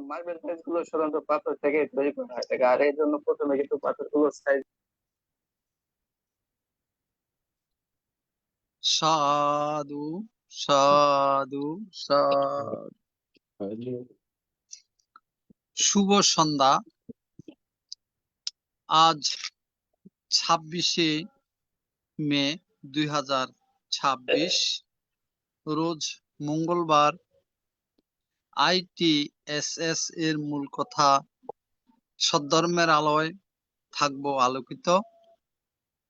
Marble tiles গুলো সাধারণত পাথর থেকে তৈরি করা হয় থাকে, আর এই জন্য প্রথমে কিন্তু পাথরগুলো সাইজ সাধু সাধু সাধু। শুভ সন্ধ্যা। আজ 26শে মে 2026, রোজ মঙ্গলবার। ITSS এর মূল কথা, সদ্ধর্মের আলোয় থাকবো আলোকিত।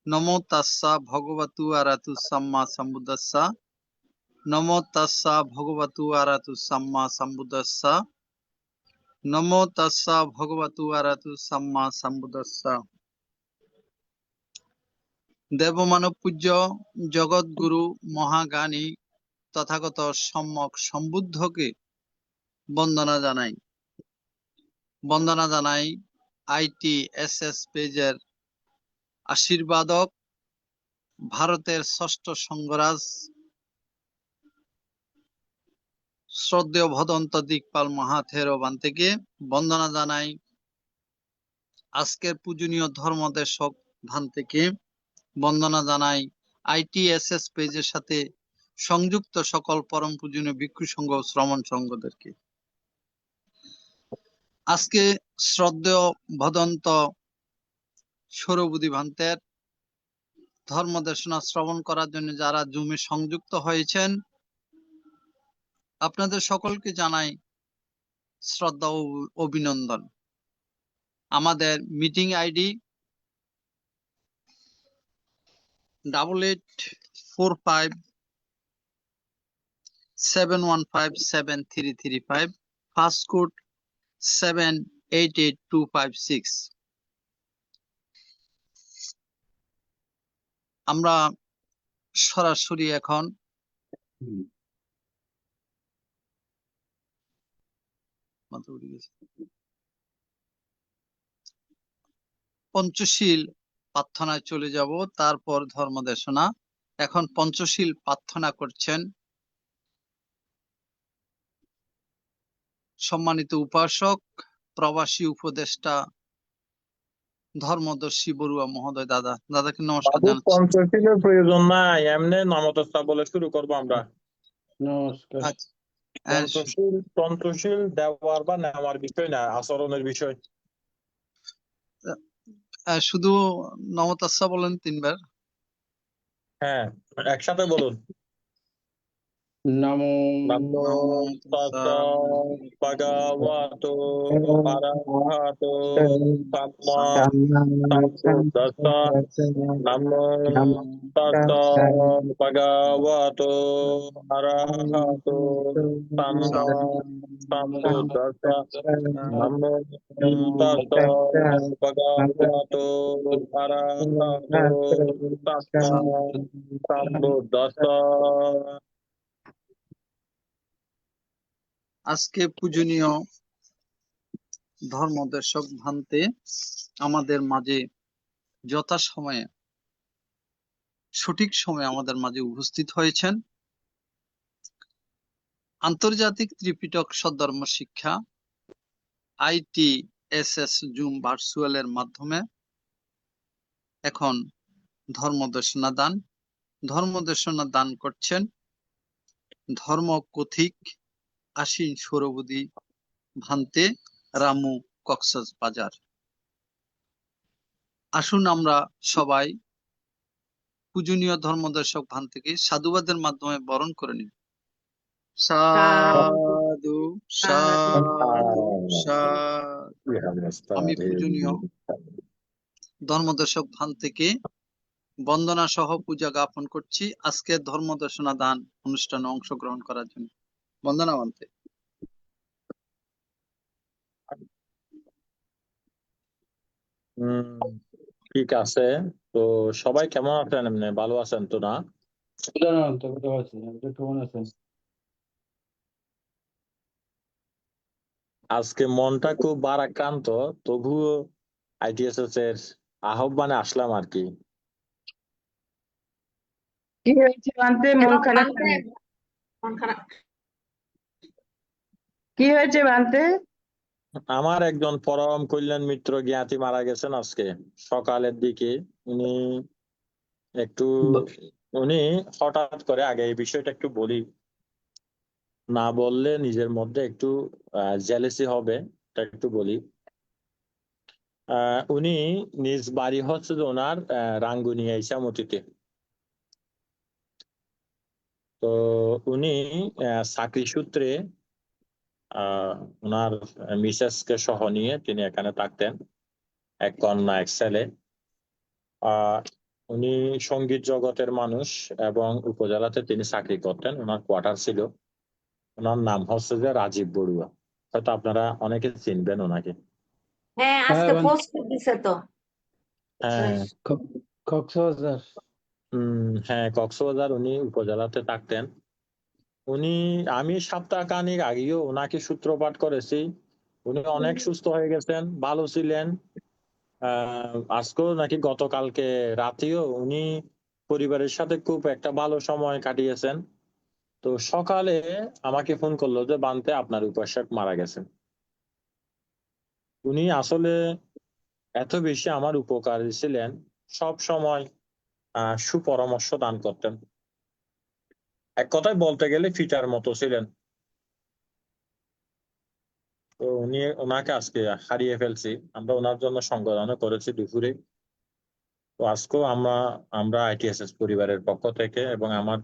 নমো তাস্সা ভগবতু আরাতু সাম্মা সম্বুদ্ধাস্সা। নমো তাস্সা ভগবতু আরাতু সাম্মা সম্বুদ্ধাস্সা। নমো তাস্সা ভগবতু আরাতু সাম্মা সম্বুদ্ধাস্সা। দেবমানব পূজ্য জগৎগুরু মহাজ্ঞানী তথাগত সম্যক সম্বুদ্ধকে বন্দনা জানাই। বন্দনা জানাই ITSS পেজের আশীর্বাদক ভারতের ষষ্ঠ সংঘরাজ শ্রদ্ধেয় ভদন্ত দিকপাল মহাথেরো বান্তেকে বন্দনা জানাই। আজকের পূজনীয় ধর্মদেশক ভান্তেকে বন্দনা জানাই। ITSS পেজের সাথে সংযুক্ত সকল পরম পূজনীয় ভিক্ষু সংঘ ও শ্রমণ সংঘদেরকে। আজকে শ্রদ্ধেয় ভদন্ত সৌরবুদ্ধি ভান্তের ধর্মদেশনা শ্রবণ করার জন্য যারা জুমে সংযুক্ত হয়েছেন, আপনাদের সকলকে জানাই শ্রদ্ধা ও অভিনন্দন। আমাদের মিটিং ID 884571573335, ফাস্ট কোড 788256। আমরা সরাসরি এখন পঞ্চশীল প্রার্থনায় চলে যাব, তারপর ধর্মদেশনা। এখন পঞ্চশীল প্রার্থনা করছেন সম্মানিত উপাসক, প্রবাসী উপদেষ্টা ধর্মদর্শী বড়ুয়া মহোদয়। দাদাকে নমস্কার জানাচ্ছি। পঞ্চশীলের প্রয়োজন নাই, এমনি নামতস্তা বলে শুরু করবো আমরা। নমস্কার। পঞ্চশীল দেওয়ার বা নেওয়ার বিষয় না, আচরণের বিষয়। শুধু নমতাস্সা বলেন 3 বার। হ্যাঁ, একসাথে বলুন। নমো নমো তাস্সা ভগবতো আরহাতো সাম্মা সম্বুদ্ধাস্সা। নমো তাস্সা ভগবতো আরহাতো সাম্মা সম্বুদ্ধাস্সা। নমো তাস্সা ভগবতো আরহাতো সাম্মা সম্বুদ্ধাস্সা। আজকে পূজনীয় ধর্মদেশক ভান্তে আমাদের মাঝে যথাসময়ে সঠিক সময়ে আমাদের মাঝে উপস্থিত হয়েছেন। আন্তর্জাতিক ত্রিপিটক সদ্ধর্ম শিক্ষা ITSS জুম ভার্চুয়ালের মাধ্যমে এখন ধর্মদেশনা দান করছেন ধর্ম কথিক আশীন সৌরবুদ্ধি ভান্তে, রামু, কক্সবাজার। আসুন আমরা সবাই পূজনীয় ধর্মদেশক ভান্তেকে সাধুবাদের মাধ্যমে বরণ করে নিই। সাধু সাধু সাধু। আমি পূজনীয় ধর্মদেশক ভান্তেকে বন্দনা সহ পূজা জ্ঞাপন করছি আজকের ধর্মদেশনা দান অনুষ্ঠানে অংশগ্রহণ করার জন্য। বন্দনা ভান্তে। ঠিক আছে, তো সবাই কেমন আছেন? এমনি ভালো আছেন তো না? আজকে মনটা খুব ভারাক্রান্ত, তবুও ITSS এর আহ্বানে আসলাম আর কি। কি হয়েছে? মন খারাপ। কি হয়েছে বানতে? আমার একজন পরম কল্যাণ মিত্র জ্ঞাতি মারা গেছেন আজকে সকালের দিকে। উনি একটু উনি হঠাৎ করে, আগে এই বিষয়টা একটু বলি, না বললে নিজের মধ্যে একটু জেলেসি হবে, এটা একটু বলি। উনি নিজ বাড়ি হচ্ছে যে ওনার রাঙ্গুনিয়া ইছামতিতে। তো উনি চাকরি সূত্রে ওনার মিসেসকে সহ নিয়ে তিনি এখানে থাকতেন, এক কন্যা এক ছেলে। আহ উনি সঙ্গীত জগতের মানুষ এবং উপজেলাতে তিনি চাকরি করতেন, ওনার কোয়ার্টার ছিল। ওনার নাম হচ্ছে যে রাজীব বড়ুয়া। হয়তো আপনারা অনেকে চিনবেন ওনাকে। হ্যাঁ, আজকে পোস্ট দিছে তো। হ্যাঁ, কক্সবাজার। হ্যাঁ, কক্সবাজার উনি উপজেলাতে থাকতেন। উনি, আমি সপ্তাহখানেক আগেও ওনাকে সূত্রপাত করেছি। উনি অনেক সুস্থ হয়ে গেছেন, ভালো ছিলেন। আজকেও নাকি গতকালকে রাতেও উনি পরিবারের সাথে খুব একটা ভালো সময় কাটিয়েছেন। তো সকালে আমাকে ফোন করলো যে বান্তে আপনার উপাসক মারা গেছেন। উনি আসলে এত বেশি আমার উপকারী ছিলেন, সব সময় সুপরামর্শ দান করতেন। এক কথায় বলতে গেলে ফিটার মতো ছিলেন। তো ওনাকে আজকে হারিয়ে ফেলছি। আমরা ওনার জন্য সংবর্ধনা করেছি দুপুরে। তো আজকেও আমরা আইটিএসএস পরিবারের পক্ষ থেকে এবং আমার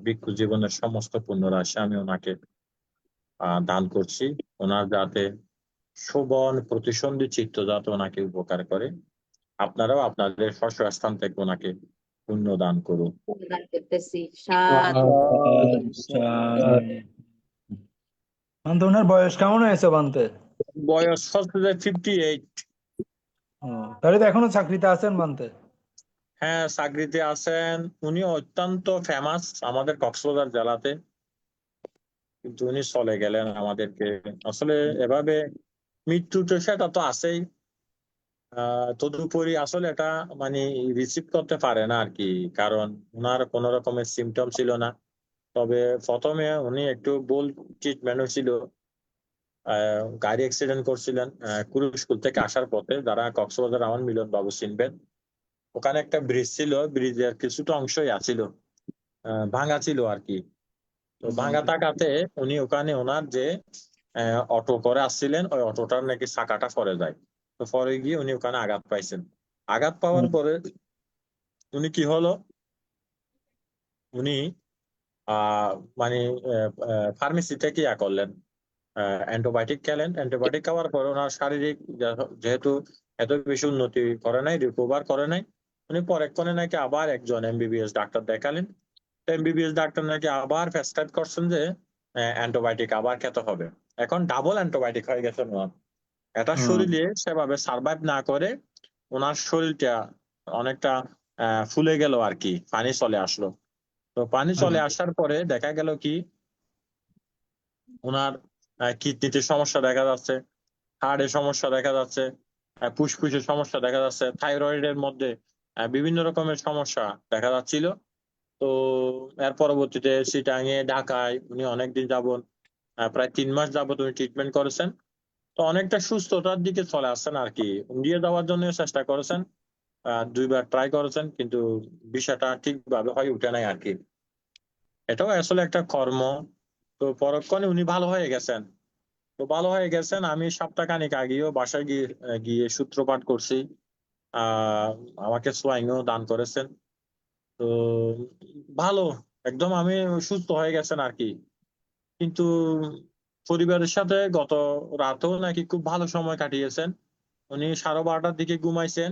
ভিক্ষু জীবনের সমস্ত পুণ্যরাশি আমি ওনাকে দান করছি। ওনার যাতে শোভন প্রতিসন্ধি চিত্ত যাতে ওনাকে উপকার করে। আপনারাও আপনাদের স্থান থেকে ওনাকে পুণ্য দান করুন। দান করতেছি। সাধু। বান্তে ওনার বয়স কেমন হয়েছে বান্তে? বয়স হচ্ছে যে 58। তাহলে তো এখনো চাকরিতে আছেন বান্তে? হ্যাঁ, চাকরিতে আছেন। উনি অত্যন্ত ফেমাস আমাদের কক্সবাজার জেলাতে, কিন্তু উনি চলে গেলেন আমাদেরকে। আসলে এভাবে মৃত্যু তো সেটা তো আছেই, তদুপরি আসলে এটা মানে রিসিভ করতে পারে না আর কি। কারণ ওনার কোন রকমের সিমটম ছিল না। তবে প্রথমে উনি একটু ভুল ট্রিটমেন্ট হয়েছিল। গাড়ি অ্যাক্সিডেন্ট করছিলেন কুরু স্কুল থেকে আসার পথে। যারা কক্সবাজার আমার মিলন বাবু চিনবেন, ওখানে একটা ব্রিজ ছিল, ব্রিজের কিছুটা অংশই আছিল, ভাঙা ছিল আর কি। তো ভাঙা থাকাতে উনি ওখানে ওনার যে অটো করে আসছিলেন, ওই অটোটার নাকি চাকাটা পরে যায়। তো পরে গিয়ে উনি ওখানে আঘাত পাইছেন। আঘাত পাওয়ার পরে উনি কি হলো, উনি মানে ফার্মেসি থেকে ইয়া করলেন, অ্যান্টিবায়োটিক খেলেন। অ্যান্টিবায়োটিক খাওয়ার পর ওনার শারীরিক যেহেতু এত বেশি উন্নতি করে নাই, রিকভার করে নাই, উনি পরেক্ষণে নাকি আবার একজন এমবিবিএস ডাক্তার দেখালেন। এমবিবিএস ডাক্তার নাকি আবার প্রেসক্রাইব করছেন যে অ্যান্টিবায়োটিক আবার খেতে হবে। এখন ডাবল অ্যান্টিবায়োটিক হয়ে গেছে ওনার। এটা শরীরে সেভাবে সার্ভাইভ না করে ওনার শরীরটা অনেকটা ফুলে গেল আর কি, পানি চলে আসলো। তো পানি চলে আসার পরে দেখা গেল কি, ওনার কিডনিতে সমস্যা দেখা যাচ্ছে, হার্টের সমস্যা দেখা যাচ্ছে, ফুসফুসের সমস্যা দেখা যাচ্ছে, থাইরয়েডের মধ্যে বিভিন্ন রকমের সমস্যা দেখা যাচ্ছিল। তো এর পরবর্তীতে চিটাঙে, ঢাকায় উনি অনেকদিন যাবত, প্রায় 3 মাস যাবত উনি ট্রিটমেন্ট করেছেন। তো অনেকটা সুস্থতার দিকে চলে আসছেন আর কি। ইন্ডিয়া যাওয়ার জন্য চেষ্টা করেছেন, 2বার ট্রাই করেছেন, কিন্তু বিষয়টা ঠিকভাবে হয়ে উঠে নাই আর কি। এটাও আসলে একটা কর্ম। তো পরক্ষণে উনি ভালো হয়ে গেছেন। তো ভালো হয়ে গেছেন, আমি সপ্তাহখানেক আগেও বাসায় গিয়ে গিয়ে সূত্রপাত করছি। আহ আমাকে সোয়াইংও দান করেছেন। তো ভালো, একদম আমি সুস্থ হয়ে গেছেন আর কি। কিন্তু পরিবারের সাথে গত রাতেও নাকি খুব ভালো সময় কাটিয়েছেন। উনি 12:30টার দিকে ঘুমাইছেন।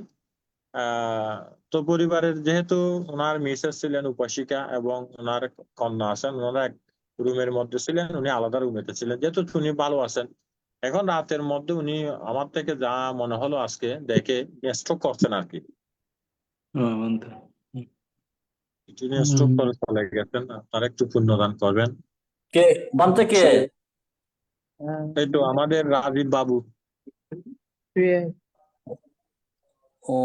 আহ তো পরিবারের যেহেতু ওনার মিসেস ছিলেন উপাসিকা এবং ওনার কন্যা আছেন, ওনারা এক রুমের মধ্যে ছিলেন, উনি আলাদা রুমেতে ছিলেন। যেহেতু উনি ভালো আছেন, এখন রাতের মধ্যে উনি আমার থেকে যা মনে হলো আজকে দেখে স্ট্রোক করছেন আর কি। বান্তে তিনি স্ট্রোক করে চলে গেছেন। আপনারা একটু পুণ্যদান করবেন। কে বান্তে কে? এই তো আমাদের রাজীব বাবু। ও,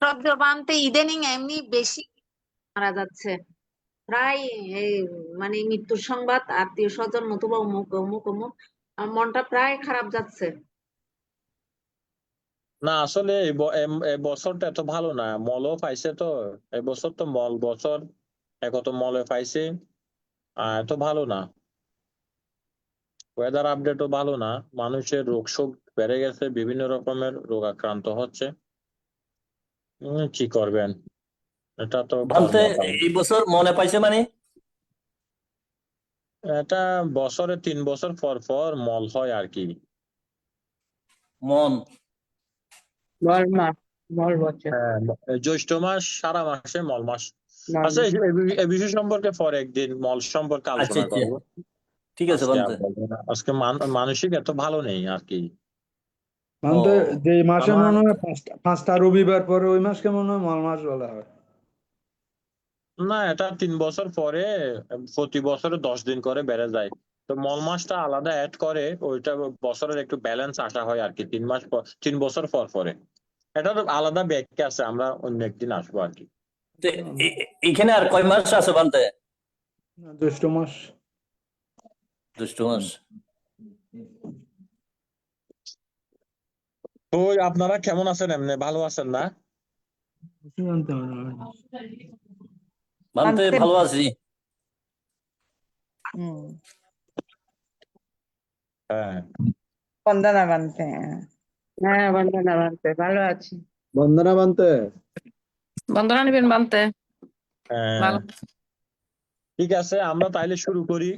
শব্দ বানতে ইদানিং এমনি বেশি মারা যাচ্ছে। প্রায় এই মানে মৃত্যুর সংবাদ, আত্মীয় স্বজন নতুবা অমুক অমুক অমুক, আমার মনটা প্রায় খারাপ যাচ্ছে। না আসলে এই বছরটা এত ভালো না, মলও পাইছে তো। এই বছর তো মল বছর, কত মলে পাইছে, এত ভালো না। ওয়েদার আপডেটও ভালো না, মানুষের রোগ শোক বেড়ে গেছে, বিভিন্ন রকমের রোগ আক্রান্ত হচ্ছে। কি করবেন, এটা তো বানতে কর্ম তাই। এই বছর মনে পাইছে মানে? এটা বছরে 3 বছর পর পর মল হয় আর কি। মন মল মাস, মল বছর, হ্যাঁ, জ্যৈষ্ঠ মাস সারা মাসে মল মাস। মল আচ্ছা, মাস। এই বিষয় সম্পর্কে পরে একদিন মল সম্পর্কে আচ্ছা আলোচনা আচ্ছা, করবো। ঠিক আছে আজকে আর বানতে। বলবো না। আজকে মানসিক এত ভালো নেই আর কি। বানতে ও যে মাসে আমার মনে হয় পাঁচটা রবিবার পরে ওই মাসকে মনে হয় মল মাস বলা হয়। না, এটা 3 বছর পরে প্রতি বছরে 10 দিন করে বেড়ে যায়। তো মল মাসটা আলাদা অ্যাড করে, ওইটা বছরের একটু ব্যালেন্স আসা হয় আর কি 3 মাস পর, 3 বছর পর পরে। এটা তো আলাদা ব্যাখ্যা আছে, আমরা অন্য একদিন আসবো আর কি। তো এখানে আর কয় মাস আছে বানতে? জ্যৈষ্ঠ মাস। জ্যৈষ্ঠ মাস। তো আপনারা কেমন আছেন? এমনি ভালো আছেন না? কিছু জানতে হবে না। বানতে বানতে ভালো আছি। হুম, হ্যাঁ, বন্দনা বানতে। হ্যাঁ, বন্দনা বানতে ভালো আছি। বন্দনা বানতে। বন্দনা নিবেন বানতে হ্যাঁ, ভালো। ঠিক আছে, আমরা তাইলে শুরু করি।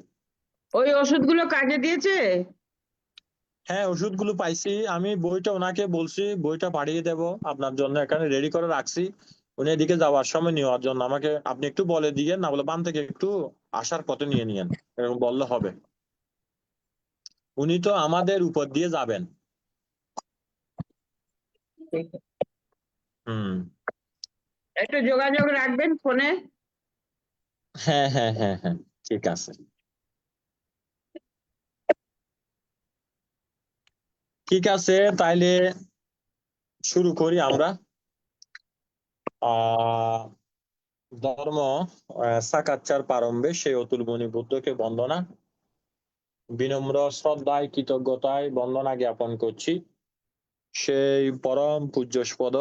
ওই ওষুধগুলো কাজে দিয়েছে? হ্যাঁ, ওষুধগুলো পাইছি, আমি বইটা ওনাকে বলছি বইটা পাঠিয়ে দেব আপনার জন্য, এখানে রেডি করে রাখছি। উনি এদিকে যাওয়ার সময় নেওয়ার জন্য আমাকে আপনি একটু বলে দিয়েন, না বলে বান থেকে একটু আসার পথে নিয়ে নিয়েন, এরকম বললে হবে। উনি তো আমাদের উপর দিয়ে যাবেন। ঠিক আছে। হুম। একটু যোগাযোগ রাখবেন ফোনে। হ্যাঁ হ্যাঁ হ্যাঁ হ্যাঁ, ঠিক আছে। ঠিক আছে, তাইলে শুরু করি আমরা। আহ ধর্ম সাকাচ্চার প্রারম্ভে সেই অতুলমণি বুদ্ধকে বন্দনা, বিনম্র শ্রদ্ধায় কৃতজ্ঞতায় বন্দনা জ্ঞাপন করছি। সেই পরম পূজ্যস্পদ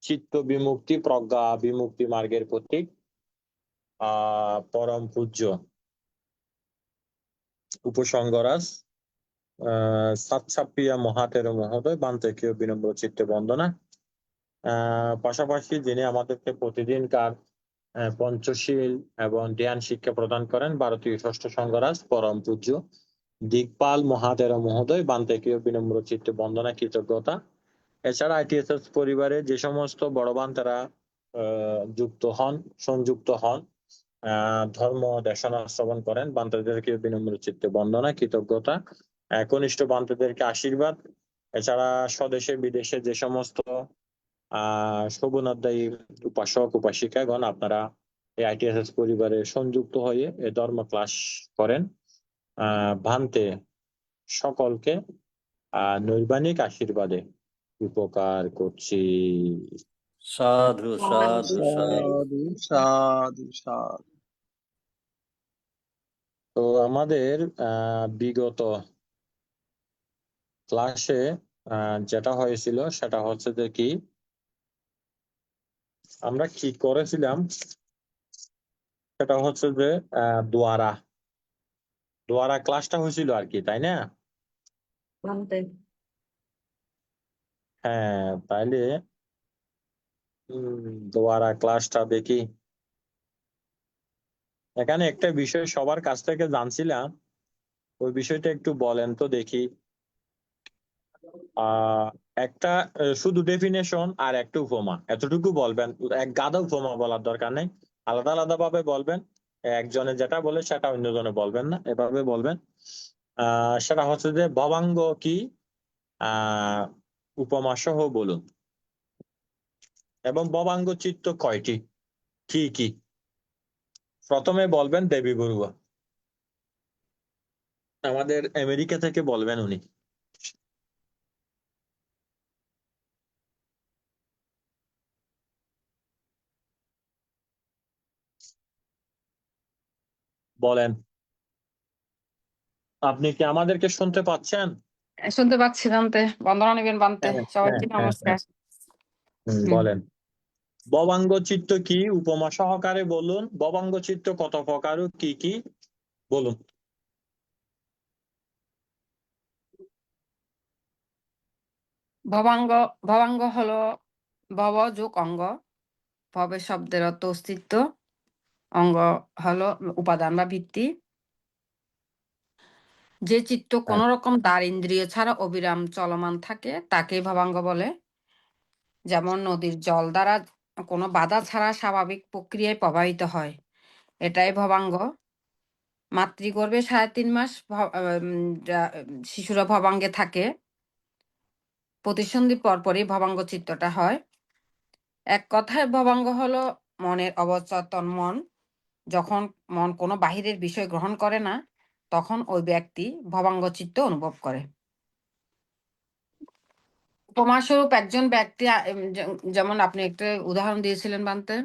চিত্ত বিমুক্তি প্রজ্ঞা বিমুক্তি মার্গের প্রতীক পরম পূজ্য উপসংগরাজ সাতসাপ্পিয়া মহাতের মহোদয় বান্তেকীয় বিনম্র চিত্তে বন্দনা। পাশাপাশি যিনি আমাদেরকে প্রতিদিনকার পঞ্চশীল এবং ধ্যান শিক্ষা প্রদান করেন, ভারতীয় ষষ্ঠ সংঘরাজ পরম পূজ্য দিকপাল মহাতের মহোদয় বান্তেকীয় বিনম্র চিত্তে বন্দনা কৃতজ্ঞতা। এছাড়া আইটিএসএস পরিবারে যে সমস্ত বড় বান্তারা যুক্ত হন, সংযুক্ত হন, ধর্ম দেশনা শ্রবণ করেন, বান্তাদেরকে বিনম্র চিত্তে বন্দনা কৃতজ্ঞতা, কনিষ্ঠ বান্তাদেরকে আশীর্বাদ। এছাড়া স্বদেশে বিদেশে যে সমস্ত শোভনাধ্যায়ী উপাসক উপাসিকাগণ আপনারা এই আইটিএসএস পরিবারে সংযুক্ত হয়ে এই ধর্ম ক্লাস করেন, ভান্তে সকলকে নৈর্বাণিক আশীর্বাদে উপকার করছি। সাধু সাধু সাধু। সাধু সাধু সাধু। তো আমাদের বিগত ক্লাসে যেটা হয়েছিল সেটা হচ্ছে যে কি আমরা কি করেছিলাম, সেটা হচ্ছে যে দোয়ারা দোয়ারা ক্লাসটা হয়েছিল আর কি, তাই না? বানতে হ্যাঁ, তাইলে দোয়ারা ক্লাসটা দেখি। এখানে একটা বিষয় সবার কাছ থেকে জানছিলাম, ওই বিষয়টা একটু বলেন তো দেখি। আহ একটা শুধু ডেফিনেশন আর একটা উপমা এতটুকু বলবেন, এক গাদা উপমা বলার দরকার নেই, আলাদা আলাদা ভাবে বলবেন। একজনে যেটা বলে সেটা অন্যজনে বলবেন না, এভাবে বলবেন। সেটা হচ্ছে যে ভবাঙ্গ কি, আহ উপমা সহ বলুন। এবং ভবাঙ্গ চিত্ত কয়টি, কি কি? প্রথমে বলবেন দেবী বড়ুয়া, আমাদের আমেরিকা থেকে বলবেন উনি। বলেন। আপনি কি আমাদেরকে শুনতে পাচ্ছেন? শুনতে পাচ্ছি বানতে। বন্দনা নেবেন বানতে। হ্যাঁ, সবাইকে হ্যাঁ, নমস্কার। হুম। বলেন। ভবাঙ্গ চিত্ত কি উপমা সহকারে বলুন। ভবাঙ্গ চিত্ত কত প্রকার ও কি কি বলুন। ভবাঙ্গ ভবাঙ্গ হলো ভব যোগ অঙ্গ। ভবের শব্দের অর্থ অস্তিত্ব, অঙ্গ হলো উপাদান বা ভিত্তি। যে চিত্ত কোন রকম দ্বার ইন্দ্রিয় ছাড়া অবিরাম চলমান থাকে তাকে ভবাঙ্গ বলে। যেমন নদীর জল দ্বারা কোনো বাধা ছাড়া স্বাভাবিক প্রক্রিয়ায় প্রবাহিত হয়, এটাই ভবাঙ্গ। মাতৃগর্ভে ৩.৫ মাস শিশুরা ভবাঙ্গে থাকে। প্রতিসন্ধি পরপরই ভবাঙ্গ চিত্তটা হয়। এক কথায় ভবাঙ্গ হলো মনের অবচেতন মন। যখন মন কোনো বাহিরের বিষয় গ্রহণ করে না, তখন ওই ব্যক্তি ভবাঙ্গ চিত্ত অনুভব করে। উপমাস্বরূপ একজন ব্যক্তি যেমন আপনি একটা উদাহরণ দিয়েছিলেন বানতে,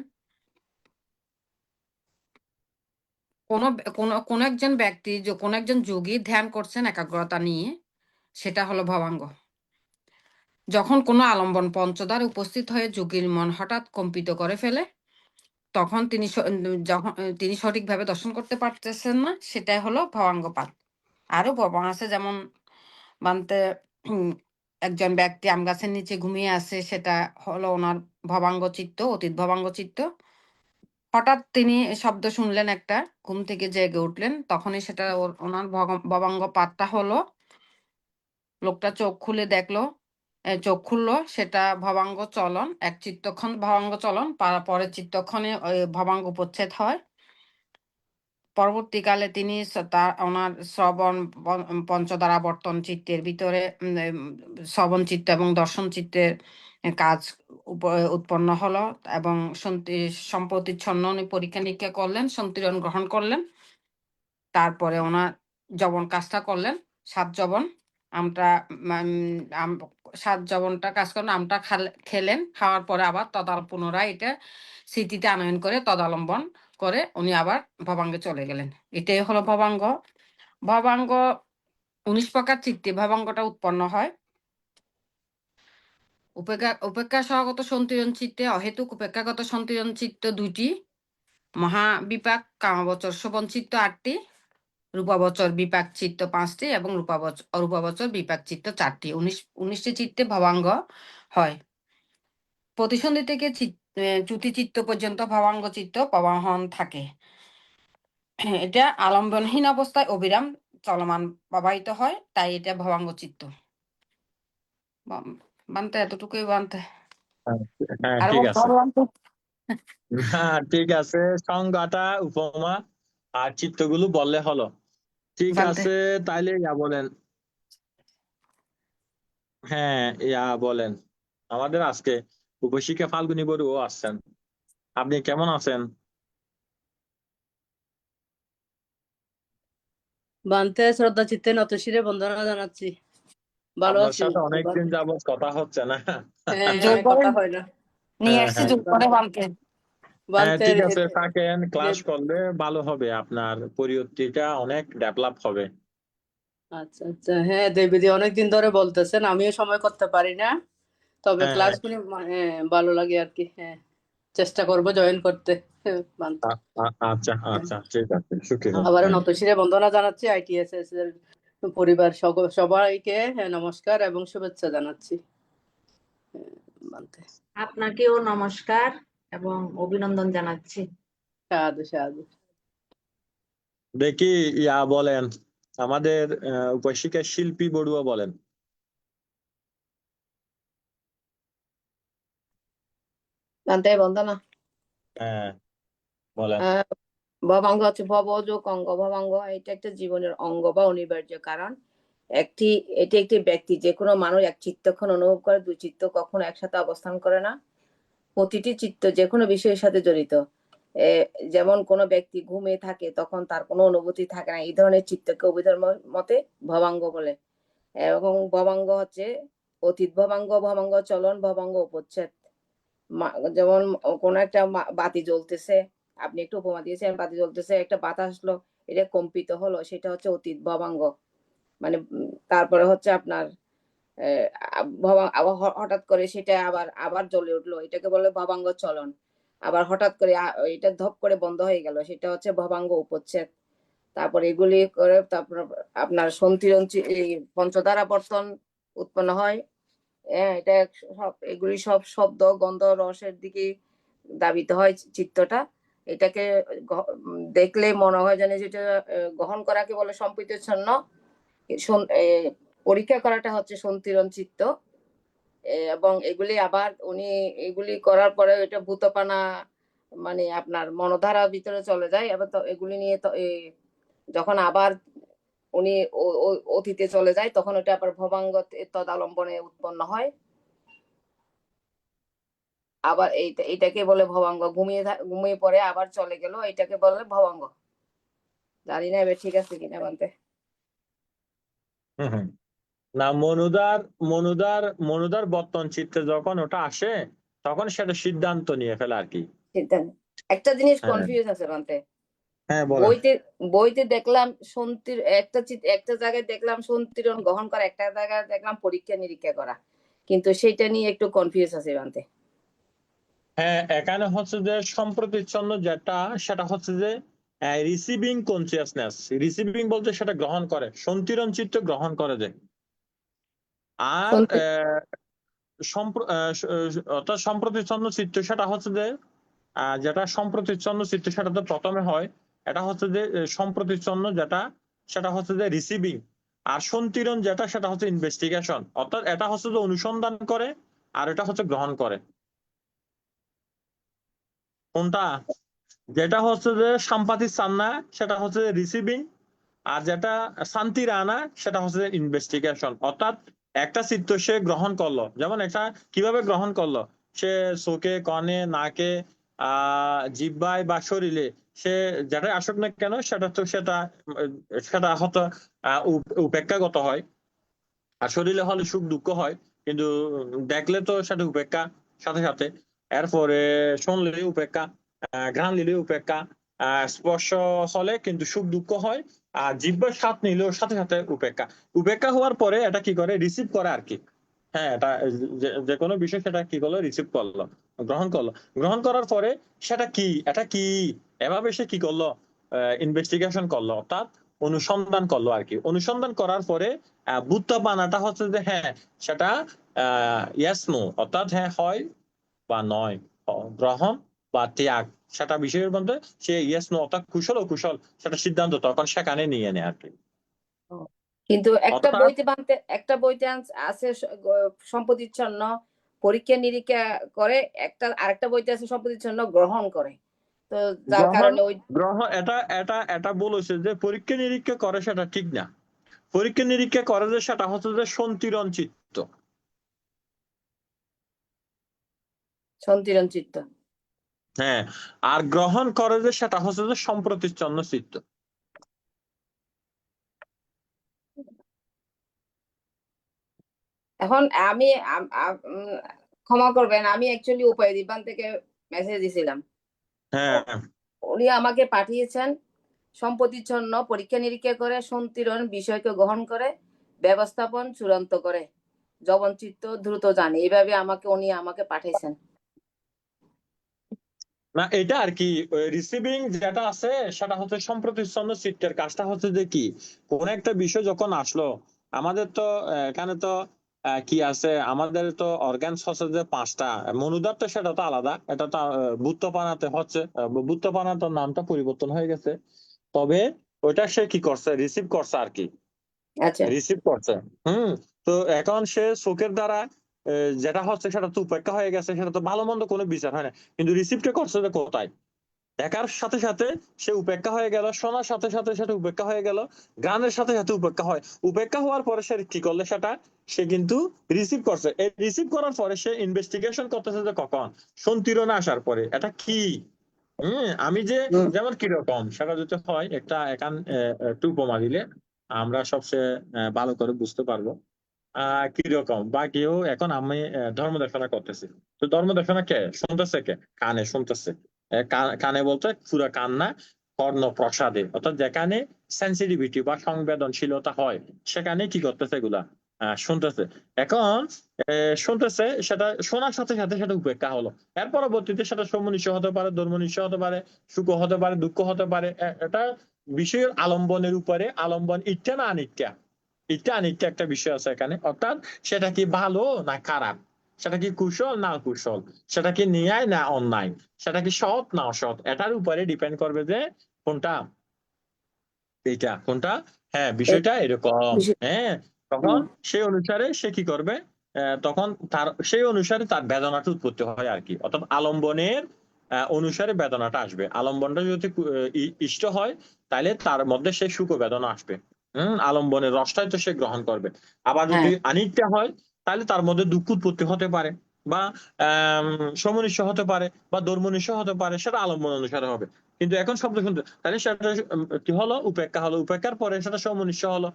কোনো কোনো কোনো একজন ব্যক্তি কোনো একজন যোগী ধ্যান করছেন একাগ্রতা নিয়ে, সেটা হলো ভবাঙ্গ। যখন কোনো আলম্বন পঞ্চদ্বার উপস্থিত হয়ে যোগীর মন হঠাৎ কম্পিত করে ফেলে, তখন যখন তিনি সঠিকভাবে দর্শন করতে পারতেছেন না, সেটাই হলো ভবাঙ্গপাত। আরো ভবাঙ্গ আছে, যেমন বানতে একজন ব্যক্তি আম গাছের নিচে ঘুমিয়ে আছে, সেটা হলো ওনার ভবাঙ্গ চিত্ত, অতীত ভবাঙ্গ চিত্ত। হঠাৎ তিনি শব্দ শুনলেন একটা, ঘুম থেকে জেগে উঠলেন, তখনই সেটা ওনার ভবাঙ্গ পাতটা হলো। লোকটা চোখ খুলে দেখলো, চোখ খুললো, সেটা ভবাঙ্গ চলন, এক চিত্তক্ষণ ভবাঙ্গ চলন, পরের চিত্তক্ষণে ভবাঙ্গ উপচ্ছেদ হয়। পরবর্তীকালে তিনি ওনার শ্রবণ পঞ্চদ্বারাবর্তন চিত্তের ভিতরে শ্রবণ চিত্ত এবং দর্শন চিত্তের কাজ উৎপন্ন হলো, এবং সম্প্রতিচ্ছন্ন উনি পরীক্ষা নিরীক্ষা করলেন, সন্তুলন গ্রহণ করলেন। তারপরে ওনার যবন কাজটা করলেন, ৭ যবন। আমটা ৭ যবনটা কাজ করলেন, আমটা খেলেন, খাওয়ার পরে আবার পুনরায় এটা স্মৃতিতে আনয়ন করে তদালম্বন করে উনি আবার ভবাঙ্গে চলে গেলেন। এটাই হলো ভবাঙ্গ। ভবাঙ্গ ১৯ প্রকার চিত্তে ভবাঙ্গটা উৎপন্ন হয়। উপেক্ষা সহগত সন্তুলন চিত্তে, অহেতুক উপেক্ষাগত সন্তুলন চিত্ত ২টি, মহাবিপাক কামবচর শোভন চিত্ত ৮টি, রূপাবচর বিপাক চিত্ত 5টি এবং অরূপাবচর বিপাক চিত্ত 4টি। 19টি চিত্তে ভবাঙ্গ হয়। প্রতিসন্ধি থেকে চ্যুতি চিত্ত পর্যন্ত ভবাঙ্গ চিত্ত প্রবাহন থাকে। এটা আলম্বনহীন অবস্থায় অবিরাম চলমান প্রবাহিত হয়, তাই এটা ভবাঙ্গ চিত্ত। বানতে এতটুকুই বানতে। হ্যাঁ, আর ঠিক আছে। বানতে হ্যাঁ, ঠিক আছে। সংজ্ঞাটা, উপমা আর চিত্রগুলো বললে হলো। ঠিক বানতে আছে, তাইলে বলেন। হ্যাঁ, বলেন। আমাদের আজকে উপশিক্ষা ফাল্গুনী বড়ুও আসছেন। আপনি কেমন আছেন? বান্তে শ্রদ্ধা চিত্তে নতশিরে বন্দনা জানাচ্ছি। ভালো আপনার আছি। সাথে অনেকদিন যাবত কথা হচ্ছে না। জোর করে কথা হয় না। নিয়ে হ্যাঁ, আসছে, হ্যাঁ, জোর করে বানতে। বান্তে ঠিক আছে, থাকেন। ক্লাস করলে ভালো হবে, আপনার পরিবর্তিটা অনেক ডেভেলপ হবে। আচ্ছা আচ্ছা, হ্যাঁ দেবীদি অনেকদিন ধরে বলতেছেন, আমিও সময় করতে পারি না, তবে হ্যাঁ, ক্লাস গুলি ভালো লাগে আর কি। হ্যাঁ, চেষ্টা করব জয়েন করতে। বান্তে আচ্ছা আচ্ছা, ঠিক আছে, সুখী হন। আবারও হ্যাঁ। নতশিরে বন্দনা জানাচ্ছি। ITSS এর পরিবার সবাইকে নমস্কার এবং শুভেচ্ছা জানাচ্ছি। বান্তে আপনাকেও নমস্কার এবং অভিনন্দন জানাচ্ছি। সাধু সাধু। দেখি, বলেন। আমাদের উপশিক্ষা শিল্পী বড়ুয়া বলেন। বান্তে বন্দনা। হ্যাঁ, বলেন। ভবাঙ্গ হচ্ছে ভবযোগ অঙ্গ। ভবাঙ্গ এটা একটা জীবনের অঙ্গ বা অনিবার্য কারণ। এটি একটি ব্যক্তি, যে কোনো মানুষ এক চিত্তক্ষণ অনুভব করে, দুই চিত্ত কখনো একসাথে অবস্থান করে না। প্রতিটি চিত্ত যে কোনো বিষয়ের সাথে জড়িত। যেমন কোনো ব্যক্তি ঘুমিয়ে থাকে, তখন তার কোনো অনুভূতি থাকে না, এই ধরনের চিত্তকে অভিধর্ম মতে ভবাঙ্গ বলে। এবং ভবাঙ্গ হচ্ছে অতীত ভবাঙ্গ, ভবাঙ্গ চলন, ভবাঙ্গ উপচ্ছেদ। যেমন কোনো একটা বাতি জ্বলতেছে, আপনি একটু উপমা দিয়েছেন, বাতি জ্বলতেছে, একটা বাতাস আসলো, এটা কম্পিত হলো, সেটা হচ্ছে অতীত ভবাঙ্গ। মানে তারপরে হচ্ছে আপনার আবার হঠাৎ করে সেটা আবার আবার জ্বলে উঠলো, এটাকে বলে ভবাঙ্গ চলন। আবার হঠাৎ করে এটা ধপ করে বন্ধ হয়ে গেল, সেটা হচ্ছে ভবাঙ্গ উপচ্ছেদ। তারপর এগুলি করে তারপর আপনার সন্ধিরন এই পঞ্চধারা বর্তন উৎপন্ন হয়। এটা এগুলি সব শব্দ গন্ধ রসের দিকে দাবিত হয় চিত্তটা। এটাকে দেখলে মনে হয় যেন যেটা গ্রহণ করাকে বলে সম্প্রীতিচ্ছন্ন, পরীক্ষা করাটা হচ্ছে সন্ধিরন চিত্ত। এবং এগুলি আবার উনি এগুলি করার পরে এটা ভূতপানা মানে আপনার মনোধারার ভিতরে চলে যায়। এবার তো এগুলি নিয়ে তো যখন আবার উনি অতীতে চলে যায় তখন ওটা আবার ভবাঙ্গ তদালম্বনে উৎপন্ন হয়। আবার এইটাকে বলে ভবাঙ্গ। ঘুমিয়ে পড়ে আবার চলে গেল, এটাকে বলে ভবাঙ্গ। জানি না এবার ঠিক আছে কিনা বলতে। না, মনুদার বর্তন চিত্তে যখন ওটা আসে তখন সেটা সিদ্ধান্ত নিয়ে ফেলে আর কি। একটা জিনিস হ্যাঁ। কনফিউজ আছে বলতে। হ্যাঁ, বলেন। বইতে দেখলাম একটা জায়গায় দেখলাম সন্তিরণ গ্রহণ করা, একটা জায়গায় দেখলাম পরীক্ষা নিরীক্ষা করা, কিন্তু সেটা নিয়ে একটু কনফিউজ আছে বলতে। হ্যাঁ, এখানে হচ্ছে যে সম্প্রতিচ্ছন্ন যেটা সেটা হচ্ছে যে রিসিভিং কনসিয়াসনেস। রিসিভিং বলতে সেটা গ্রহণ করে, সন্তিরণ চিত্ত গ্রহণ করে যে। আর অর্থাৎ সম্প্রতিচ্ছন্ন চিত্ত সেটা হচ্ছে যে যেটা সম্প্রতিচ্ছন্ন চিত্ত সেটা তো প্রথমে হয়, এটা হচ্ছে যে সম্প্রতিচ্ছন্ন যেটা সেটা হচ্ছে যে রিসিভিং। আর সন্তিরণ যেটা সেটা হচ্ছে ইনভেস্টিগেশন, অর্থাৎ এটা হচ্ছে যে অনুসন্ধান করে আর এটা হচ্ছে গ্রহণ করে। কোনটা? যেটা হচ্ছে যে সাম্পাতি সান্না সেটা হচ্ছে রিসিভিং, আর যেটা শান্তির আনা সেটা হচ্ছে ইনভেস্টিগেশন। অর্থাৎ একটা চিত্ত সে গ্রহণ করলো, যেমন একটা কিভাবে গ্রহণ করলো, সে চোখে কানে নাকে জিহ্বায় বা শরীরে সে যেটা আসুক না কেন সেটা তো সেটা হয়তো উপেক্ষাগত হয়। আর শরীরে হলে সুখ দুঃখ হয়, কিন্তু দেখলে তো সেটা উপেক্ষা সাথে সাথে। এরপরে শুনলে উপেক্ষা, ঘ্রাণ নিলে উপেক্ষা, স্পর্শ হলে কিন্তু সুখ দুঃখ হয়, আর জিহ্বার স্বাদ নিলেও সাথে সাথে উপেক্ষা। উপেক্ষা হওয়ার পরে এটা কি করে, রিসিভ করে আর কি। হ্যাঁ, এটা যে কোনো বিষয় সেটা কি করলো, রিসিভ করলো, গ্রহণ করলো। গ্রহণ করার পরে সেটা কি, এটা কি, এভাবে সে কি করলো, ইনভেস্টিগেশন করলো, অর্থাৎ অনুসন্ধান করলো আর কি। অনুসন্ধান করার পরে বুদ্ধ বানাটা হচ্ছে যে হ্যাঁ সেটা ইয়েস নো, অর্থাৎ হ্যাঁ হয় বা নয়, গ্রহণ বা ত্যাগ, সেটা বিষয়ের মধ্যে সে ইয়েস নো অর্থাৎ কুশল ও কুশল সেটা সিদ্ধান্ত তখন সেখানে নিয়ে নেয় আর কি। কিন্তু অর্থাৎ একটা বইতে আছে সম্প্রতিচ্ছন্ন পরীক্ষা নিরীক্ষা করে, আরেকটা বইতে আছে সম্প্রতিচ্ছন্ন গ্রহণ করে। তো যার কারণে গ্রহণ এটা বলেছে যে পরীক্ষা নিরীক্ষা করে সেটা ঠিক না। পরীক্ষা নিরীক্ষা করে যে সেটা হচ্ছে যে সন্তিরণ চিত্ত। সন্তিরণ চিত্ত। হ্যাঁ, আর গ্রহণ করে যে সেটা হচ্ছে যে সম্প্রতিচ্ছন্ন চিত্ত। এখন আমি ক্ষমা করবেন, আমি অ্যাকচুয়ালি উপায় দিবান থেকে মেসেজ দিছিলাম। হ্যাঁ, উনি আমাকে পাঠিয়েছেন সম্প্রতিচ্ছন্ন পরীক্ষা নিরীক্ষা করে সন্তিরণ বিষয়কে গ্রহণ করে ব্যবস্থাপন চূড়ান্ত করে যবন চিত্ত দ্রুত জানে, এইভাবে উনি আমাকে পাঠিয়েছেন। না, এটা আর কি রিসিভিং যেটা আছে সেটা হচ্ছে সম্প্রতিচ্ছন্ন চিত্তের কাজটা হচ্ছে যে কি, কোন একটা বিষয় যখন আসলো আমাদের তো এখানে তো কি আছে, আমাদের তো অর্গানস হচ্ছে যে 5টা। মনুদার তো সেটা তো আলাদা, এটা তো বুদ্ধপানাতে হচ্ছে, বুদ্ধপানাতে নামটা পরিবর্তন হয়ে গেছে। তবে ওইটা সে কি করছে, রিসিভ করছে আর কি, আচ্ছা, রিসিভ করছে। তো এখন সে চোখের দ্বারা যেটা হচ্ছে সেটা তো উপেক্ষা হয়ে গেছে, সেটা তো ভালো মন্দ কোনো বিচার হয় না, কিন্তু রিসিভটা করছে যে কোথায়, দেখার সাথে সাথে সে উপেক্ষা হয়ে গেল, শোনার সাথে সাথে সেটা উপেক্ষা হয়ে গেল, গানের সাথে সাথে উপেক্ষা হয়। উপেক্ষা হওয়ার পরে সে কি করলে, সেটা সে কিন্তু রিসিভ করছে। এই রিসিভ করার পরে সে ইনভেস্টিগেশন করতেছে যে কখন সন্তিরণে আসার পরে এটা কি। আমি যে যেমন কিরকম সেটা যদি হয় একটু উপমা দিলে আমরা সবচেয়ে ভালো করে বুঝতে পারবো কিরকম। বা কেউ এখন আমি ধর্ম দেখাশোনা করতেছি, তো ধর্ম দেখাশোনা কে শুনতেছে, কে কানে শুনতেছে। কানে বলতে পুরা কান না, কর্ণ প্রসাদে, অর্থাৎ যেখানে সেন্সিটিভিটি বা সংবেদনশীলতা হয় সেখানে কি করতেছে এগুলা শুনতেছে। এখন শুনতেছে, সেটা শোনার সাথে সাথে সেটা উপেক্ষা হলো। এর পরবর্তীতে সেটা সমনিষ্ঠ হতে পারে, ধর্মনিষ্ঠ হতে পারে, সুখ হতে পারে, দুঃখ হতে পারে। এটা বিষয়ের আলম্বনের উপরে, আলম্বন ইচ্ছা না অনিচ্ছা, ইচ্ছা অনিচ্ছা একটা বিষয় আছে এখানে। অর্থাৎ সেটা কি ভালো না খারাপ, সেটা কি কুশল না কুশল, সেটা কি ন্যায় না অন্যায়, সেটা কি সৎ না অসৎ, এটার উপরে ডিপেন্ড করবে যে কোনটা এইটা কোনটা। হ্যাঁ, বিষয়টা এরকম। হ্যাঁ, তখন সেই অনুসারে সে কি করবে, তখন তার সেই অনুসারে তার বেদনাটা উৎপত্তি হয় আর কি। অর্থাৎ আলম্বনের অনুসারে বেদনাটা আসবে। আলম্বনটা যদি ইষ্ট হয় তাহলে তার মধ্যে সে সুখ বেদনা আসবে। আলম্বনের রসটাই তো সে গ্রহণ করবে। আবার যদি অনিচ্ছা হয় তাহলে তার মধ্যে দুঃখ উৎপত্তি হতে পারে, বা সমনিষ্ঠ হতে পারে, বা ধর্মনিষ্ঠ হতে পারে, সেটা আলম্বন অনুসারে হবে। কিন্তু এখন শব্দ শুনতে তাহলে সেটা কি হলো, উপেক্ষা হলো। উপেক্ষার পরে সেটা সমনিষ্ঠ হলো,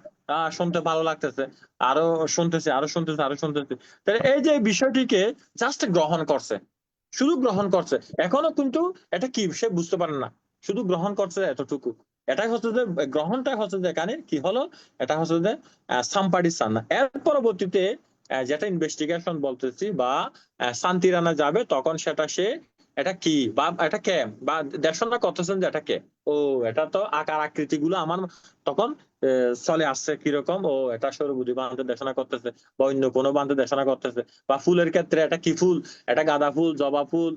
শুনতে ভালো লাগতেছে, আরো শুনতেছে, আরো শুনতেছে, আরো শুনতেছে। তাহলে এই যে বিষয়টিকে জাস্ট গ্রহণ করছে, শুধু গ্রহণ করছে, এখনো কিন্তু এটা কি সে বুঝতে পারে না, শুধু গ্রহণ করছে এতটুকু। এটাই হচ্ছে যে গ্রহণটাই হচ্ছে যে এখানে কি হলো, এটা হচ্ছে যে সাম্পাডিসান না। এর পরবর্তীতে যেটা ইনভেস্টিগেশন বলতেছি বা শান্তিরানা যাবে, তখন সেটা সে এটা কি বা এটা কে বা দেড়শোটা করতেছেন যে এটা কে, ও এটা তো আকার আকৃতি গুলো আমার তখন চলে আসছে কিরকম, ও এটা সৌরবুদ্ধি বান্ধে দেশনা করতেছে বা অন্য কোনো বান্ধে দেশনা করতেছে। বা ফুলের ক্ষেত্রে এটা কি ফুল, এটা গাঁদা ফুল, জবা ফুল,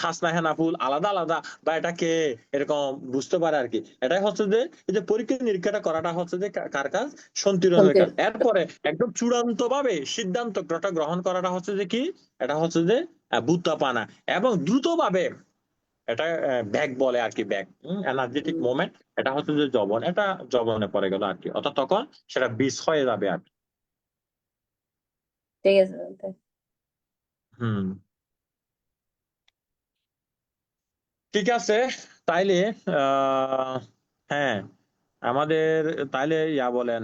হাসনা হেনা ফুল আলাদা আলাদা, বা এটা কে, এরকম বুঝতে পারে আর কি। এটাই হচ্ছে যে এই যে পরীক্ষা নিরীক্ষাটা করাটা হচ্ছে যে কার কাজ, সন্তিরণের কাজ। এরপরে একদম চূড়ান্ত ভাবে সিদ্ধান্তটা গ্রহণ করাটা হচ্ছে যে কি, এটা হচ্ছে যে বুদ্ধাপানা। এবং দ্রুতভাবে এটা ব্যাগ বলে আর কি, ব্যাগ এনার্জেটিক মোমেন্ট, এটা হচ্ছে যে জবন, এটা জবনে পড়ে গেল আর কি। অর্থাৎ তখন সেটা বিষ হয়ে যাবে আর কি। ঠিক আছে বান্তে। হুম, ঠিক আছে। তাইলে হ্যাঁ, আমাদের তাইলে ইয়া বলেন,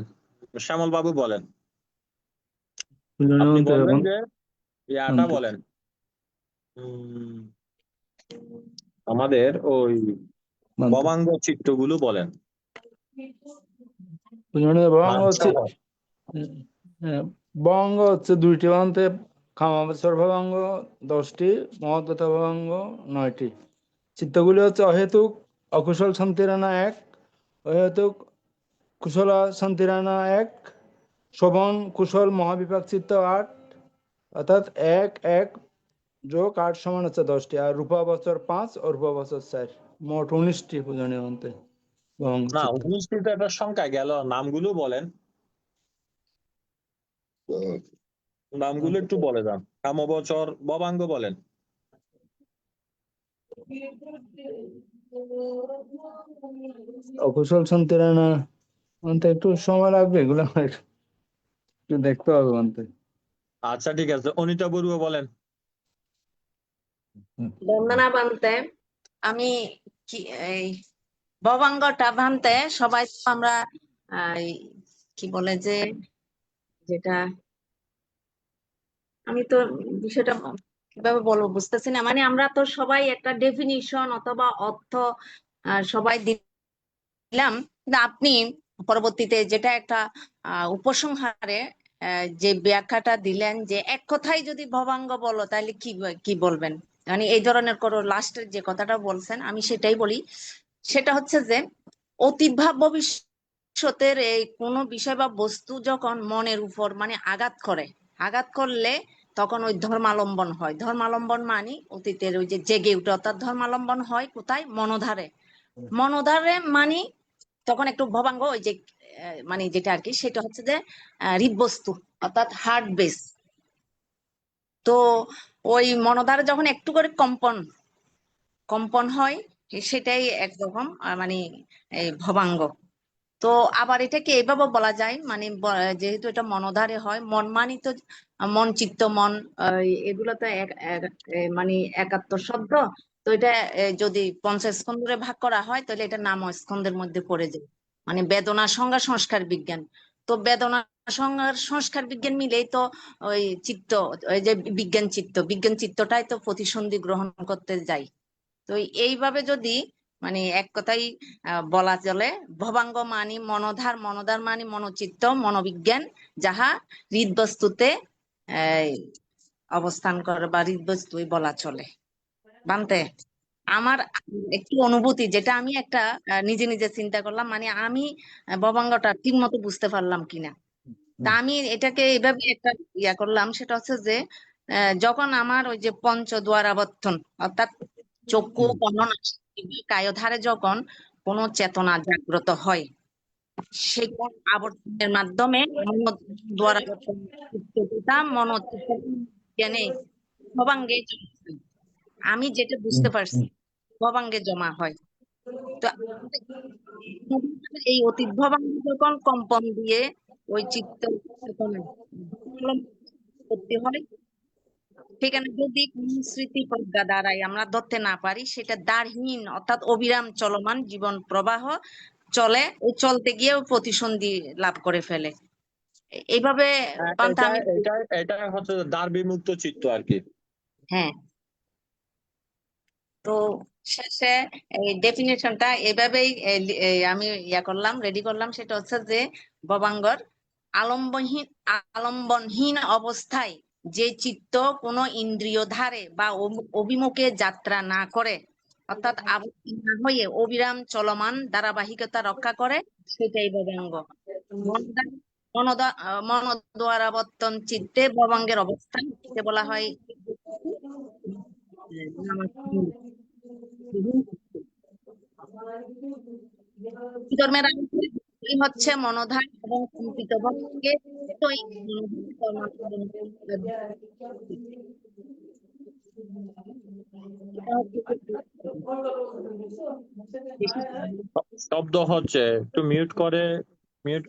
শ্যামল বাবু বলেন, আপনি বলবেন যে ইয়াটা বলেন, আমাদের ওই ভবাঙ্গ চিত্রগুলো বলেন। ভবাঙ্গ হচ্ছে 2টি বান্তে, কামাবচর ভবাঙ্গ 10টি, মহদ্গত ভবাঙ্গ 9টি। চিত্তগুলি হচ্ছে অহেতুক অকুশল শান্তিরানা 1, অহেতুক কুশলা শান্তিরানা 1, শোভন কুশল মহাবিপাক চিত্ত 8, অর্থাৎ 1 1 যোগ 8 সমান হচ্ছে 10টি। আর রূপা বছর 5 ও রূপা বছর 4, মোট 19টি পূজনীয় অন্তে। না, 19টি তো একটা সংখ্যা গেল, নামগুলো বলেন, নামগুলো একটু বলে যান। কামবচর ভবাঙ্গ বলেন। অকুশল শান্তিরানা অন্তে একটু সময় লাগবে, এগুলো একটু দেখতে হবে অন্তে। আচ্ছা, ঠিক আছে, অনিতা বড়ুয়া বলেন। বন্দনা বানতে আমি কি এই ভবাঙ্গটা ভানতে সবাই তো আমরা কি বলে যে, যেটা আমি তো বিষয়টা কিভাবে বলবো বুঝতেছি না, মানে আমরা তো সবাই একটা ডেফিনিশন অথবা অর্থ সবাই দিলাম, কিন্তু আপনি পরবর্তীতে যেটা একটা উপসংহারে যে ব্যাখ্যাটা দিলেন যে এক কথাই যদি ভবাঙ্গ বলো তাহলে কি বলবেন, মানে এই ধরনের কোনো লাস্টের যে কথাটা বলছেন আমি সেটাই বলি। সেটা হচ্ছে যে অতীতভাব ভবিষ্যতের এই কোনো বিষয় বা বস্তু যখন মনের উপর মানে আঘাত করলে তখন ওই ধর্মালম্বন হয়। ধর্মালম্বন মানে অতীতের ওই যে জেগে উঠে, অর্থাৎ ধর্মালম্বন হয় কোথায়, মনোধারে মানে তখন একটু ভবাঙ্গ ওই যে মানে যেটা আর কি, সেটা হচ্ছে যে হৃদবস্তু অর্থাৎ হার্ট বেস। তো ওই মনোধারে যখন একটু করে কম্পন হয়, সেটাই একরকম মানে ভবাঙ্গ। তো আবার এটাকে এভাবে বলা যায়, মানে যেহেতু এটা মনোধারে হয়, মন মানি তো মন, চিত্ত, মন, এগুলো তো মানে একাত্তর শব্দ। তো এটা যদি পঞ্চস্কন্ধরে ভাগ করা হয় তাহলে এটা নাম স্কন্ধের মধ্যে পড়ে যায়, মানে বেদনা সংজ্ঞা সংস্কার বিজ্ঞান। তো বেদনা সংজ্ঞার সংস্কার বিজ্ঞান মিলেই তো ওই চিত্ত, ওই যে বিজ্ঞান চিত্তটাই তো প্রতিসন্ধি গ্রহণ করতে যায়। তো এইভাবে যদি মানে এক কথাই বলা চলে ভবাঙ্গ মানি মনোধার, মনোধার মানি মনোচিত্ত, মনোবিজ্ঞান, যাহা হৃদবস্তুতে আহ, অবস্থান করে বা হৃদবস্তুই বলা চলে। বানতে আমার একটু অনুভূতি, যেটা আমি একটা নিজে নিজে চিন্তা করলাম, মানে আমি ভবাঙ্গটা ঠিক মতো বুঝতে পারলাম কিনা। তা আমি এটাকে এভাবে একটা ইয়া করলাম, সেটা হচ্ছে যে যখন আমার ওই যে পঞ্চদুয়ার আবর্তন, অর্থাৎ চক্ষু কর্ণ কায়োধারে যখন কোনো চেতনা জাগ্রত হয়, সেই আবর্তনের মাধ্যমে মনোদ্বার আবর্তন মনোচিত্ত জ্ঞানে ভবাঙ্গে জমা হয়। আমি যেটা বুঝতে পারছি ভবাঙ্গে জমা হয়। তো এই অতীত ভবাঙ্গ যখন কম্পন দিয়ে ওই চিত্ত চেতনা করতে হয়, সেখানে যদি কোন স্মৃতি প্রজ্ঞা দ্বারাই আমরা ধরতে না পারি, সেটা দ্বারহীন অর্থাৎ অবিরাম চলমান জীবন প্রবাহ চলে, ওই চলতে গিয়েও প্রতিসন্ধি লাভ করে ফেলে। এইভাবে পান্থা এটা আমি এটা এটা হচ্ছে দ্বার বিমুক্ত চিত্ত আর কি। হ্যাঁ। তো শেষে এই ডেফিনেশনটা এভাবেই আমি ইয়া করলাম, রেডি করলাম, সেটা হচ্ছে যে ভবাঙ্গর আলম্বনহীন অবস্থায় যে চিত্ত কোনো ইন্দ্রিয় ধারে বা অভিমুখে যাত্রা না করে, অর্থাৎ আবদ্ধ না হয়ে অবিরাম চলমান ধারাবাহিকতা রক্ষা করে, সেটাই ভবাঙ্গ। মনোদ্বারাবর্তন চিত্তে ভবাঙ্গের অবস্থান বলা হয় ধর্মের হচ্ছে মনোধার এবং কম্পিত ভঙ্গে শব্দ হচ্ছে একটু মিউট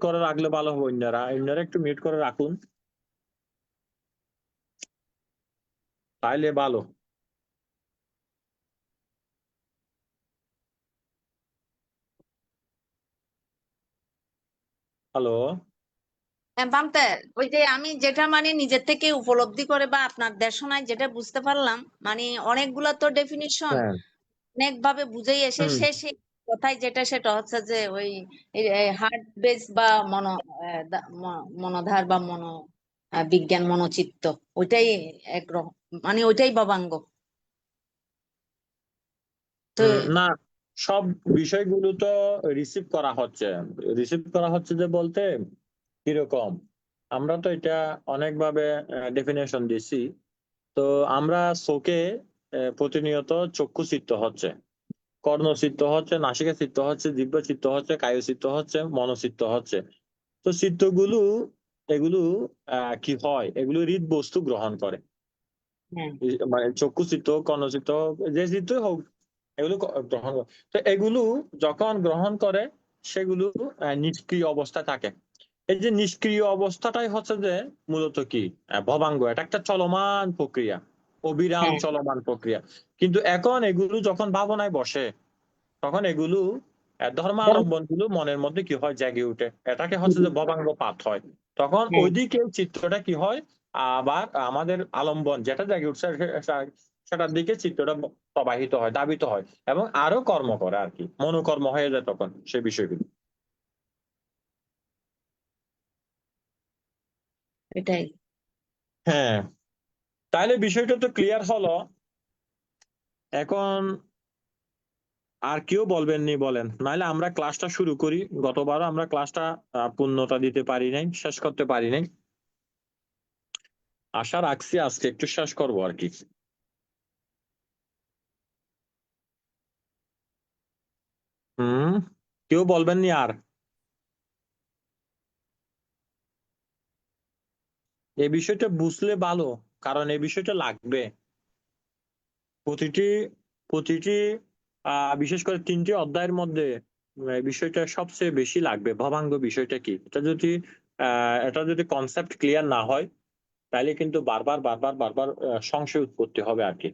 করে রাখলে ভালো হবে। অন্যরা একটু মিউট করে রাখুন, তাইলে ভালো। হ্যালো, বামতে ওই যে আমি যেটা মানে নিজের থেকে উপলব্ধি করে বা আপনার দেশনায় যেটা বুঝতে পারলাম, মানে অনেকগুলো তো ডেফিনিশন হ্যাঁ, অনেক ভাবে বুঝেই এসে শেষে কথাই যেটা, সেটা হচ্ছে যে ওই হার্ট বেস বা মনোধার বা বিজ্ঞান মনোচিত্ত, ওইটাই একরকম, মানে ওইটাই ভবাঙ্গ। তো না, সব বিষয়গুলো তো রিসিভ করা হচ্ছে যে বলতে কিরকম, আমরা তো এটা অনেকভাবে ডেফিনেশন দিছি। তো আমরা চোখে প্রতিনিয়ত চক্ষু চিত্ত হচ্ছে, কর্ণ চিত্ত হচ্ছে, নাসিকা চিত্ত হচ্ছে, জিহ্ব চিত্ত হচ্ছে, কায় চিত্ত হচ্ছে, মনোচিত্ত হচ্ছে। তো চিত্তগুলো এগুলো কি হয়, এগুলো হৃদ বস্তু গ্রহণ করে। হ্যাঁ, মানে চক্ষু চিত্ত, কর্ণ চিত্ত, যে চিত্তই হোক, এগুলো গ্রহণ করে। তো এগুলো যখন গ্রহণ করে, সেগুলো নিষ্ক্রিয় অবস্থায় থাকে। এই যে নিষ্ক্রিয় অবস্থাটাই হচ্ছে যে মূলত কি ভবাঙ্গ। এটা একটা চলমান প্রক্রিয়া, অবিরাম হ্যাঁ, চলমান প্রক্রিয়া। কিন্তু এখন এগুলো যখন ভাবনায় বসে, তখন এগুলো ধর্মালম্বন গুলো মনের মধ্যে কি হয়, জেগে উঠে, এটাকে হচ্ছে যে ভবাঙ্গ পাঠ হয়। তখন হ্যাঁ, ওইদিকে চিত্রটা কি হয়, আবার আমাদের আলম্বন যেটা জেগে উঠছে সেটার দিকে চিত্রটা প্রবাহিত হয়, দাবিত হয়, এবং আরো কর্ম করে আর কি, মনোকর্ম হয়ে যায় তখন সেই বিষয়গুলো। এটাই। হ্যাঁ, তাহলে বিষয়টা তো ক্লিয়ার হলো। এখন আর কেউ বলবেননি বলেন, নাহলে আমরা ক্লাসটা শুরু করি। গতবারও আমরা ক্লাসটা পূর্ণতা দিতে পারি নাই, শেষ করতে পারি নাই। আশা রাখছি আজকে একটু শেষ করবো আর কি। কেউ বলবেননি আর? এই বিষয়টা বুঝলে ভালো, কারণ এই বিষয়টা লাগবে প্রতিটি প্রতিটি বিশেষ করে 3টি অধ্যায়ের মধ্যে। এই বিষয়টা সবচেয়ে বেশি লাগবে, ভবাঙ্গ বিষয়টা কি, এটা যদি কনসেপ্ট ক্লিয়ার না হয়, তাহলে কিন্তু বারবার বারবার বারবার সংশয় উৎপত্তি হবে আর কি।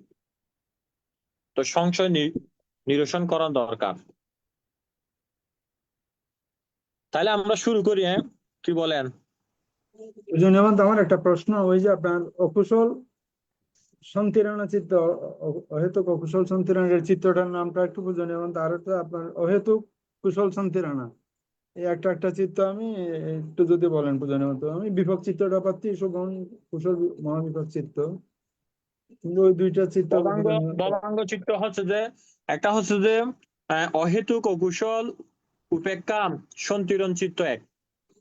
তো সংশয় নিরসন করা দরকার। তাহলে আমরা শুরু করি, হ্যাঁ, কি বলেন? আমার একটা প্রশ্ন, ওই যে আপনার অকুশল সন্তিরানা চিত্ত, অহেতুক অকুশল সন্তিরানের চিত্তটার নামটা একটু বুঝুন, এবং তার হচ্ছে আপনার অহেতুক কুশল সন্তিরানা, এই একটা চিত্ত আমি একটু যদি বলেন বুঝানোর মতো। আমি বিভক্ত চিত্তটা পাচ্ছি, শুভম কুশল মহাবিভক্ত চিত্ত, কিন্তু ওই দুইটা চিত্ত বলাঙ্গ চিত্ত হচ্ছে যে একটা হচ্ছে যে অহেতুক অকুশল উপেক্ষা সন্তিরণ চিত্ত 1,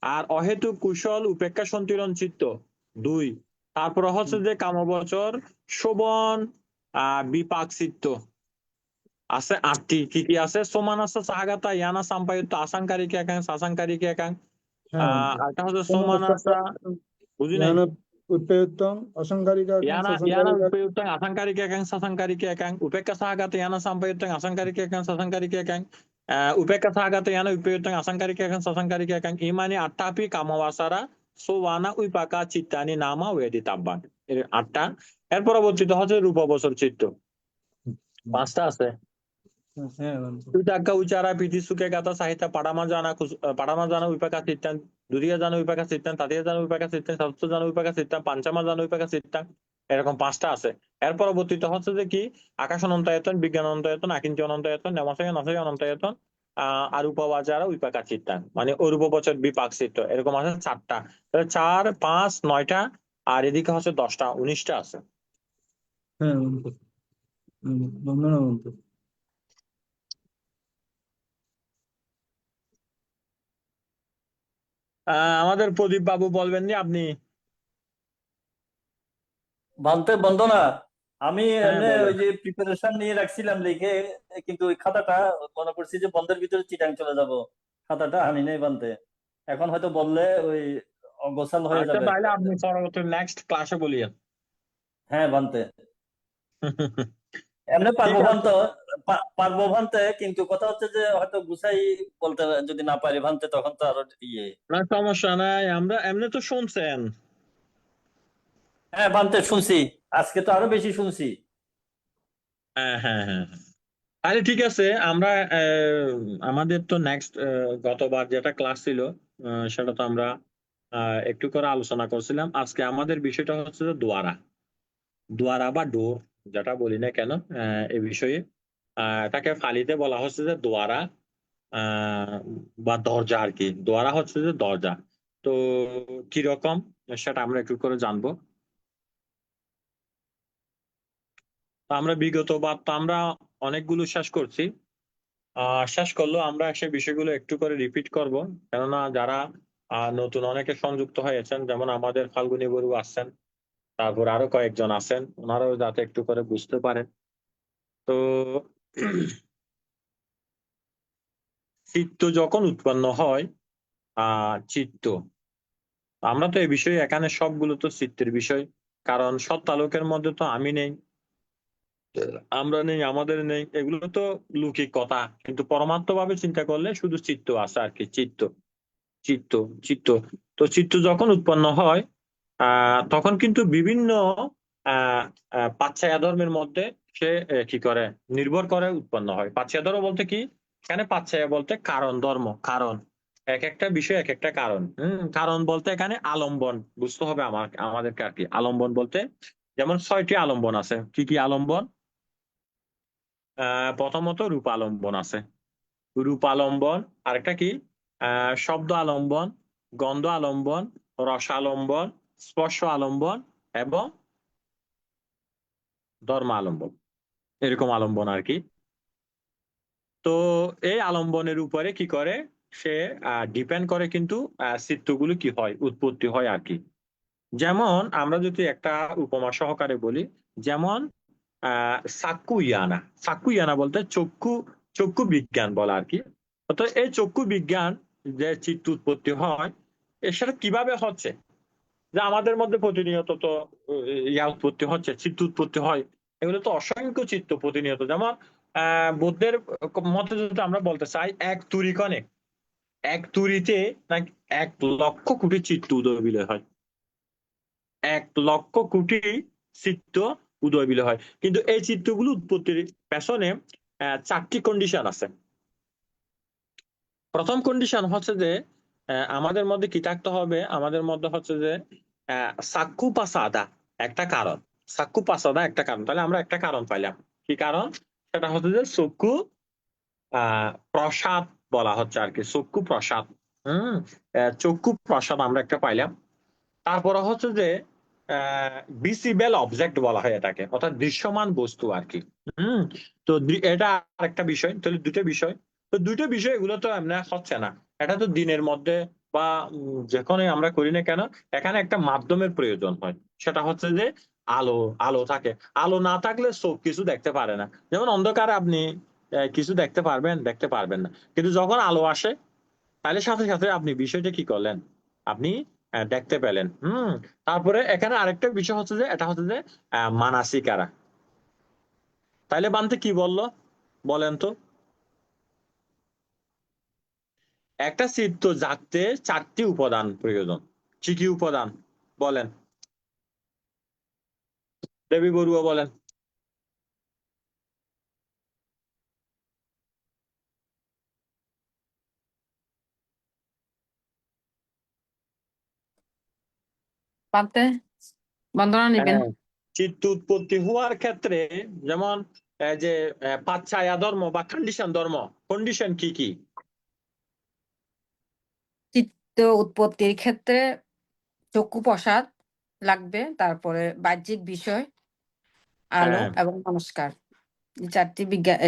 আর অহেতুক কুশল উপেক্ষা সন্তিরণ চিত্ত 2, তারপর হচ্ছে যে কামবচর শোভন বিপাক চিত্ত আছে 8টি। কি কি আছে? সোমানাসা সাহাগাতা ইয়ানা সাম্পায়ুত্ত আসাঙ্কারিকে একাং সাসাঙ্কারিকে একাং, আরেকটা হচ্ছে সোমানাসা বুঝি নাই, উৎপেয়ুত্তম অসংকারিকা ইয়ানা উপেয়ুত্তং আসাঙ্কারিকে একাং সাসাঙ্কারিকে একাং, উপেক্ষা সাহাগাতা ইয়ানা সাম্পায়ুত্তং আসাঙ্কারিকে একাং সাসাঙ্কারিকে একাং, উপেক্ষা সাহাগাতা ইয়ানা উপেয়ুত্তং আসাঙ্কারিকে একাং সাসাঙ্কারিকে একাং, ইমানি 8টাপি কামবাসারা সোওয়ানা উইপাকা চিত্তানি নামা ওয়েদিতাব্বান, এর 8টা। এর পরবর্তীতে হচ্ছে রূপবচর চিত্ত 5টা আছে। উচারা পিতি সুকে গাতা সাহিত্য পাড়ামা জানা উইপাকা চিত্তান, দুরিয়া জানা উইপাকা চিত্তান, তাতিয়া জানা উইপাকা চিত্তান, সপ্ত জানা উইপাকা চিত্তান, পাঞ্চামা জানা উইপাকা চিত্তান, এরকম 5টা আছে। এর পরবর্তীতে হচ্ছে যে কি আকাশ অনন্তায়তন, বিজ্ঞান অনন্তায়তন, আকিঞ্চ অনন্তায়তন, নেমাশয় নাশয় অনন্তায়তন, আর উপবাজারা উইপাকা চিত্তান, মানে অরূপবচর বিপাক চিত্ত, এরকম আছে 4টা। তাহলে 4, 5, 9টা, আর এদিকে হচ্ছে 10টা, 19টা আছে। হ্যাঁ, বন্ধু। আমাদের প্রদীপ বাবু বলবেন নি আপনি? ভান্তে বন্দনা, আমি এমনি বলেন। ওই যে প্রিপারেশন নিয়ে রাখছিলাম লিখে, কিন্তু ওই খাতাটা মনে করছি যে বন্ধের ভিতরে চিটাং চলে যাব, খাতাটা আনি নাই বানতে। এখন হয়তো বললে ওই অগোছাল হয়ে আচ্ছা, যাবে। তাহলে আপনি পরবর্তী নেক্সট ক্লাসে বলিয়েন। হ্যাঁ বানতে, এমনি পারবো ভান্ত, পারবো ভান্তে, কিন্তু কথা হচ্ছে যে হয়তো গুছাই বলতে যদি না পারি ভান্তে, তখন তো আরো ইয়ে। না, সমস্যা নাই, আমরা এমনি তো শুনছেন। হ্যাঁ ভান্তে শুনছি, আজকে তো আরো বেশি শুনছি। হ্যাঁ হ্যাঁ হ্যাঁ, তাহলে ঠিক আছে। আমরা আমাদের তো নেক্সট গতবার যেটা ক্লাস ছিল সেটা তো আমরা একটু করে আলোচনা করছিলাম। আজকে আমাদের বিষয়টা হচ্ছে যে দোয়ারা বা ডোর, যেটা বলি না কেন এ বিষয়ে, এটাকে ফালিতে বলা হচ্ছে যে দোয়ারা বা দরজা আর কি। দোয়ারা হচ্ছে যে দরজা। তো কিরকম সেটা আমরা একটু করে জানবো। আমরা বিগতবার তো আমরা অনেকগুলো শেষ করছি, শেষ করলেও আমরা সে বিষয়গুলো একটু করে রিপিট করব, কেননা যারা নতুন অনেকে সংযুক্ত হয়েছেন, যেমন আমাদের ফাল্গুনী বড়ু আসছেন, তারপর আরো কয়েকজন আছেন, ওনারাও যাতে একটু করে বুঝতে পারেন। তো চিত্ত যখন উৎপন্ন হয়, চিত্ত, আমরা তো এই বিষয়ে এখানে সবগুলো তো চিত্তের বিষয়, কারণ সত্তালোকের মধ্যে তো আমি নেই, আমরা নেই, আমাদের নেই, এগুলো তো লৌকিক কথা, কিন্তু পরমাত্ম ভাবে চিন্তা করলে শুধু চিত্ত আছে আর কি। চিত্ত চিত্ত চিত্ত তো চিত্ত যখন উৎপন্ন হয় তখন কিন্তু বিভিন্ন পাশ্চাত্য ধর্মের মধ্যে সে কি করে নির্ভর করে উৎপন্ন হয়। পাশ্চাত্য ধর্ম বলতে কি, এখানে পাশ্চাত্য বলতে কারণ ধর্ম, কারণ এক একটা বিষয় এক একটা কারণ। কারণ বলতে এখানে আলম্বন বুঝতে হবে আমাদেরকে আর কি। আলম্বন বলতে যেমন 6টি আলম্বন আছে। কি কি আলম্বন? প্রথমত রূপালম্বন আছে, রূপালম্বন। আরেকটা কি? শব্দ আলম্বন, গন্ধ আলম্বন, রস আলম্বন, স্পর্শ আলম্বন এবং ধর্ম আলম্বন, এরকম আলম্বন আর কি। তো এই আলম্বনের উপরে কি করে সে ডিপেন্ড করে কিন্তু চিত্তগুলো কি হয়, উৎপত্তি হয় আর কি। যেমন আমরা যদি একটা উপমা সহকারে বলি, যেমন চাক্ষু ইয়ানা বলতে চক্ষু বিজ্ঞান বলা আর কি। অর্থাৎ এই চক্ষু বিজ্ঞান যে চিত্ত উৎপত্তি হয়, সেটা কিভাবে হচ্ছে, যে আমাদের মধ্যে প্রতিনিয়ত তো উৎপত্তি হচ্ছে, চিত্ত উৎপত্তি হয়, এগুলো তো অসংখ্য চিত্ত প্রতিনিয়ত। যেমন বুদ্ধের মতে যদি আমরা বলতে চাই, এক তুরিকণে, এক তুরিতে 1,00,000 কোটি চিত্ত উদয় বিলয় হয়, 1,00,000 কোটি চিত্ত উদয় বিলয় হয়। কিন্তু এই চিত্তগুলো উৎপত্তির পেছনে 4টি কন্ডিশন আছে। প্রথম কন্ডিশন হচ্ছে যে আমাদের মধ্যে কি থাকতে হবে, আমাদের মধ্যে হচ্ছে যে চাক্ষু পাসাদা একটা কারণ। চাক্ষু পাঁচটা একটা কারণ, তাহলে আমরা একটা কারণ পাইলাম। কি কারণ? সেটা হচ্ছে যে চক্ষু প্রসাদ বলা হচ্ছে আর কি, চক্ষু প্রসাদ। চক্ষু প্রসাদ আমরা একটা পাইলাম। তারপরে হচ্ছে যে ভিজিবল অবজেক্ট বলা হয় এটাকে, অর্থাৎ দৃশ্যমান বস্তু আর কি। তো এটা আরেকটা বিষয়, তাহলে দুটো বিষয়। তো দুটো বিষয় এগুলো তো এমনি হচ্ছে না, এটা তো দিনের মধ্যে বা যেখানে আমরা করি না কেন, এখানে একটা মাধ্যমের প্রয়োজন হয়। সেটা হচ্ছে যে আলো। আলো থাকে, আলো না থাকলে চোখ কিছু দেখতে পারে না। যেমন অন্ধকারে আপনি কিছু দেখতে পারবেন না, কিন্তু যখন আলো আসে তাহলে সাথে সাথে আপনি বিষয়টা কি করলেন, আপনি দেখতে পেলেন। তারপরে এখানে আরেকটা বিষয় হচ্ছে যে এটা হচ্ছে যে মানাসিকারা। তাইলে বানতে কি বললো বলেন তো? একটা চিত্ত জাগতে 4টি উপাদান প্রয়োজন। কি কি উপাদান বলেন, দেবী বড়ুয়া বলেন। পাতে বন্দনা নিবেন। হ্যাঁ, চিত্ত উৎপত্তি হওয়ার ক্ষেত্রে যেমন যে পাঁচ ছায়া ধর্ম বা কন্ডিশন ধর্ম, কন্ডিশন কি কি? চিত্ত উৎপত্তির ক্ষেত্রে চক্ষু প্রসাদ লাগবে, তারপরে বাহ্যিক বিষয়, আলো হ্যাঁ এবং নমস্কার। এই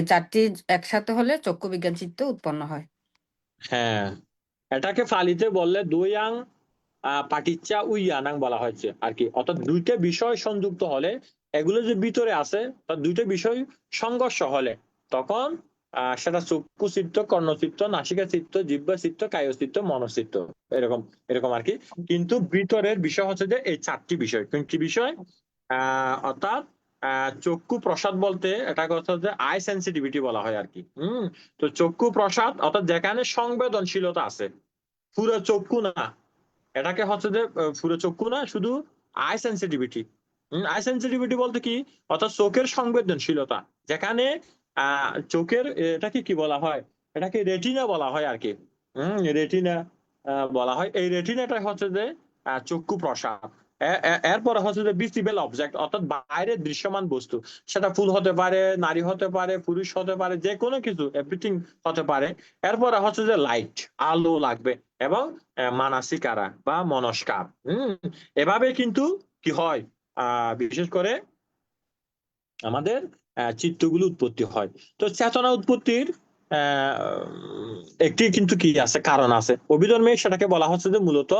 চারটি একসাথে হলে চক্ষু বিজ্ঞান চিত্ত উৎপন্ন হয়। হ্যাঁ, এটাকে ফালিতে বললে দুইয়াং পাটিচ্চা উইয়ানাং বলা হয়েছে আর কি, অর্থাৎ দুইটা বিষয় সংযুক্ত হলে, এগুলো যে ভিতরে আছে তার দুইটা বিষয় সংঘর্ষ হলে তখন সেটা চক্ষু চিত্ত, কর্ণচিত্ত, নাসিকা চিত্ত, জিহ্বা চিত্ত, কায় চিত্ত, মনচিত্ত, এরকম এরকম আর কি। কিন্তু ভিতরের বিষয় হচ্ছে যে এই 4টি বিষয়। কি বিষয়? অর্থাৎ চক্ষু প্রসাদ বলতে এটাকে হচ্ছে যে আই সেন্সিটিভিটি বলা হয় আর কি। তো চক্ষু প্রসাদ অর্থাৎ যেখানে সংবেদনশীলতা আছে, পুরো চক্ষু না, এটাকে হচ্ছে যে পুরো চক্ষু না, শুধু আই সেন্সিটিভিটি। আই সেন্সিটিভিটি বলতে কি? অর্থাৎ চোখের সংবেদনশীলতা, যেখানে চোখের এটাকে কি বলা হয়, এটাকে রেটিনা বলা হয় আর কি। রেটিনা বলা হয়। এই রেটিনাটা হচ্ছে যে চক্ষু প্রসাদ। এরপরে হচ্ছে যে ভিজিবল অবজেক্ট, অর্থাৎ বাইরের দৃশ্যমান বস্তু, সেটা ফুল হতে পারে, নারী হতে পারে, পুরুষ হতে পারে, যে কোনো কিছু, এভরিথিং হতে পারে। এরপরে হচ্ছে যে লাইট, আলো লাগবে, এবং মানসিকারা বা মনস্কার। এভাবে কিন্তু কি হয়, বিশেষ করে আমাদের চিত্তগুলো উৎপত্তি হয়। তো চেতনা উৎপত্তির একটি কিন্তু কি আছে, কারণ আছে অভিধর্মে, সেটাকে বলা হচ্ছে যে মূলত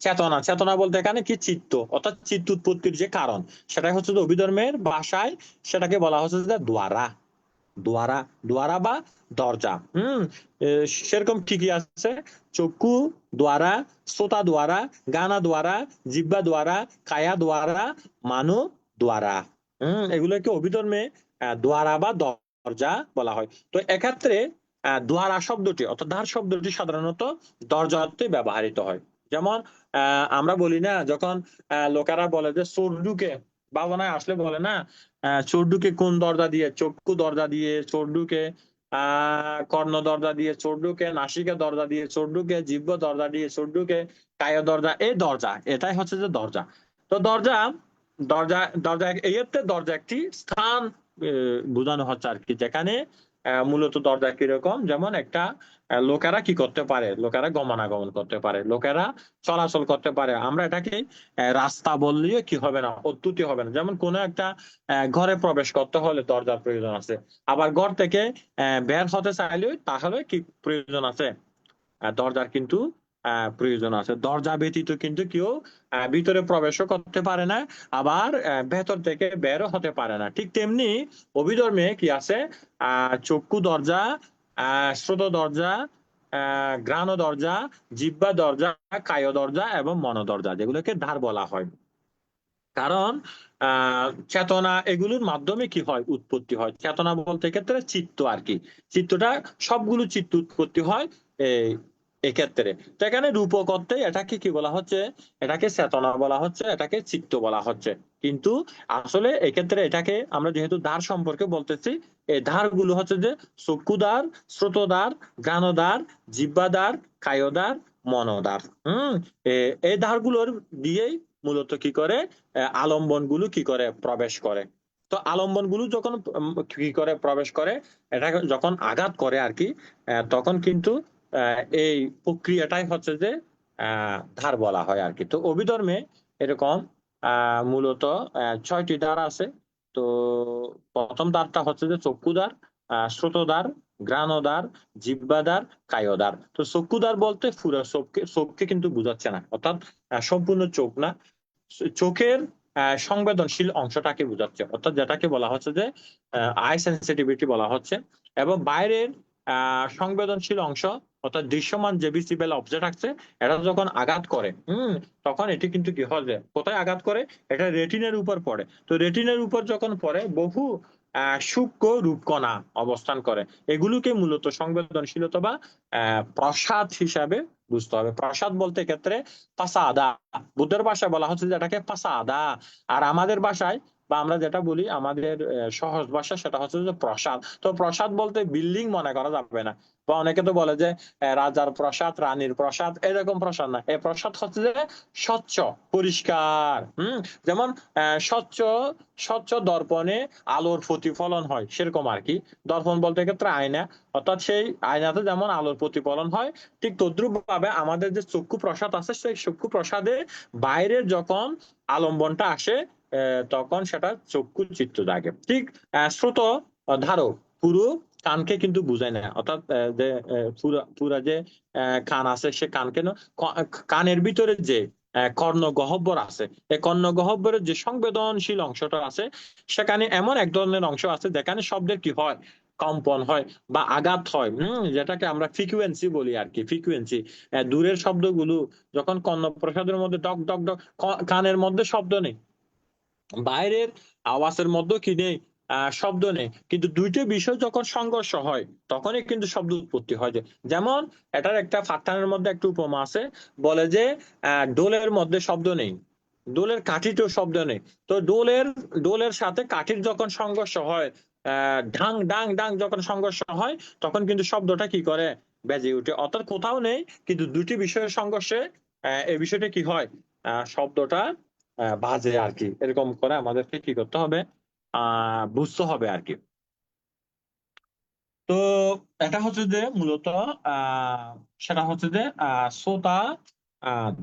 চেতনা। চেতনা বলতে এখানে কি, চিত্ত, অর্থাৎ চিত্ত উৎপত্তির যে কারণ, সেটাই হচ্ছে যে অভিধর্মের ভাষায় সেটাকে বলা হচ্ছে যে দ্বারা। দ্বারা, দ্বারা বা দরজা। সেরকম কি কি আছে? চক্ষু দ্বারা, শ্রোতা দ্বারা, গানা দ্বারা, জিহ্বা দ্বারা, কায়া দ্বারা, মানু দ্বারা। এগুলোকে অভিধর্মে দ্বারা বা দরজা বলা হয়। তো এক্ষেত্রে দ্বারা শব্দটি অর্থাৎ দ্বার শব্দটি সাধারণত দরজা অর্থে ব্যবহৃত হয়। যেমন আমরা বলি না, যখন লোকেরা বলে যে চোর ঢুকে, ভাবনায় আসলে বলে না চোর ঢুকে কোন দরজা দিয়ে, চক্ষু দরজা দিয়ে চোর ঢুকে, কর্ণ দরজা দিয়ে চোর ঢুকে, নাসিকা দরজা দিয়ে চোর ঢুকে, জিহ্বা দরজা দিয়ে চোর ঢুকে, কায় দরজা, এই দরজা, এটাই হচ্ছে যে দরজা। তো দরজা দরজা দরজা এই অর্থে দরজা একটি স্থান বোঝানো হচ্ছে আর কি, যেখানে মূলত দরজা কিরকম, যেমন একটা লোকেরা কি করতে পারে, লোকেরা গমনাগমন করতে পারে, লোকেরা চলাচল করতে পারে। আমরা এটাকে রাস্তা বললেও কি হবে না, অত্যুতি হবে না। যেমন কোনো একটা ঘরে প্রবেশ করতে হলে দরজার প্রয়োজন আছে, আবার ঘর থেকে বের হতে চাইলে তাহলে কি প্রয়োজন আছে, দরজার কিন্তু প্রয়োজন আছে। দরজা ব্যতীত কিন্তু কেউ ভিতরে প্রবেশও করতে পারে না, আবার ভেতর থেকে বেরও হতে পারে না। ঠিক তেমনি অভিধর্মে কি আছে, চক্ষু দরজা, শ্রোত দরজা, ঘ্রাণ দরজা, জিহ্বা দরজা, কায় দরজা এবং মন দরজা, যেগুলোকে দ্বার বলা হয়। কারণ চেতনা এগুলোর মাধ্যমে কি হয়, উৎপত্তি হয়। চেতনা বলতে ক্ষেত্রে চিত্ত আর কি, চিত্তটা সবগুলো চিত্ত উৎপত্তি হয় এক্ষেত্রে। তো এখানে রূপক অর্থে এটাকে কি বলা হচ্ছে, এটাকে চেতনা বলা হচ্ছে, এটাকে চিত্ত বলা হচ্ছে। কিন্তু আসলে এক্ষেত্রে এটাকে আমরা যেহেতু দ্বার সম্পর্কে বলতেছি, এই ধার গুলো হচ্ছে যে চক্ষুদ্বার, শ্রোতদ্বার, ঘ্রাণদ্বার, জিহ্বাদ্বার, কায়দ্বার, মনদ্বার। এই ধারগুলোর দিয়েই মূলত কি করে আলম্বন গুলো কি করে প্রবেশ করে। তো আলম্বন গুলো যখন কি করে প্রবেশ করে, এটা যখন আঘাত করে আর কি, তখন কিন্তু এই প্রক্রিয়াটাই হচ্ছে যে ধার বলা হয় আর কি। তো অভিধর্মে এরকম মূলত 6টি দ্বার আছে। তো প্রথম দ্বারটা হচ্ছে যে চক্ষুদ্বার, শ্রোতদ্বার, ঘ্রাণদ্বার, জিহ্বাদ্বার, কায়দ্বার। তো চক্ষুদ্বার বলতে পুরো চোখকে কিন্তু বোঝাচ্ছে না, অর্থাৎ সম্পূর্ণ চোখ না, চোখের সংবেদনশীল অংশটাকে বোঝাচ্ছে, অর্থাৎ যেটাকে বলা হচ্ছে যে আই সেন্সিটিভিটি বলা হচ্ছে। এবং বাইরের সংবেদনশীল অংশ অর্থাৎ দৃশ্যমান যে ভিজিবল অবজেক্ট আছে, এটা যখন আঘাত করে তখন এটি কিন্তু কি হয়, যে কোথায় আঘাত করে, এটা রেটিনের উপর পড়ে। তো রেটিনের উপর যখন পড়ে বহু সূক্ষ্ম রূপকণা অবস্থান করে, এগুলোকে মূলত সংবেদনশীলতা বা প্রসাদ হিসাবে বুঝতে হবে। প্রসাদ বলতে ক্ষেত্রে পাসাদা, বুদ্ধের ভাষায় বলা হচ্ছে যে এটাকে পাসাদা, আর আমাদের ভাষায় বা আমরা যেটা বলি আমাদের সহজ ভাষা সেটা হচ্ছে যে প্রসাদ। তো প্রসাদ বলতে বিল্ডিং মনে করা যাবে না, বা অনেকে তো বলে যে রাজার প্রসাদ, রানীর প্রসাদ, এরকম প্রসাদ না। এই প্রসাদ হচ্ছে যে স্বচ্ছ, পরিষ্কার। যেমন স্বচ্ছ স্বচ্ছ দর্পণে আলোর প্রতিফলন হয়, সেরকম আর কি। দর্পণ বলতে ক্ষেত্রে আয়না, অর্থাৎ সেই আয়নাতে যেমন আলোর প্রতিফলন হয়, ঠিক তদ্রুপ ভাবে আমাদের যে চক্ষু প্রসাদ আছে, সেই চক্ষু প্রসাদে বাইরে যখন আলম্বনটা আসে তখন সেটা চক্ষু চিত্ত জাগে। ঠিক শ্রোত ধারক পুরো কানকে কিন্তু বুঝায় না, অর্থাৎ যে পুরা যে কান আছে সে কানকে কানের ভিতরে যে কর্ণ গহ্বর আছে, এই কর্ণ গহ্বরের যে সংবেদনশীল অংশটা আছে, সেখানে এমন এক ধরনের অংশ আছে যেখানে শব্দের কি হয়, কম্পন হয় বা আঘাত হয়, যেটাকে আমরা ফ্রিকুয়েন্সি বলি আর কি। ফ্রিকুয়েন্সি দূরের শব্দগুলো যখন কর্ণপ্রসাদের মধ্যে ডক ডক ডক, কানের মধ্যে শব্দ নেই, বাইরের আওয়াজের মধ্যে কি নেই, শব্দ নেই, কিন্তু দুইটা বিষয় যখন সংঘর্ষ হয় তখনই কিন্তু শব্দ উৎপত্তি হয়। যেমন এটার একটা ফাটানের মধ্যে একটা উপমা আছে, বলে যে ডোলের মধ্যে শব্দ নেই, ডোলের কাঠিতেও শব্দ নেই। তো ডোলের সাথে কাঠির যখন সংঘর্ষ হয়, ঢাং ডাং ডাং যখন সংঘর্ষ হয়, তখন কিন্তু শব্দটা কি করে, বেজে উঠে। অর্থাৎ কোথাও নেই, কিন্তু দুটি বিষয়ের সংঘর্ষে এই বিষয়টা কি হয়, শব্দটা বাজে আর কি। এরকম করে আমাদেরকে কি করতে হবে, বুঝতে হবে আর কি। তো এটা হচ্ছে যে মূলত সেটা হচ্ছে যে শ্রোতা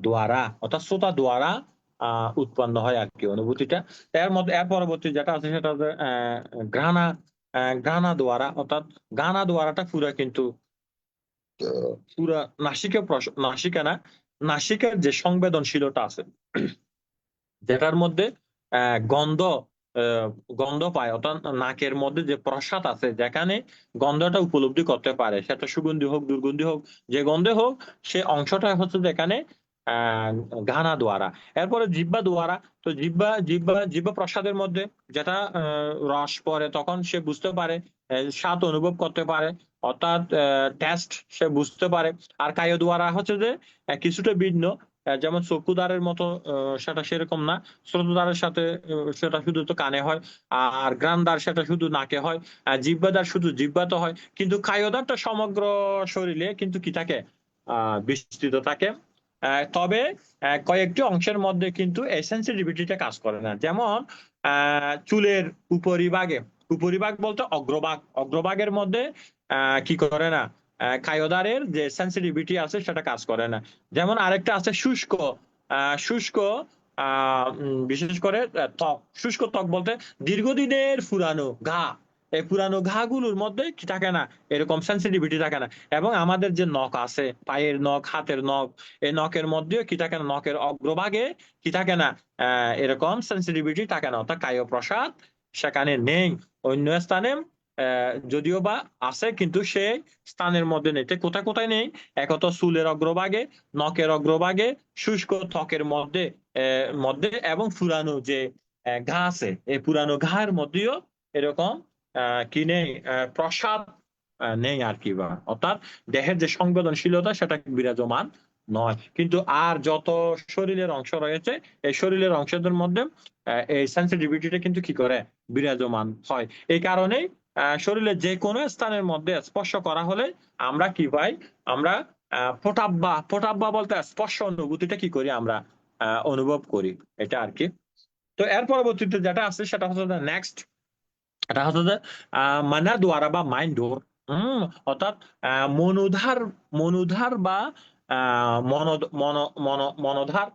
দ্বারা, অর্থাৎ শ্রোতা দ্বারা উৎপন্ন হয় আর কি অনুভূতিটা। এর পরবর্তী যেটা আছে সেটা হচ্ছে ঘ্রাণা দ্বারা, অর্থাৎ ঘ্রাণা দ্বারাটা পুরা কিন্তু পুরা নাসিকা না, নাসিকার যে সংবেদনশীলতা আছে, যেটার মধ্যে গন্ধ গন্ধ পায়, অর্থাৎ নাকের মধ্যে যে প্রসাদ আছে যেখানে গন্ধটা উপলব্ধি করতে পারে, সেটা সুগন্ধি হোক দুর্গন্ধি হোক, যে গন্ধে হোক, সে অংশটা হচ্ছে যেখানে ঘ্রাণা দ্বারা। এরপরে জিহ্বা দ্বারা, তো জিহ্বা প্রসাদের মধ্যে যেটা রস পড়ে তখন সে বুঝতে পারে, স্বাদ অনুভব করতে পারে, অর্থাৎ টেস্ট সে বুঝতে পারে। আর কায় দ্বারা হচ্ছে যে কিছুটা ভিন্ন, যেমন চক্ষুদ্বারের মতো সেটা সেরকম না, শ্রোতদ্বারের সাথে সেটা শুধু তো কানে হয়, আর ঘ্রাণদ্বার সেটা শুধু নাকে হয়, জিহ্বাদ্বার শুধু জিহ্বাতে হয়, কিন্তু কায়দ্বারটা সমগ্র শরীরে কিন্তু কি থাকে, বিস্তৃত থাকে। তবে কয়েকটি অংশের মধ্যে কিন্তু এই সেন্সিটিভিটিটা কাজ করে না। যেমন চুলের উপরিভাগ বলতে অগ্রভাগের মধ্যে কি করে না, কায়দারের যে সেন্সিটিভিটি আছে সেটা কাজ করে না। যেমন আরেকটা আছে শুষ্ক বিশেষ করে ত্বক। শুষ্ক ত্বক বলতে দীর্ঘদিনের পুরানো ঘা, এই পুরানো ঘা গুলোর মধ্যে কি থাকে না, এরকম সেন্সিটিভিটি থাকে না। এবং আমাদের যে নখ আছে, পায়ের নখ, হাতের নখ, এই নখের মধ্যেও কি থাকে না, নখের অগ্রভাগে কি থাকে না, এরকম সেন্সিটিভিটি থাকে না, অর্থাৎ কায় প্রসাদ সেখানে নেই। অন্য স্থানে যদিও বা আছে, কিন্তু সেই স্থানের মধ্যে নেই। কোথায় কোথায় নেই, একত চুলের অগ্রভাগে, নখের অগ্রভাগে, শুষ্ক ত্বকের মধ্যে এবং পুরানো যে ঘা আছে, এই পুরানো ঘায়ের মধ্যেও এরকম কি নেই, প্রসাদ নেই আর কি, বা অর্থাৎ দেহের যে সংবেদনশীলতা সেটা বিরাজমান নয়। কিন্তু আর যত শরীরের অংশ রয়েছে, এই শরীরের অংশদের মধ্যে এই সেন্সিটিভিটিটা কিন্তু কি করে, বিরাজমান হয়। এই কারণেই শরীরের যে কোনো স্থানের মধ্যে স্পর্শ করা হলে আমরা কি পাই, আমরা ফোটাব্বা বলতে স্পর্শ অনুভূতিটা কি করি, আমরা অনুভব করি, এটা আর কি। তো এর পরবর্তীতে যেটা আছে সেটা হচ্ছে নেক্সট, এটা হচ্ছে যে মানা দ্বারা বা মাইন্ড ডোর, অর্থাৎ মনোধার বা মনোধার।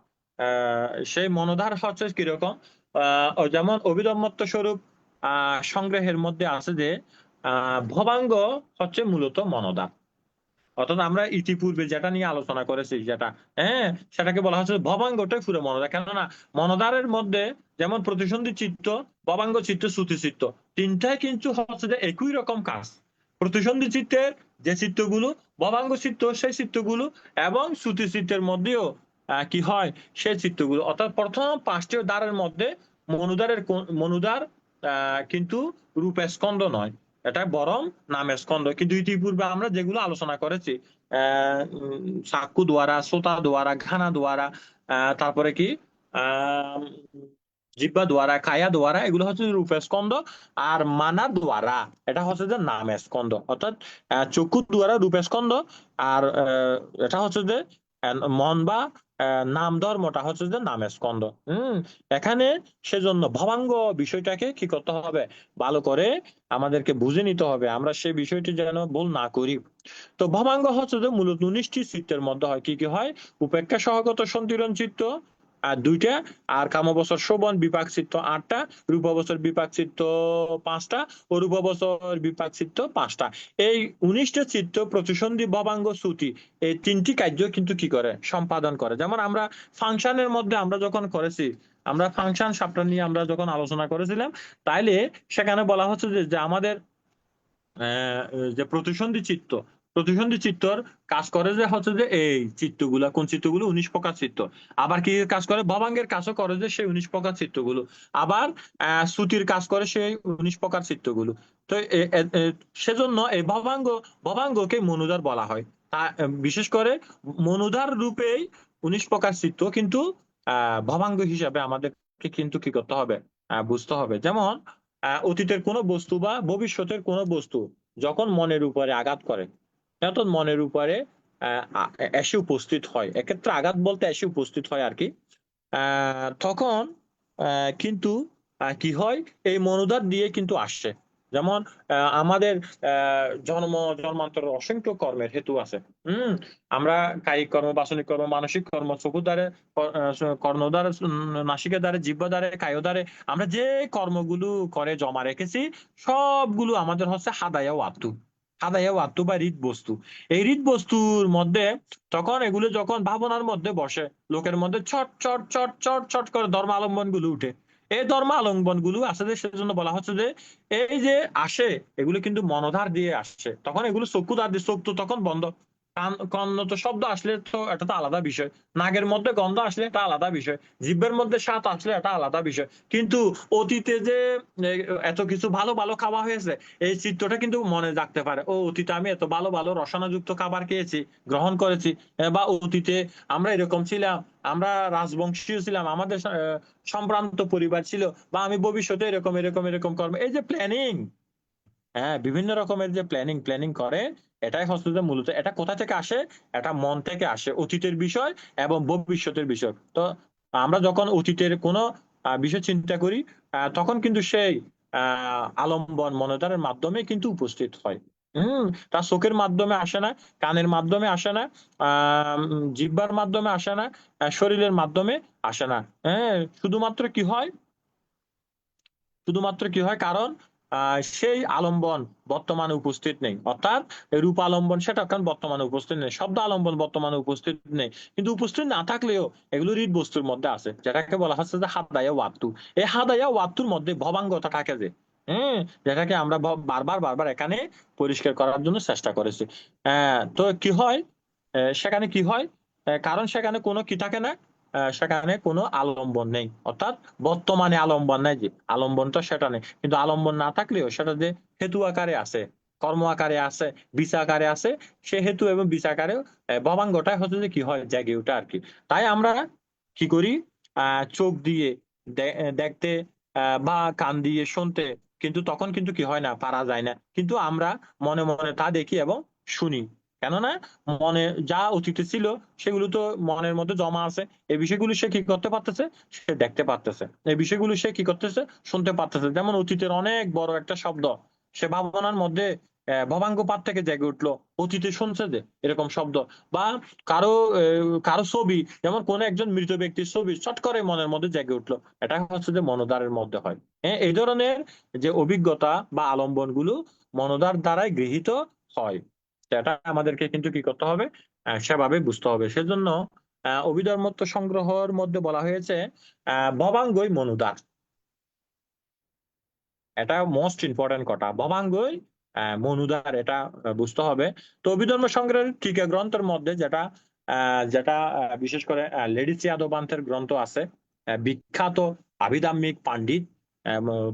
সেই মনোধার হচ্ছে কিরকম, যেমন অভিধম্মত্ব স্বরূপ সংগ্রহের মধ্যে আছে যে ভবাঙ্গ হচ্ছে মূলত মনোধার। অর্থাৎ আমরা ইতিপূর্বে যেটা নিয়ে আলোচনা করেছি, সেটাকে বলা হচ্ছে ভবাঙ্গটাই পুরো মনোধার। কেননা মনোধারের মধ্যে যেমন প্রতিসন্ধি চিত্ত, ভবাঙ্গ চিত্ত, শ্রুতি চিত্ত, তিনটাই কিন্তু হচ্ছে যে একই রকম কাজ। প্রতিসন্ধি চিত্তের যে চিত্তগুলো, ভবাঙ্গ চিত্ত সেই চিত্তগুলো, এবং শ্রুতি চিত্তের মধ্যেও কি হয় সেই চিত্তগুলো। অর্থাৎ প্রথম 5টি দ্বারের মধ্যে মনুদার কিন্তু রূপে স্কন্ধ নয়, এটা বরং নামের স্কন্ধ। কিন্তু ইতিপূর্বে আমরা যেগুলো আলোচনা করেছি, চাক্ষু দ্বারা, শ্রোতা দ্বারা, ঘানা দ্বারা, তারপরে কি জিহ্বা দ্বারা, কায়া দ্বারা, এগুলো হচ্ছে রূপের স্কন্ধ। আর মানা দ্বারা এটা হচ্ছে যে নামের স্কন্ধ। অর্থাৎ চক্ষু দ্বারা রূপের স্কন্ধ, আর এটা হচ্ছে যে মন বা নাম ধর্মটা হচ্ছে যে নামের স্কন্ধ। এখানে সেজন্য ভবাঙ্গ বিষয়টাকে কি করতে হবে, ভালো করে আমাদেরকে বুঝে নিতে হবে, আমরা সেই বিষয়টি যেন ভুল না করি। তো ভবাঙ্গ হচ্ছে যে মূলত 19টি চিত্তের মধ্যে হয়। কি কি হয়? উপেক্ষা সহগত সন্তিরণ চিত্ত আর 2টা, আর কামবছর শোভন বিপাক চিত্ত 8টা, রূপবছর বিপাক চিত্ত 5টা, অরূপবছর বিপাক চিত্ত 5টা। এই 19টা চিত্ত প্রতিসন্ধি, ভবাঙ্গ, শ্রুতি, এই 3টি কার্য কিন্তু কি করে, সম্পাদন করে। যেমন আমরা ফাংশনের মধ্যে আমরা যখন করেছি, আমরা ফাংশন সাপটা নিয়ে আমরা যখন আলোচনা করেছিলাম, তাইলে সেখানে বলা হচ্ছে যে আমাদের যে প্রতিসন্ধি চিত্তর কাজ করে যে হচ্ছে যে এই চিত্তগুলা, কোন চিত্তগুলো? 19 প্রকার চিত্ত। আবার কি কাজ করে? ভবাঙ্গের কাজও করে যে সেই 19 প্রকার চিত্তগুলো। আবার শ্রুতির কাজ করে সেই 19 প্রকার চিত্তগুলো। তো সেজন্য এই ভবাঙ্গকে মনুদার বলা হয়। বিশেষ করে মনুদার রূপেই 19 প্রকার চিত্ত কিন্তু ভবাঙ্গ হিসাবে আমাদেরকে কিন্তু কি করতে হবে, বুঝতে হবে। যেমন অতীতের কোনো বস্তু বা ভবিষ্যতের কোনো বস্তু যখন মনের উপরে আঘাত করে, তখন মনের উপরে এসে উপস্থিত হয়, এক্ষেত্রে আঘাত বলতে এসে উপস্থিত হয় আর কি, তখন কিন্তু কি হয়, এই মনোধার দিয়ে কিন্তু আসছে। যেমন আমাদের জন্মান্তরের অসংখ্য কর্মের হেতু আছে। আমরা কায়িক কর্ম, বাসনিক কর্ম, মানসিক কর্ম, চক্ষু দ্বারে, কর্ণদ্বারে, নাসিকা দ্বারে, জিহ্বা দ্বারে, কায় দ্বারে আমরা যে কর্মগুলো করে জমা রেখেছি, সবগুলো আমাদের হচ্ছে হাদায়া ওয়াত্তু বা হৃদ বস্তু। এই হৃদ বস্তুর মধ্যে তখন এগুলো যখন ভাবনার মধ্যে বসে, লোকের মধ্যে ছট ছট ছট ছট ছট করে ধর্মালম্বন গুলো উঠে। এই ধর্মালম্বন গুলো আসলে সেজন্য বলা হচ্ছে যে এই যে আসে, এগুলো কিন্তু মনোধার দিয়ে আসছে। তখন এগুলো চক্ষু দ্বার দিয়ে, চোখ তো তখন বন্ধ। কর্ণ তো শব্দ আসলে তো এটা তো আলাদা বিষয়, নাগের মধ্যে গন্ধ আসলে এটা আলাদা বিষয়, জিভের মধ্যে স্বাদ আসলে এটা আলাদা বিষয়। কিন্তু অতীতে যে এত কিছু ভালো ভালো খাওয়া হয়েছে, এই চিত্রটা কিন্তু মনে রাখতে পারে, ও অতীতে আমি এত ভালো ভালো রসনাযুক্ত খাবার খেয়েছি, গ্রহণ করেছি, বা অতীতে আমরা এরকম ছিলাম, আমরা রাজবংশীয় ছিলাম, আমাদের সম্ভ্রান্ত পরিবার ছিল, বা আমি ভবিষ্যতে এরকম এরকম এরকম কর্ম, এই যে প্ল্যানিং, বিভিন্ন রকমের যে প্ল্যানিং করে, এটাই হচ্ছে যে মূলত এটা কোথা থেকে আসে, এটা মন থেকে আসে, অতীতের বিষয় এবং ভবিষ্যতের বিষয়। তো আমরা যখন অতীতের কোনো বিষয় চিন্তা করি, তখন কিন্তু সেই আলম্বন মনোধারের মাধ্যমে কিন্তু উপস্থিত হয়। তার চোখের মাধ্যমে আসে না, কানের মাধ্যমে আসে না, জিহ্বার মাধ্যমে আসে না, শরীরের মাধ্যমে আসে না। শুধুমাত্র কি হয়, কারণ সেই আলম্বন বর্তমানে উপস্থিত নেই। অর্থাৎ রূপ আলম্বন সেটা এখন বর্তমানে উপস্থিত নেই, শব্দ আলম্বন বর্তমানে উপস্থিত নেই। কিন্তু উপস্থিত না থাকলেও এগুলো হৃদ বস্তুর মধ্যে আছে, যেটাকে বলা হচ্ছে যে হাদায়া ওয়াত্তু। এই হাদায়া ওয়াত্তুর মধ্যে ভবাঙ্গতা থাকে যে, যেটাকে আমরা বারবার এখানে পরিষ্কার করার জন্য চেষ্টা করেছি। তো কি হয়, সেখানে কি হয়, কারণ সেখানে কোনো কি থাকে না, সেখানে কোনো আলম্বন নেই। অর্থাৎ বর্তমানে আলম্বন নাই, যে আলম্বনটা সেটা নেই। কিন্তু আলম্বন না থাকলেও সেটা যে হেতু আকারে আছে, কর্ম আকারে আছে, বিচ আকারে আছে, সে হেতু এবং বিচ আকারে ভবাঙ্গটাই হচ্ছে যে কি হয়, জেগে ওঠে আর কি। তাই আমরা কি করি, চোখ দিয়ে দেখতে বা কান দিয়ে শুনতে, কিন্তু তখন কিন্তু কি হয় না, পারা যায় না। কিন্তু আমরা মনে মনে তা দেখি এবং শুনি। কেননা মনে যা অতীতে ছিল সেগুলো তো মনের মধ্যে জমা আছে, এই বিষয়গুলো সে কি করতে পারতেছে, সে দেখতে পারতেছে, এই বিষয়গুলো সে কি করতেছে, শুনতে পারতেছে। যেমন অতীতের অনেক বড় একটা শব্দ সে ভাবনার মধ্যে ভবাঙ্গ পাত থেকে জেগে উঠলো, অতীতে শুনছে যে এরকম শব্দ, বা কারো কারো ছবি, যেমন কোন একজন মৃত ব্যক্তির ছবি চট করে মনের মধ্যে জেগে উঠলো, এটা হচ্ছে যে মনোদ্বারের মধ্যে হয়। হ্যাঁ, এই ধরনের যে অভিজ্ঞতা বা আলম্বন গুলো মনোদ্বার দ্বারাই গৃহীত হয়। এটা আমাদেরকে কিন্তু কি করতে হবে, সেভাবে বুঝতে হবে। সেজন্য অভিধর্মত্ব সংগ্রহের মধ্যে বলা হয়েছে ভবাঙ্গই মনোদ্বার। এটা মোস্ট ইম্পর্টেন্ট কথা, ভবাঙ্গই মনুদার, এটা বুঝতে হবে। তো অভিধর্ম সংগ্রহের টিকা গ্রন্থের মধ্যে যেটা যেটা বিশেষ করে লেডিস যাদবান্তের গ্রন্থ আছে, বিখ্যাত আভিধাম্মিক পাণ্ডিত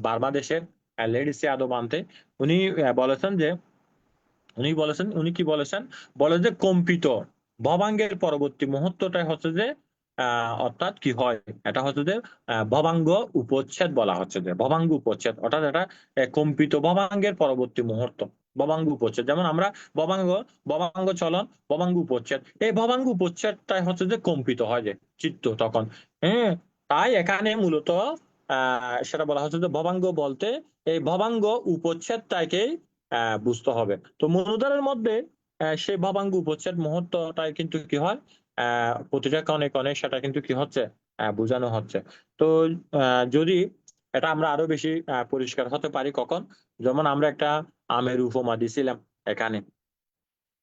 বাংলাদেশের লেডিস যাদবান্তে, উনি বলেছেন যে উনি কি বলেছেন, বলে যে কম্পিত ভবাঙ্গের পরবর্তী মুহূর্তটাই হচ্ছে যে অর্থাৎ কি হয়, এটা হচ্ছে যে ভবাঙ্গ উপচ্ছেদ বলা হচ্ছে, যে ভবাঙ্গ উপচ্ছেদ অর্থাৎ এটা কম্পিত ভবাঙ্গের পরবর্তী মুহূর্ত, ভবাঙ্গ উপচ্ছেদ। যেমন আমরা ভবাঙ্গ চলন, ভবাঙ্গ উপচ্ছেদ, এই ভবাঙ্গ উপচ্ছেদটাই হচ্ছে যে কম্পিত হয় যে চিত্ত তখন। হ্যাঁ, তাই এখানে মূলত সেটা বলা হচ্ছে যে ভবাঙ্গ বলতে এই ভবাঙ্গ উপচ্ছেদটাকেই বুঝতে হবে। তো মনুদ্বারের মধ্যে সেই ভবাঙ্গ উপচ্ছেদ মুহূর্তটাই কিন্তু কি হয়, প্রতিটা কণে কণে সেটা কিন্তু কি হচ্ছে, বোঝানো হচ্ছে। তো যদি এটা আমরা আরো বেশি পরিষ্কার হতে পারি কখন, যেমন আমরা একটা আমের উপমা দিছিলাম এখানে,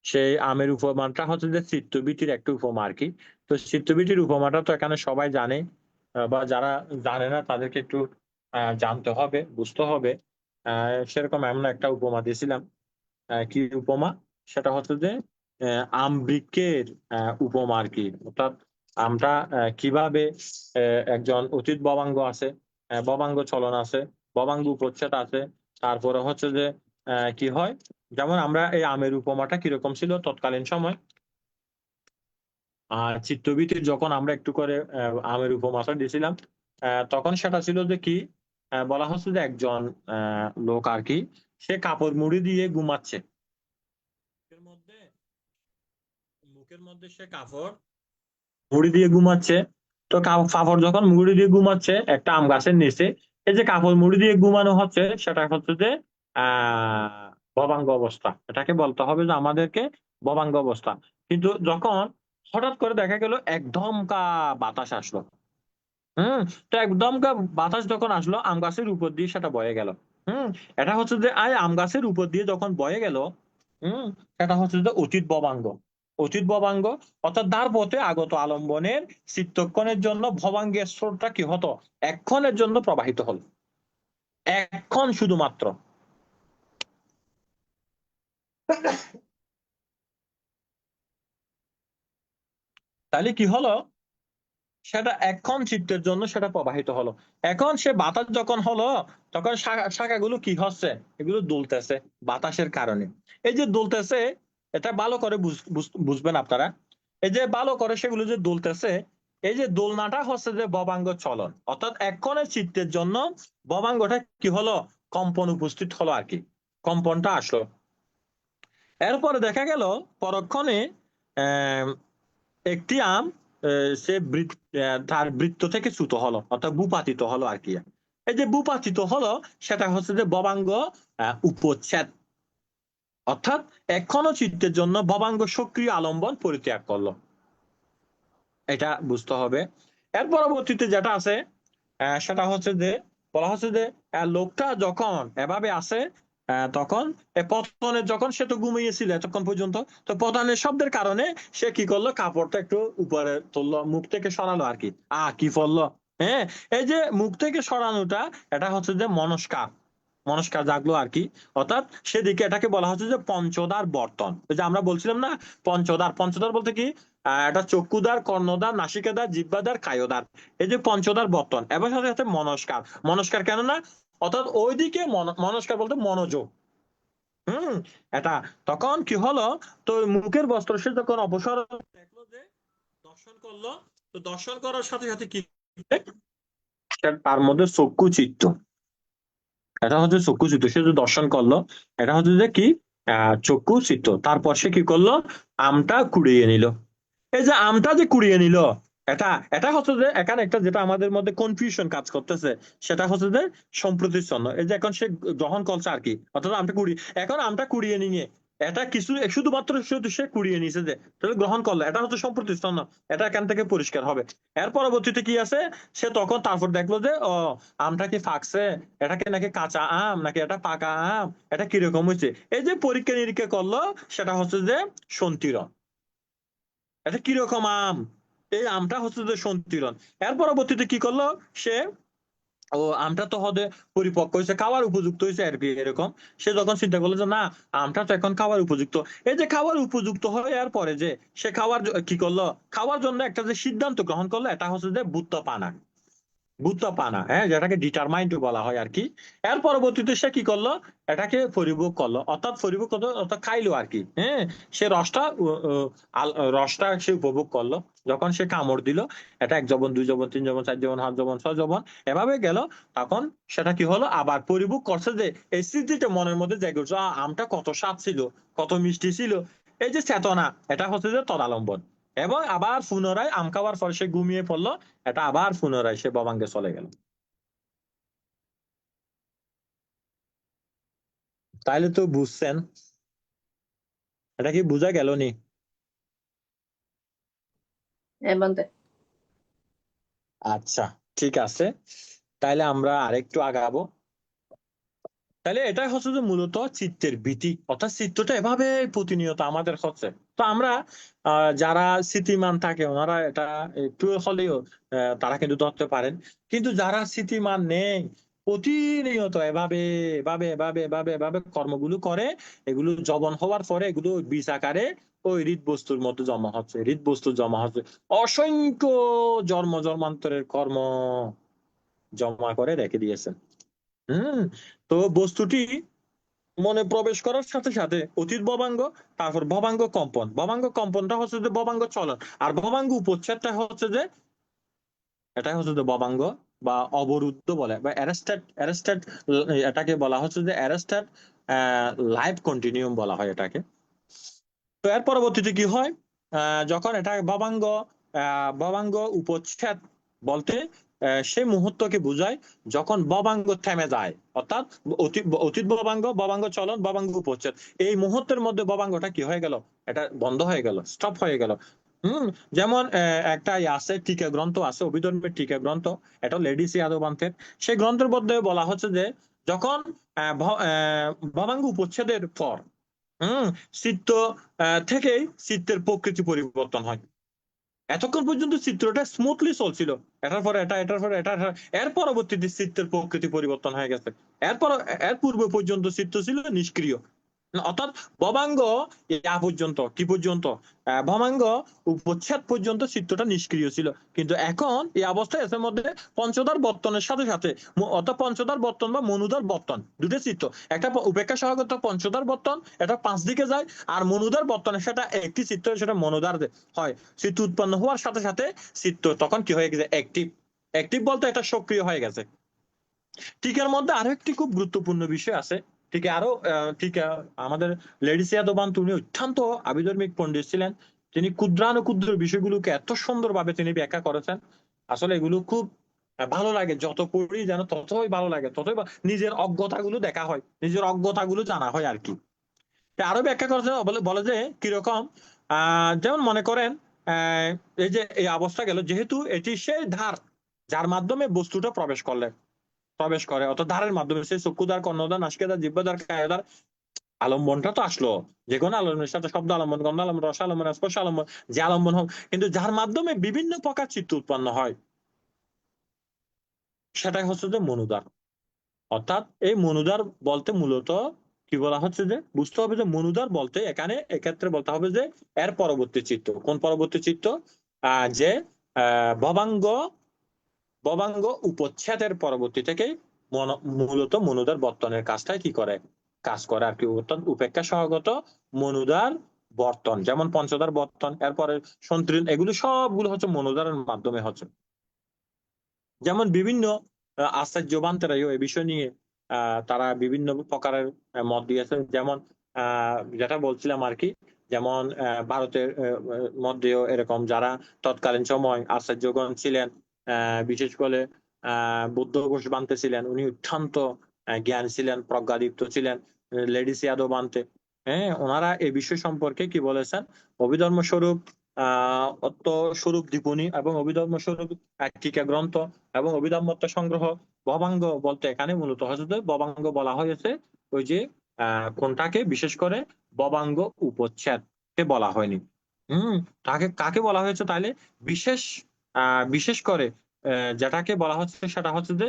সেই আমের উপমাটা হচ্ছে যে চিত্তবীতির একটা উপমা আর কি। তো চিত্তবীতির উপমাটা তো এখানে সবাই জানে, বা যারা জানে না তাদেরকে একটু জানতে হবে, বুঝতে হবে। সেরকম আমরা একটা উপমা দিয়েছিলাম, কি উপমা, সেটা হচ্ছে যে আম বৃক্ষের উপমা আর কি। অর্থাৎ আমরা কিভাবে একজন অতীত ভবাঙ্গ আছে, ভবাঙ্গ চলন আছে, ভবাঙ্গ উপচ্ছেদ আছে, তারপরে হচ্ছে যে কি হয়, যেমন আমরা এই আমের উপমাটা কিরকম ছিল তৎকালীন সময়, চিত্তবীতির যখন আমরা একটু করে আমের উপমাটা দিয়েছিলাম, তখন সেটা ছিল যে কি, বলা হচ্ছে যে একজন লোক আর কি, সে কাপড় মুড়ি দিয়ে ঘুমাচ্ছে, মুখের মধ্যে সে কাপড় মুড়ি দিয়ে ঘুমাচ্ছে। তো কাপড় যখন মুড়ি দিয়ে ঘুমাচ্ছে একটা আম গাছের নিচে, এই যে কাপড় মুড়ি দিয়ে ঘুমানো হচ্ছে সেটা হচ্ছে যে ভবাঙ্গ অবস্থা, এটাকে বলতে হবে যে আমাদেরকে ভবাঙ্গ অবস্থা। কিন্তু যখন হঠাৎ করে দেখা গেল একদম বাতাস আসলো, তো একদম বাতাস যখন আসলো আম গাছের উপর দিয়ে সেটা বয়ে গেল। এটা হচ্ছে যে আম গাছের উপর দিয়ে যখন বয়ে গেল, এটা হচ্ছে যে অতীত ভবাঙ্গ। অতীত ভবাঙ্গ অর্থাৎ দ্বার পথে আগত আলম্বনের চিত্তক্ষণের জন্য ভবাঙ্গের স্রোতটা কি হতো, এক্ষণের জন্য প্রবাহিত হল, এক্ষণ শুধুমাত্র। তাহলে কি হলো, সেটা এক্ষণ চিত্তের জন্য সেটা প্রবাহিত হলো। এখন সে বাতাস যখন হলো তখন শাখাগুলো কি হচ্ছে, এগুলো দুলতেছে বাতাসের কারণে। এই যে দুলতেছে, এটা ভালো করে বুঝবেন আপনারা, এই যে ভালো করে সেগুলো যে দুলতেছে, এই যে দোলনাটা হচ্ছে যে ভবাঙ্গ চলন, অর্থাৎ এক্ষণের চিত্তের জন্য ভবাঙ্গটা কি হলো, কম্পন উপস্থিত হলো আর কি, কম্পনটা আসলো। এরপরে দেখা গেল পরক্ষণে একটি আম সে তার বৃত্ত থেকে চ্যুত হলো, অর্থাৎ ভূপাতিত হলো আর কি। এই যে ভূপাতিত হলো সেটা হচ্ছে যে ভবাঙ্গ উপচ্ছেদ, অর্থাৎ এখনো চিত্তের জন্য ভবাঙ্গ সক্রিয় আলম্বন পরিত্যাগ করলো, এটা বুঝতে হবে। এর পরবর্তীতে যেটা আছে সেটা হচ্ছে যে বলা হচ্ছে যে লোকটা যখন এভাবে আসে তখন পতনের যখন সে তো ঘুমিয়েছিল এতক্ষণ পর্যন্ত, তো পতনের শব্দের কারণে সে কি করলো, কাপড়টা একটু উপরে তুললো, মুখ থেকে সরালো আর কি, কি পড়লো, হ্যাঁ, এই যে মুখ থেকে সরানোটা এটা হচ্ছে যে মনস্কার জাগলো আর কি। অর্থাৎ সেদিকে এটাকে বলা হচ্ছে যে পঞ্চদার বর্তন। ওই যে আমরা বলছিলাম না পঞ্চদার বলতে কি, এটা চক্ষুদার, কর্ণদার, নাসিকাদার, জিহ্বাদার, কায়দার, এই যে পঞ্চদার বর্তন এবং সাথে সাথে মনস্কার কেন না, অর্থাৎ ওইদিকে মনস্কার বলতে মনোযোগ। এটা তখন কি হলো, তো মুখের বস্ত্র সে যখন অপসর দেখলো যে দর্শন করলো, তো দর্শন করার সাথে সাথে কি তার মধ্যে চক্ষু চিত্ত, এটা হচ্ছে চক্ষু চিত্ত, সে যে দর্শন করলো এটা হচ্ছে যে কি, চক্ষু চিত্ত, তারপর সে কি করলো, আমটা কুড়িয়ে নিল। এই যে আমটা যে কুড়িয়ে নিল, এটা এটা হচ্ছে যে এখানে একটা যেটা আমাদের মধ্যে কনফিউশন কাজ করতেছে, সেটা হচ্ছে যে সম্প্রতিচ্ছন্ন। এই যে এখন সে গ্রহণ করছে আর কি, অর্থাৎ আমটা এখন আমটা কুড়িয়ে নিয়ে এটা কিছু শুধুমাত্র শুধু সে কুড়িয়ে নিয়েছে, যে তাহলে গ্রহণ করলো, এটা হচ্ছে সম্প্রতিচ্ছন্ন। এটা এখান থেকে পরিষ্কার হবে। এর পরবর্তীতে কি আছে, সে তখন তারপর দেখলো যে আমটা কি ফাকছে, এটা কি নাকি কাঁচা আম নাকি এটা পাকা আম, এটা কিরকম হয়েছে, এই যে পরীক্ষা নিরীক্ষা করলো, সেটা হচ্ছে যে সন্তিরণ। এটা কিরকম আম, এই আমটা হচ্ছে যে সন্তিরণ। এর পরবর্তীতে কি করলো সে, আমটা তো হদে পরিপক্ক হয়েছে, খাওয়ার উপযুক্ত হয়েছে আর কি, এরকম। সে যখন চিন্তা করলো যে না, আমটা তো এখন খাওয়ার উপযুক্ত, এই যে খাওয়ার উপযুক্ত হয়ে আর পরে যে সে কি করলো, খাওয়ার জন্য একটা যে সিদ্ধান্ত গ্রহণ করলো, এটা হচ্ছে যে বুত্তপানা। বুত্তপানা, হ্যাঁ, যেটাকে ডিটারমাইন্ড বলা হয় আর কি। এর পরবর্তীতে সে কি করলো, এটাকে পরিভোগ করলো, অর্থাৎ পরিভোগ করলো, অর্থাৎ খাইলো আর কি। হ্যাঁ, সে রসটা সে উপভোগ করলো। যখন সে কামড় দিল, এটা 1 জবন 2 জবন 3 জবন 4 জবন 5 জবন 6 জবন এভাবে গেল, তখন সেটা কি হলো, আবার পরিভোগ করছে, যে এই স্মৃতিটা মনের মধ্যে জেগে উঠছে, আমটা কত স্বাদ ছিল, কত মিষ্টি ছিল। এই যে চেতনা, এটা হচ্ছে যে তদালম্বন। এবং আবার পুনরায় আম খাওয়ার পর সে ঘুমিয়ে পড়লো, এটা আবার পুনরায় সে ভবাঙ্গে চলে গেল। তাইলে তো বুঝছেন, এটা কি বোঝা গেল নি? বান্তে। আচ্ছা, ঠিক আছে, তাইলে আমরা আরেকটু আগাবো। তাহলে এটাই হচ্ছে যে মূলত চিত্তের ভীতি, অর্থাৎ চিত্তটা এভাবে প্রতিনিয়ত আমাদের হচ্ছে। তো আমরা যারা স্থিতিমান থাকে, ওনারা এটা একটু হলেও তারা কিন্তু ধরতে পারেন। কিন্তু যারা স্থিতিমান নেই, প্রতিনিয়ত এভাবে এভাবে এভাবে এভাবে এভাবে কর্মগুলো করে, এগুলো জবন হওয়ার পরে এগুলো বীজ আকারে ওই হৃদ বস্তুর মধ্যে জমা হচ্ছে, হৃদ বস্তু জমা হচ্ছে, অসংখ্য জন্মান্তরের কর্ম জমা করে রেখে দিয়েছেন। তো বস্তুটি মনে প্রবেশ করার সাথে সাথে অতীত ভবাঙ্গ, তারপর ভবাঙ্গ কম্পন, ভবাঙ্গ কম্পনটা হচ্ছে যে ভবাঙ্গ চলন, আর ভবাঙ্গ উপচ্ছেদটা হচ্ছে যে, এটা হচ্ছে যে ভবাঙ্গ বা অবরুদ্ধ বলে, বা অ্যারেস্টেড, এটাকে বলা হচ্ছে যে অ্যারেস্টেড লাইফ কন্টিনিউম বলা হয় এটাকে। তো এর পরবর্তীতে কি হয়, যখন এটা ভবাঙ্গ উপচ্ছেদ বলতে সেই মুহূর্তকে বোঝায় যখন ভবাঙ্গ থেমে যায়, অর্থাৎ অতীত ভবাঙ্গ চলন, ভবাঙ্গ উপচ্ছেদ, এই মুহূর্তের মধ্যে ভবাঙ্গটা কি হয়ে গেল, এটা বন্ধ হয়ে গেল, স্টপ হয়ে গেল। যেমন একটা আছে, টিকা গ্রন্থ আছে, অভিধর্মের টিকা গ্রন্থ, এটা লেডিস ইয়াদবান্তের। সেই গ্রন্থের মধ্যে বলা হচ্ছে যে যখন ভবাঙ্গ উপচ্ছেদের পর চিত্ত থেকেই চিত্তের প্রকৃতি পরিবর্তন হয়। এতক্ষণ পর্যন্ত চিত্রটা স্মুথলি চলছিল, এটার পরে এটার পরে এটা, এর পরবর্তীতে চিত্তের প্রকৃতি পরিবর্তন হয়ে গেছে। এর পূর্ব পর্যন্ত চিত্ত ছিল নিষ্ক্রিয়, অর্থাৎ ভবাঙ্গ পর্যন্ত কি পর্যন্ত, ভবাঙ্গ উপচ্ছেদ পর্যন্ত চিত্তটা নিষ্ক্রিয় ছিল। কিন্তু এখন এই অবস্থায় এর মধ্যে পঞ্চদার বর্তনের সাথে সাথে, অর্থাৎ পঞ্চদার বর্তন বা মনুদার বর্তন, দুটো চিত্ত, একটা উপেক্ষা সহগত পঞ্চদার বর্তন, এটা 5 দিকে যায়, আর মনুদার বর্তনে সেটা একটি চিত্ত, সেটা মনুদার হয়। চিত্ত উৎপন্ন হওয়ার সাথে সাথে চিত্ত তখন কি হয়ে গেছে, অ্যাক্টিভ বলতে এটা সক্রিয় হয়ে গেছে। টিকার মধ্যে আরো একটি খুব গুরুত্বপূর্ণ বিষয় আছে। টিকা আমাদের লেডিস ইয়াদবান, তিনি অত্যন্ত আবিধর্মিক পণ্ডিত ছিলেন। তিনি ক্ষুদ্রানুক্ষুদ্র বিষয়গুলোকে এত সুন্দরভাবে তিনি ব্যাখ্যা করেছেন, আসলে এগুলো খুব ভালো লাগে, যত পড়ি যেন ততই ভালো লাগে, নিজের অজ্ঞতাগুলো দেখা হয়, নিজের অজ্ঞতাগুলো জানা হয় আর কি। আরো ব্যাখ্যা করেছেন, বলে যে কিরকম, যেমন মনে করেন এই যে এই অবস্থা গেল, যেহেতু এটি সেই ধার যার মাধ্যমে বস্তুটা প্রবেশ করে, অর্থাৎ ধারের মাধ্যমে, সেই চক্ষুদার, কর্ণদার, নাসিকাদার, জিহ্বাদার, কায়াদার আলম্বনটা তো আসলো, যে কোনো আলম্বনের সাথে শব্দ আলম্বন, গন্ধ আলম্বন, রস আলম্বন, স্পর্শ আলম্বন, যে আলম্বন হোক, কিন্তু যার মাধ্যমে বিভিন্ন প্রকার চিত্ত উৎপন্ন হয়, সেটাই হচ্ছে যে মনুদার। অর্থাৎ এই মনুদার বলতে মূলত কি বলা হচ্ছে, যে বুঝতে হবে যে মনুদার বলতে এক্ষেত্রে বলতে হবে যে এর পরবর্তী চিত্ত, কোন পরবর্তী চিত্ত, যে ভবাঙ্গ উপচ্ছেদের পরবর্তী থেকে মূলত মনুদার বর্তনের কাজটাই কাজ করে আর কি, অর্থাৎ উপেক্ষা সহগত মনুদার বর্তন, যেমন পঞ্চদার বর্তন, এরপরে সন্ত্রীন, এগুলো সবগুলো হচ্ছে মনুদারের মাধ্যমে হচ্ছে। যেমন বিভিন্ন আচার্যবান্তেরাও এই বিষয় নিয়ে তারা বিভিন্ন প্রকারের মত দিয়েছেন। যেমন যেটা বলছিলাম আর কি, যেমন ভারতের মধ্যেও এরকম যারা তৎকালীন সময় আচার্যগণ ছিলেন, বিশেষ করে বুদ্ধ ঘোষ বান্তে ছিলেন, উনি অত্যন্ত জ্ঞান ছিলেন, প্রজ্ঞাদীপ্ত ছিলেন। লেডিস যাদব বান্তে, হ্যাঁ, ওনারা এই বিষয় সম্পর্কে কি বলেছেন, অভিধর্ম স্বরূপ অত্ত স্বরূপ দীপনী এবং অভিধর্ম স্বরূপ টিকা গ্রন্থ এবং অভিধর্মত্ব সংগ্রহ, ভবাঙ্গ বলতে এখানে মূলত হচ্ছে ভবাঙ্গ বলা হয়েছে ওই যে কোনটাকে, বিশেষ করে ভবাঙ্গ উপচ্ছেদ কে বলা হয়নি। তাকে কাকে বলা হয়েছে তাহলে? বিশেষ করে যেটাকে বলা হচ্ছে সেটা হচ্ছে যে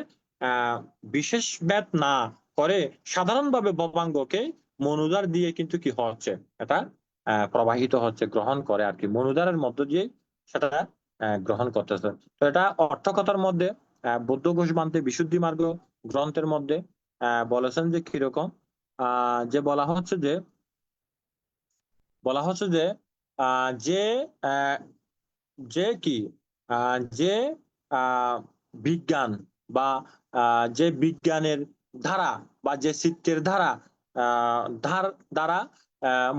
বিশেষ ব্যাত না করে সাধারণভাবে ভবাঙ্গকে মনুদার দিয়ে কিন্তু কি হচ্ছে, এটা প্রবাহিত হচ্ছে, গ্রহণ করে আর কি, মনুদারের মধ্য দিয়ে সেটা গ্রহণ করতেছে। তো এটা অর্থকথার মধ্যে বৌদ্ধ ঘোষ বান্তে বিশুদ্ধি মার্গ গ্রন্থের মধ্যে বলেছেন যে কিরকম, যে বলা হচ্ছে যে যে যে কি যে বিজ্ঞান বা যে বিজ্ঞানের ধারা বা যে চিত্তের ধারা দ্বারা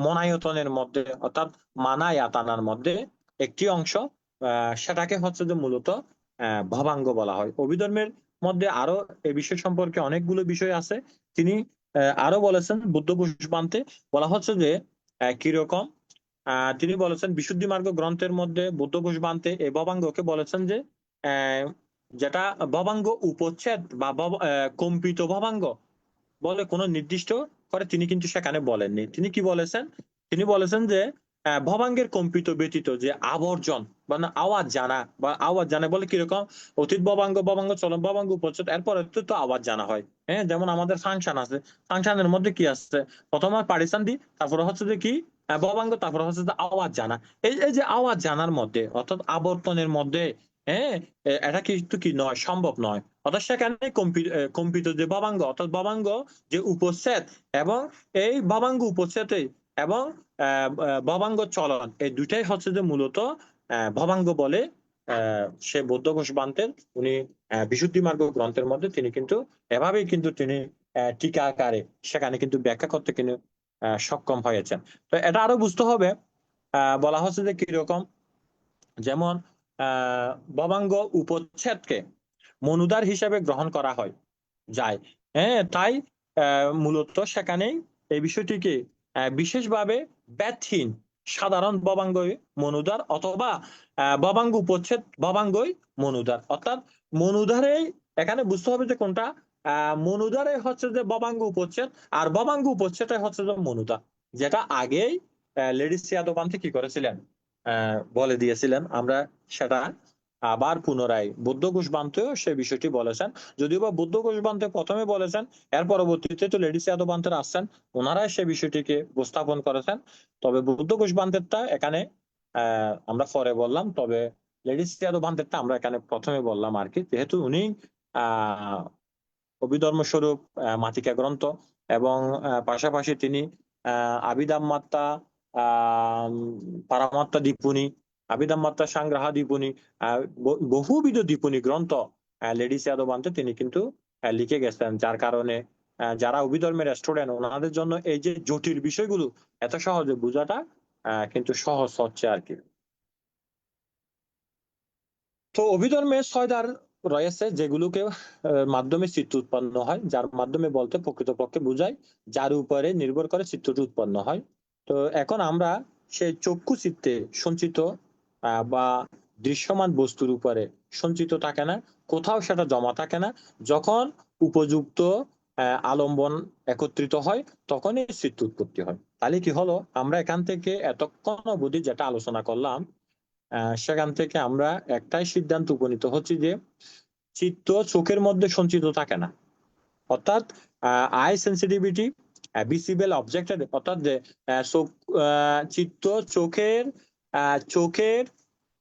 মনায়তনের মধ্যে অর্থাৎ মানায়াতানার মধ্যে একটি অংশ, সেটাকে হচ্ছে যে মূলত ভবাঙ্গ বলা হয়। অভিধর্মের মধ্যে আরো এ বিষয় সম্পর্কে অনেকগুলো বিষয় আছে। তিনি আরো বলেছেন বুদ্ধ ঘোষ বান্তে বলা হচ্ছে যে কিরকম, তিনি বলেছেন বিশুদ্ধি মার্গ গ্রন্থের মধ্যে বুদ্ধ ঘোষ বান্তে এই ভবাঙ্গকে বলেছেন যে যেটা ভবাঙ্গ উপচ্ছেদ বা কম্পিত ভবাঙ্গ বলে কোনো নির্দিষ্ট করে তিনি কিন্তু সেখানে বলেননি। তিনি কি বলেছেন? তিনি বলেছেন যে ভবাঙ্গের কম্পিত ব্যতীত যে আবর্জন বা আওয়াজ জানা বলে কিরকম, অতীত ভবাঙ্গ চলন ভবাঙ্গ উপচ্ছেদ, এরপরে তো আওয়াজ জানা হয়। হ্যাঁ, যেমন আমাদের ফাংশন আছে, ফাংশনের মধ্যে কি আছে, প্রথমে পারিসান দি, তারপরে হচ্ছে যে কি ভবাঙ্গ, তারপরে হচ্ছে যে আওয়াজ জানা। এই যে আওয়াজ জানার মধ্যে অর্থাৎ আবর্তনের মধ্যে, হ্যাঁ, এটা কিন্তু কি নয়, সম্ভব নয়। অর্থাৎ সেখানে কম্পিত যে ভবাঙ্গ অর্থাৎ ভবাঙ্গ যে উপচ্ছেদ এবং এই ভবাঙ্গ উপচ্ছেদে এবং ভবাঙ্গ চলন, এই দুটাই হচ্ছে যে মূলত ভবাঙ্গ বলে সে বৌদ্ধ ঘোষ বান্তের উনি বিশুদ্ধি মার্গ গ্রন্থের মধ্যে তিনি কিন্তু এভাবেই কিন্তু তিনি টিকা আকারে সেখানে কিন্তু ব্যাখ্যা করতে কিন্তু সক্ষম হয়েছেন। তো এটা আরো বুঝতে হবে, বলা হচ্ছে যে কিরকম, যেমন ভবাঙ্গ উপচ্ছেদকে মনুদার হিসাবে গ্রহণ করা হয় যায়, হ্যাঁ, তাই মূলত সেখানেই এই বিষয়টিকে বিশেষভাবে ব্যাথহীন সাধারণ ভবাঙ্গই মনুদার অথবা ভবাঙ্গ উপচ্ছেদ ভবাঙ্গই মনুদার, অর্থাৎ মনুদারেই এখানে বুঝতে হবে যে কোনটা মনুদারে হচ্ছে যে ভবাঙ্গ উপচ্ছেদ আর ভবাঙ্গ উপচ্ছেদটাই হচ্ছে যে মনুদা, যেটা আগেই লেডিস ইয়াদবান্তে কি করেছিলেন বলে দিয়েছিলেন। আমরা সেটা আবার পুনরায় বুদ্ধ ঘোষ বান্তেও সে বিষয়টি বলেছেন, যদিও বা বুদ্ধ ঘোষ বান্তে প্রথমে বলেছেন, এর পরবর্তীতে তো লেডিস যাদব বান্তের আসছেন, ওনারাই সে বিষয়টিকে উপস্থাপন করেছেন। তবে বুদ্ধ ঘোষ বান্তেরটা এখানে আমরা পরে বললাম, তবে লেডিস যাদব বান্তেরটা আমরা এখানে প্রথমে বললাম আর কি, যেহেতু উনি অভিধর্ম স্বরূপ মাতিকা গ্রন্থ এবং পাশাপাশি তিনি আবিদাম্মাত্তা পারামাত্তা দীপুনি, আবিদাম্মাত্তা সংগ্রাহা দীপুনি, বহুবিধ দীপুনি গ্রন্থ লেডিস যাদব বান্তে তিনি কিন্তু লিখে গেছেন, যার কারণে যারা অভিধর্মের স্টুডেন্ট ওনাদের জন্য এই যে জটিল বিষয়গুলো এত সহজে বোঝাটা কিন্তু সহজ হচ্ছে আর কি। তো অভিধর্মের 6 ধার রয়েছে যেগুলোকে মাধ্যমে চিত্ত উৎপন্ন হয়, যার মাধ্যমে বলতে প্রকৃতপক্ষে বোঝায় যার উপরে নির্ভর করে চিত্তটি উৎপন্ন হয়। তো এখন আমরা সেই চক্ষু চিত্তে সঞ্চিত বা দৃশ্যমান বস্তুর উপরে সঞ্চিত থাকে না, কোথাও সেটা জমা থাকে না, যখন উপযুক্ত আলম্বন একত্রিত হয় তখনই চিত্ত উৎপত্তি হয়। তাহলে কি হলো, আমরা এখান থেকে এতক্ষণ অবধি যেটা আলোচনা করলাম সেখান থেকে আমরা একটাই সিদ্ধান্ত উপনীত হচ্ছি যে চিত্ত চোখের মধ্যে সঞ্চিত থাকে না, অর্থাৎ আই সেন্সিটিভিটি ভিজিবল অবজেক্টের, অর্থাৎ যে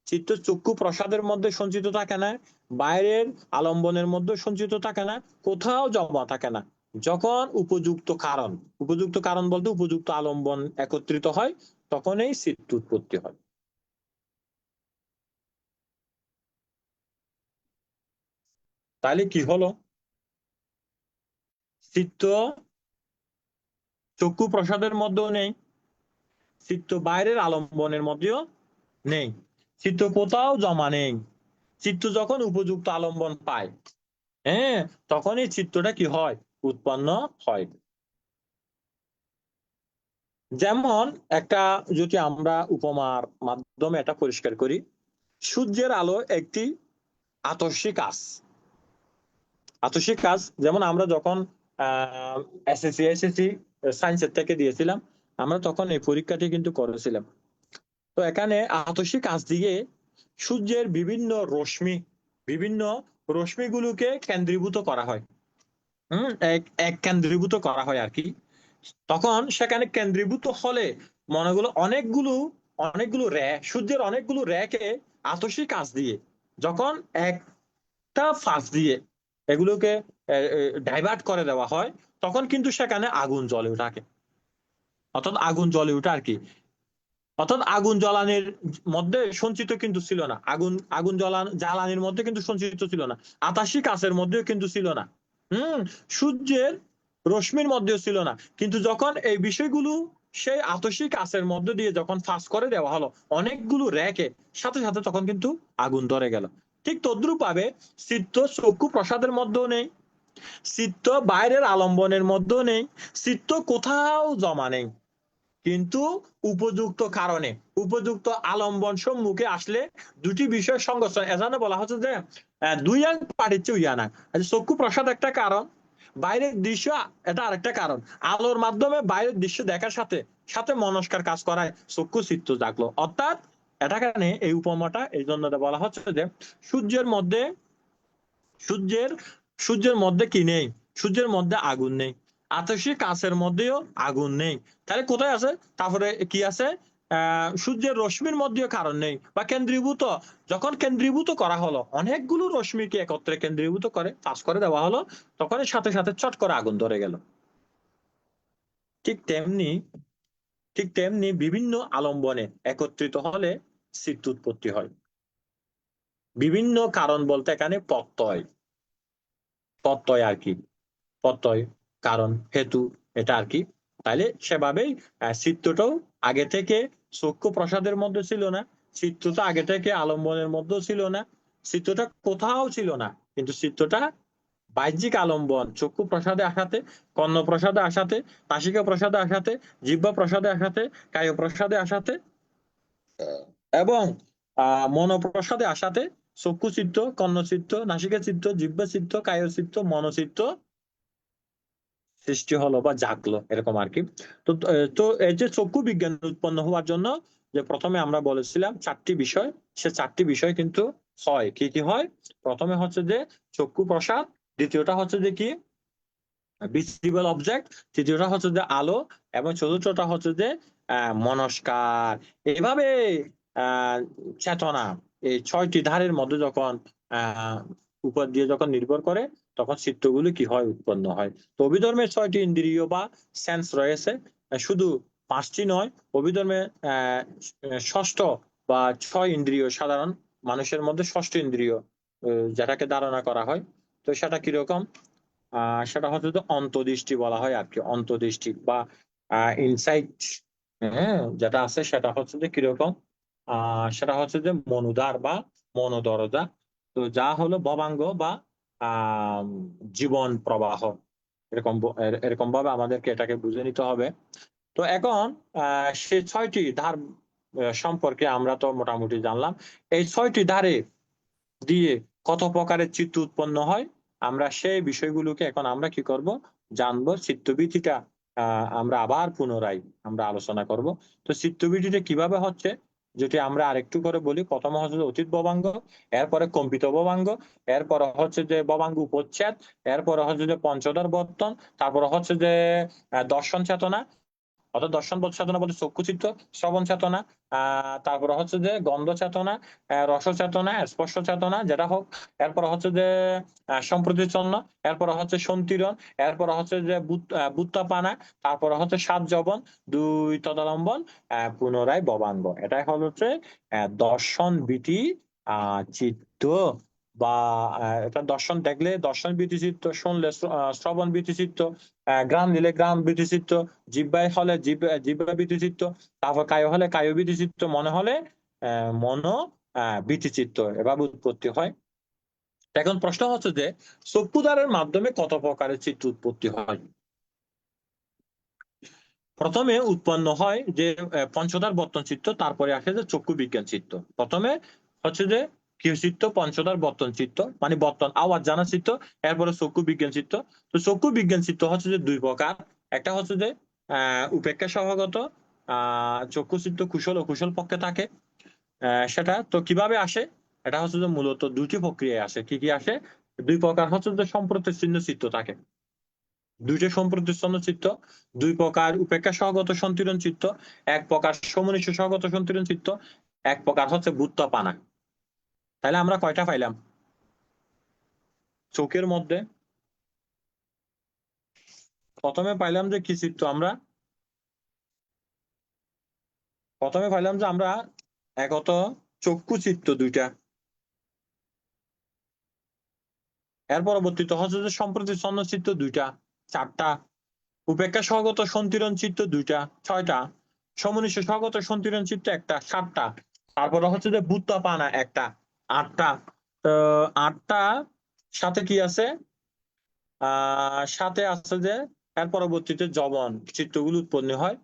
চিত্ত চক্ষু প্রসাদের মধ্যে সঞ্চিত থাকে না, বাইরের আলম্বনের মধ্যে সঞ্চিত থাকে না, কোথাও জমা থাকে না। যখন উপযুক্ত কারণ বলতে উপযুক্ত আলম্বন একত্রিত হয় তখনই চিত্ত উৎপত্তি হয়। তাহলে কি হলো, চিত্ত চক্ষু প্রসাদের মধ্যেও নেই, চিত্ত বাইরের আলম্বনের মধ্যেও নেই, চিত্ত কোথাও জমা নেই। চিত্ত যখন উপযুক্ত আলম্বন পায়, হ্যাঁ, তখনই চিত্তটা কি হয়, উৎপন্ন হয়। যেমন একটা যদি আমরা উপমার মাধ্যমে এটা পরিষ্কার করি, সূর্যের আলো একটি আতস্যি কাজ। আতস্যি কাজ যেমন আমরা যখন এসএসসি সায়েন্সের থেকে দিয়েছিলাম, আমরা তখন এই পরীক্ষাটি কিন্তু করেছিলাম। তো এখানে আতস্যি কাজ দিয়ে সূর্যের বিভিন্ন রশ্মিগুলোকে কেন্দ্রীভূত করা হয়, এক কেন্দ্রীভূত করা হয় আর কি। তখন সেখানে কেন্দ্রীভূত হলে অনেকগুলো সূর্যের অনেকগুলো র্যাকে আতসী কাজ দিয়ে যখন একটা ফাঁস দিয়ে এগুলোকে ডাইভার্ট করে দেওয়া হয়, তখন কিন্তু সেখানে আগুন জ্বলে ওঠে, অর্থাৎ আগুন জ্বলে ওঠে আর কি। অর্থাৎ আগুন জ্বালানির মধ্যে সঞ্চিত কিন্তু ছিল না, আগুন জ্বালানির মধ্যে কিন্তু সঞ্চিত ছিল না, আতাশী কাচের মধ্যেও কিন্তু ছিল না, সূর্যের রশ্মির মধ্যেও ছিল না। কিন্তু যখন এই বিষয়গুলো সেই আতসী কাচের মধ্যে দিয়ে যখন ফাঁস করে দেওয়া হলো অনেকগুলো র্যাকে, সাথে সাথে তখন কিন্তু আগুন ধরে গেল। ঠিক তদ্রুপ ভাবে চিত্ত চক্ষু প্রসাদের মধ্যেও নেই, চিত্ত বাইরের আলম্বনের মধ্যেও নেই, চিত্ত কোথাও জমা নেই, কিন্তু উপযুক্ত কারণে উপযুক্ত আলম্বন সম্মুখে আসলে দুটি বিষয় সংঘর্ষণ, এজন্য বলা হচ্ছে যে দুই আং পাঠিচ্ছে উইয়ানা। চক্ষু প্রসাদ একটা কারণ, বাইরের দৃশ্য এটা আরেকটা কারণ। আলোর মাধ্যমে বাইরের দৃশ্য দেখার সাথে সাথে মনস্কার কাজ করায় চক্ষু চিত্ত জাগলো। অর্থাৎ এটা কারণে এই উপমাটা এই জন্য বলা হচ্ছে যে সূর্যের মধ্যে কি নেই, সূর্যের মধ্যে আগুন নেই, আতসী কাচের মধ্যেও আগুন নেই, তাহলে কোথায় আছে? তারপরে কি আছে? সূর্যের রশ্মির মধ্যেও কারণ নেই বা যখন কেন্দ্রীভূত করা হলো, অনেকগুলো রশ্মিকে একত্রে কেন্দ্রীভূত করে পাস করে দেওয়া হলো, তখন সাথে সাথে চট করে আগুন ধরে গেল। ঠিক তেমনি বিভিন্ন আলম্বনে একত্রিত হলে চিত্ত উৎপত্তি হয়। বিভিন্ন কারণ বলতে এখানে প্রত্যয় আর কি, প্রত্যয়, কারণ, হেতু, এটা আর কি। তাইলে সেভাবেই চিত্তটাও আগে থেকে চক্ষু প্রসাদের মধ্যে ছিল না, চিত্তটা আগে থেকে আলম্বনের মধ্যেও ছিল না, চিত্তটা কোথাও ছিল না, কিন্তু চিত্তটা বাহ্যিক আলম্বন চক্ষু প্রসাদে আসাতে, কর্ণ প্রসাদে আসাতে, নাসিকা প্রসাদে আসাতে, জিহ্বা প্রসাদে আসাতে, কায় প্রসাদে আসাতে এবং মনোপ্রসাদে আসাতে চক্ষু চিত্ত, কর্ণ চিত্ত, নাসিকা চিত্ত, জিহ্বা চিত্ত, কায় চিত্ত, মনোচিত্ত সৃষ্টি হলো বা জাগলো, এরকম আর কি। তো এই যে চক্ষু বিজ্ঞান উৎপন্ন হওয়ার জন্য যে প্রথমে আমরা বলেছিলাম চারটি বিষয়, সে চারটি বিষয় কিন্তু হয়। কি কি হয়? প্রথমে হচ্ছে যে চক্ষু প্রসাদ, দ্বিতীয়টা হচ্ছে যে কি ভিজিবল অবজেক্ট, তৃতীয়টা হচ্ছে যে আলো, এবং চতুর্থটা হচ্ছে যে মনস্কার। এইভাবে চেতনা এই ছয়টি ধারের মধ্যে যখন উপর দিয়ে যখন নির্ভর করে, তখন চিত্তগুলি কি হয়, উৎপন্ন হয়। তো অভিধর্মের 6টি ইন্দ্রিয় বা সেন্স রয়েছে, শুধু 5টি নয়। অভিধর্মে 6ষ্ঠ বা 6 ইন্দ্রিয়, সাধারণ মানুষের মধ্যে 6ষ্ঠ ইন্দ্রিয় যেটাকে ধারণা করা হয়। তো সেটা কিরকম? সেটা হচ্ছে যে অন্তর্দৃষ্টি বলা হয় আর কি, অন্তর্দৃষ্টি বা ইনসাইট, যেটা আছে সেটা হচ্ছে যে কিরকম, সেটা হচ্ছে যে মনোদ্বার বা মনোদরজা। তো যা হলো ভবাঙ্গ বা জীবন প্রবাহ, এরকম ভাবে আমাদেরকে এটাকে বুঝে নিতে হবে। তো এখন সে 6টি ধার সম্পর্কে আমরা তো মোটামুটি জানলাম। এই 6টি ধারে দিয়ে কত প্রকারের চিত্ত উৎপন্ন হয়, আমরা সেই বিষয়গুলোকে এখন আমরা কি করব, জানবো। চিত্তবৃত্তিটা আমরা আবার পুনরায় আমরা আলোচনা করব। তো চিত্তবৃত্তিটা কিভাবে হচ্ছে, যেটি আমরা আরেকটু করে বলি। প্রথমে হচ্ছে যে অতীত ভবাঙ্গ, এরপরে কম্পিত ভবাঙ্গ, এরপরে হচ্ছে যে ভবাঙ্গ উপচ্ছেদ, এরপরে হচ্ছে যে পঞ্চদর বর্তন, তারপরে হচ্ছে যে দর্শন চেতনা, অর্থাৎ দর্শন চেতনা বলতে চক্ষু চিত্ত, শ্রবণ চেতনা, তারপরে হচ্ছে যে গন্ধ চেতনা, রস চেতনা, স্পর্শ চেতনা, যেটা হোক। এরপর হচ্ছে যে সম্প্রতিচন্ন, এরপর হচ্ছে সন্তিরণ, এরপর হচ্ছে যে বুত্তাপানা, তারপর হচ্ছে 7 যবন, 2 তদালম্বন, পুনরায় ভবাঙ্গ। এটাই হচ্ছে দর্শন বৃত্তি চিত্ত বা এটা দর্শন দেখলে দর্শন বীতিচিত্ত, শুনলে শ্রবণ বীতিচিত্ত, ঘ্রাণ দিলে ঘ্রাণ বীতিচিত্ত, জিহ্বায় হলে জিহ্বা বীতিচিত্ত, তারপর কায় হলে কায় বীতিচিত্ত, মনে হলে মন বীতিচিত্ত, এভাবে উৎপত্তি হয়। এখন প্রশ্ন হচ্ছে যে চক্ষুদ্বারের মাধ্যমে কত প্রকারের চিত্র উৎপত্তি হয়? প্রথমে উৎপন্ন হয় যে পঞ্চদ্বার বর্তন চিত্ত, তারপরে আসে যে চক্ষু বিজ্ঞান চিত্ত। প্রথমে হচ্ছে যে কি চিত্ত? পঞ্চদ্বার বর্তন চিত্ত, মানে বর্তন আওয়াজ জানা চিত্ত, এরপরে চক্ষু বিজ্ঞান চিত্ত। তো চক্ষু বিজ্ঞান চিত্ত হচ্ছে যে দুই প্রকার। একটা হচ্ছে যে উপেক্ষা সহগত চক্ষু চিত্ত, কুশল ও কুশল পক্ষে থাকে। সেটা তো কিভাবে আসে? এটা হচ্ছে যে মূলত দুটি প্রক্রিয়ায় আসে। কি কি আসে? দুই প্রকার হচ্ছে যে সম্প্রতিচ্ছিন্ন চিত্ত থাকে, দুইটা সম্প্রতিচ্ছন্ন চিত্ত, দুই প্রকার উপেক্ষা সহগত সন্তিরণ চিত্ত, এক প্রকার সমনিষ্ঠ সহগত সন্তিরণ চিত্ত, এক প্রকার হচ্ছে বুত্তপানা। তাহলে আমরা কয়টা পাইলাম চোখের মধ্যে? প্রথমে পাইলাম যে কি চিত্ত? আমরা প্রথমে পাইলাম যে আমরা একত চক্ষু চিত্ত দুইটা, এর পরবর্তীতে হচ্ছে যে সম্প্রতিচ্ছন্ন চিত্ত দুইটা, চারটা, উপেক্ষা সহগত সন্তিরণ চিত্ত দুইটা, ছয়টা, সমনিষ্ঠ সহগত সন্তিরণ চিত্ত একটা, সাতটা, তারপরে হচ্ছে যে বুত্তপানা একটা, আটটা। তো আটটা সাথে কি আছে? সাথে আছে যে এর পরবর্তীতে যবন চিত্তগুলো উৎপন্ন হয়।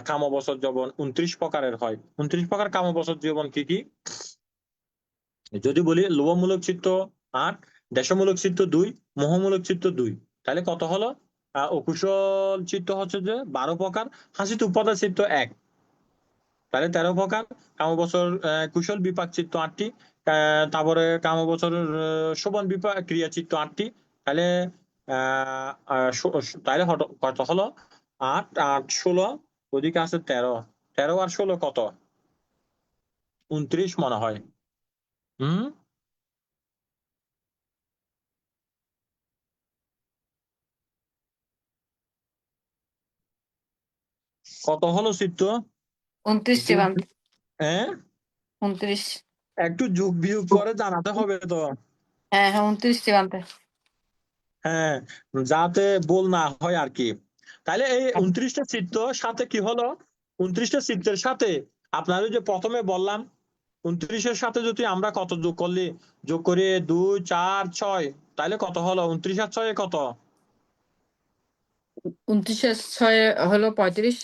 কামবসর যবন 29 প্রকারের হয়। 29 প্রকার কামবসর যবন কি কি? যদি বলি লোভমূলক চিত্ত 8, দেশমূলক চিত্ত 2, মোহমূলক চিত্ত 2, তাহলে কত হলো? অকুশল চিত্ত হচ্ছে যে 12 প্রকার, হাসিত উপাদান চিত্ত 1, তাহলে 13 প্রকার। কামবসর কুশল বিপাক চিত্ত 8টি, তারপরে কামবসর শোভন বিপাক ক্রিয়া চিত্ত 8টি, তাহলে তাহলে কত হলো? 8 8 16, ওদিকে আছে 13, 13 আর 16 কত? 29 মনে হয়। হম কত হলো চিত্ত? 29 বান্ধে। হ্যাঁ, 29। একটু যোগ বিয়োগ করে জানাতে হবে তো। হ্যাঁ হ্যাঁ 29 বান্ধে। হ্যাঁ, যাতে ভুল না হয় আর কি। তাহলে এই 29টা চিত্র সাথে কি হলো? 29টা চিত্রের সাথে আপনার যে প্রথমে বললাম 29-এর সাথে যদি আমরা কত যোগ করলে, যোগ করি 2 4 6, তাহলে কত হলো? 29 আর 6 কত? 29 6 হলো 35।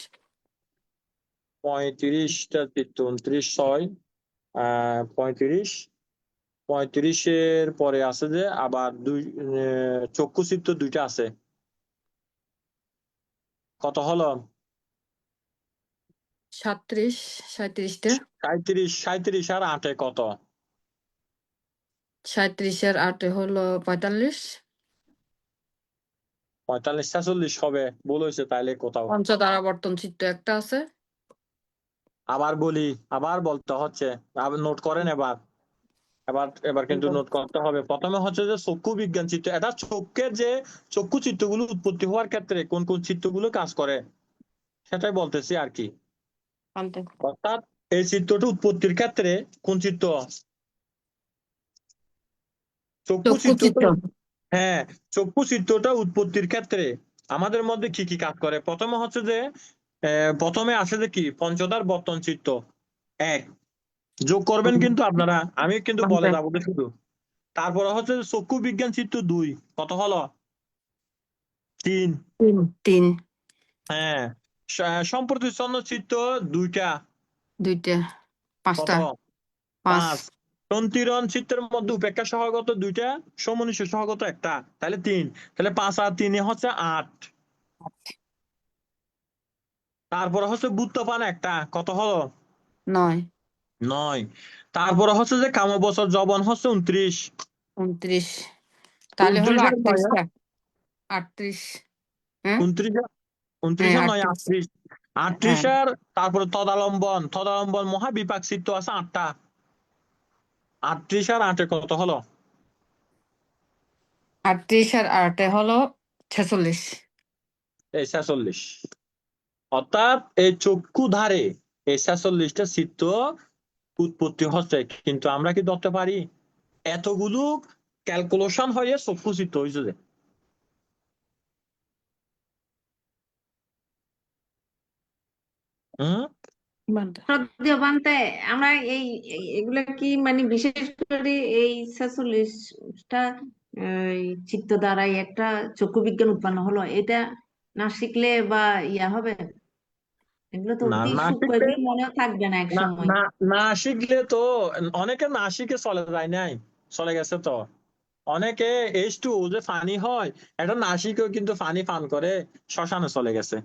35টা চিত্র, 29 6 35, 35-এর পরে আছে যে আবার দুই চক্ষু চিত্র দুইটা আছে, কত হলো? 37 37টা। 37 আর 8 কত? 37 আর 8 হলো 45। 45 46 হবে, ভুল হয়েছে তাইলে কোথাও। পঞ্চদ্বার বর্তন চিত্ত একটা আছে। আবার বলি, আবার বলতে হচ্ছে, আবার নোট করেন এবার। এবার কিন্তু নোট করতে হবে। প্রথমে হচ্ছে যে চক্ষু বিজ্ঞান চিত্র, এটা চোখের যে চক্ষু চিত্রগুলো উৎপত্তি হওয়ার ক্ষেত্রে কোন কোন চিত্রগুলো কাজ করে সেটাই বলতেছি আর কি। আনতে। অর্থাৎ এই চিত্রটা উৎপত্তির ক্ষেত্রে কোন চিত্র? চক্ষু চক্ষু চিত্ত। চিত্রটা। হ্যাঁ, চক্ষু চিত্রটা উৎপত্তির ক্ষেত্রে আমাদের মধ্যে কি কি কাজ করে? প্রথমে হচ্ছে যে প্রথমে আসে যে কি পঞ্চদ্বার বর্তন চিত্ত 1, যোগ করবেন কিন্তু আপনারা, আমি কিন্তু বলে যাবো শুধু। তারপরে হচ্ছে যে চক্ষু বিজ্ঞান চিত্র 2, কত হলো? 3। 3। হ্যাঁ, সম্প্রতিচ্ছন্ন চিত্র 2টা, 2টা। কত? 5টা। 5। সন্তিরণ চিত্রের মধ্যে উপেক্ষা সহগত 2টা, সমনিষ্ঠ সহগত একটা, তাহলে 3। তাহলে 5 আর 3 হচ্ছে 8। তারপরে হচ্ছে বুত্তপান একটা, কত হলো? 9। 9। তারপরে হচ্ছে যে কামবসর যবন হচ্ছে 29। 29। তাহলে হলো 38টা। 38। হ্যাঁ 29 29 হ্যাঁ আর 9 38। 38। 38 হ্যাঁ আর তারপরে তদালম্বন মহাবিপাক চিত্ত আছে 8টা। 38 আর 8 কত হলো? 38 আর 8 হলো 46। এই 46। অর্থাৎ এই চক্ষু ধারে এই 46টা চিত্র উৎপত্তি হচ্ছে, কিন্তু আমরা কি ধরতে পারি এতগুলো ক্যালকুলেশন হয়ে চক্ষু চিত্ত হয়েছে যে হম শ্রদ্ধেয় বান্তে, আমরা এগুলা কি মানে বিশেষ করে এই 46টা চিত্ত দ্বারাই একটা চক্ষু বিজ্ঞান উৎপন্ন হলো, এটা না শিখলে বা ইয়া হবে? এগুলো তো না অতি না সূক্ষ্ম, শিখলে এগুলো মনেও থাকবে না এক না সময়। না না শিখলে তো অনেকে না শিখে চলে যায় নাই, চলে গেছে তো। অনেকে H2O যে পানি হয় এটা না শিখেও কিন্তু পানি পান করে শ্মশানে চলে গেছে।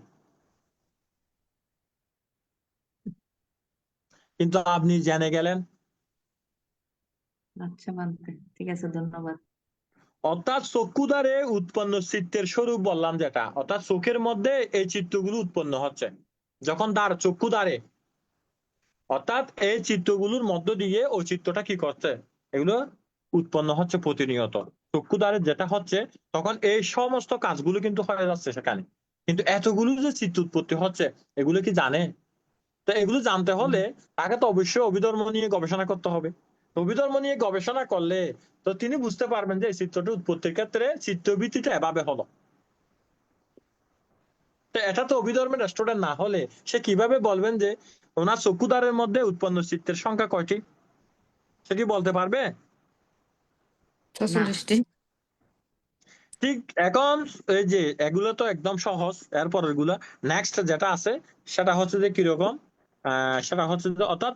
কিন্তু আপনি জেনে গেলেন। আচ্ছা বান্তে, ঠিক আছে, ধন্যবাদ। অর্থাৎ চক্ষু দ্বারে উৎপন্ন চিত্তের স্বরূপ বললাম যেটা, অর্থাৎ চোখের মধ্যে এই চিত্তগুলো উৎপন্ন হচ্ছে যখন চক্ষু দ্বারে, অর্থাৎ এই চিত্তগুলোর মধ্য দিয়ে ওই চিত্তটা কি করছে, এগুলো উৎপন্ন হচ্ছে প্রতিনিয়ত। চক্ষু দ্বারে যেটা হচ্ছে তখন এই সমস্ত কাজগুলো কিন্তু হয়ে যাচ্ছে সেখানে। কিন্তু এতগুলো যে চিত্ত উৎপত্তি হচ্ছে এগুলো কি জানে? তো এগুলো জানতে হলে তাকে তো অবশ্যই অভিধর্ম নিয়ে গবেষণা করতে হবে। অভিধর্ম নিয়ে গবেষণা করলে তো তিনি বুঝতে পারবেন যে এই চিত্রটি উৎপত্তির ক্ষেত্রে চিত্তবৃত্তিটা এভাবে হলো। তো এটা তো অভিধর্মের স্টুডেন্ট না হলে সে কিভাবে বলবেন যে ওনার চক্ষুদ্বারের মধ্যে উৎপন্ন চিত্তের সংখ্যা কয়টি? সে কি বলতে পারবে? 46টি। ঠিক এখন এই যে এগুলো তো একদম সহজ, এরপরের গুলা নেক্সট যেটা আছে সেটা হচ্ছে যে কিরকম, সেটা হচ্ছে যে অর্থাৎ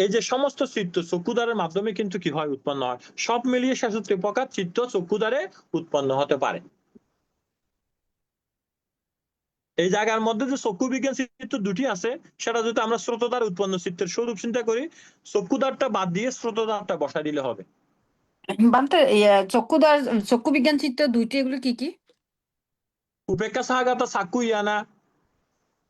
এই যে সমস্ত চিত্ত চক্ষুদ্বারের মাধ্যমে কিন্তু কি হয়, উৎপন্ন হয়। সব মিলিয়ে 66 প্রকার চিত্ত চক্ষুদ্বারে উৎপন্ন হতে পারে। এই জায়গার মধ্যে যে চক্ষু বিজ্ঞান চিত্ত দুটি আছে সেটা যদি আমরা স্রোতদ্বার উৎপন্ন চিত্তের স্বরূপ চিন্তা করি, চক্ষুদ্বারটা বাদ দিয়ে স্রোতদ্বারটা বসাই দিলে হবে। বান্তে চক্ষু বিজ্ঞান চিত্র দুইটি, এগুলো কি কি? উপেক্ষা সাহাগাতা চাক্ষু ইয়ানা,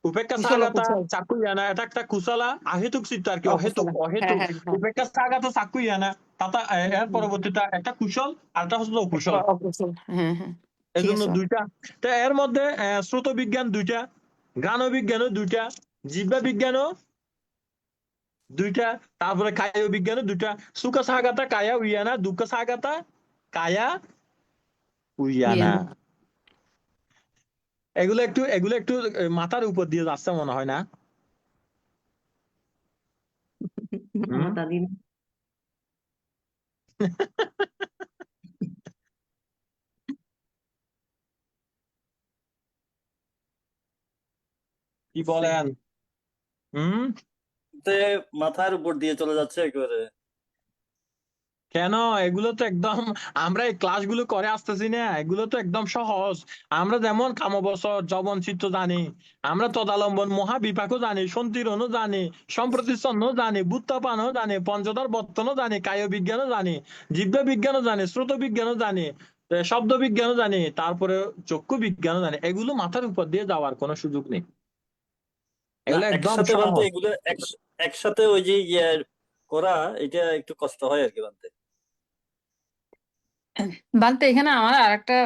উপেক্ষা কুশল সাহাগাতা অকুশল। চাক্ষু ইয়ানা এটা একটা কুশলা অহেতুক চিত্ত আর কি, অহেতুক অকুশল, হ্যাঁ অহেতুক। হ্যাঁ হ্যাঁ। উপেক্ষা সাহাগাতা চাক্ষু ইয়ানা তাতা এর পরবর্তীটা একটা কুশল আর একটা হচ্ছে অকুশল, অকুশল, হ্যাঁ হ্যাঁ, এই ঠিক জন্য আছে। দুইটা। তো এর মধ্যে স্রোত বিজ্ঞান দুইটা, গান বিজ্ঞানও দুইটা, জিহ্বা বিজ্ঞানও দুইটা, তারপরে কায় বিজ্ঞানও দুইটা। সুখা সাহাগাতা কায়া উইয়ানা, দুঃখ সাহাগাতা কায়া উইয়ানা। এগুলো একটু মাথার উপর দিয়ে যাচ্ছে মনে হয় না? মমতা দিন। কি বলেন? মাথার উপর দিয়ে চলে যাচ্ছে একেবারে। কেন? এগুলো তো একদম আমরা এই ক্লাসগুলো করে আসতেছি না, এগুলো তো একদম সহজ। আমরা যেমন কামবছর যবন চিত্ত জানি, আমরা তদালম্বন মহাবিপাকও জানি, সন্তিরণও জানি, সম্প্রতিচ্ছন্নও জানি, বুত্তাপানও জানি, পঞ্চদার বর্তনও জানি, কায় বিজ্ঞানও জানি, জিহ্বা বিজ্ঞানও জানি, শ্রুত বিজ্ঞানও জানি, শব্দ বিজ্ঞানও জানি, তারপরে চক্ষু বিজ্ঞানও জানি। এগুলো মাথার উপর দিয়ে যাওয়ার কোনো সুযোগ নেই, না এগুলো একদম একসাথে বানতে সহজ। এগুলো একসাথে ওই যে করা, এটা একটু কষ্ট হয় আর কি বানতে। বান্তে এখানে আমার আরেকটা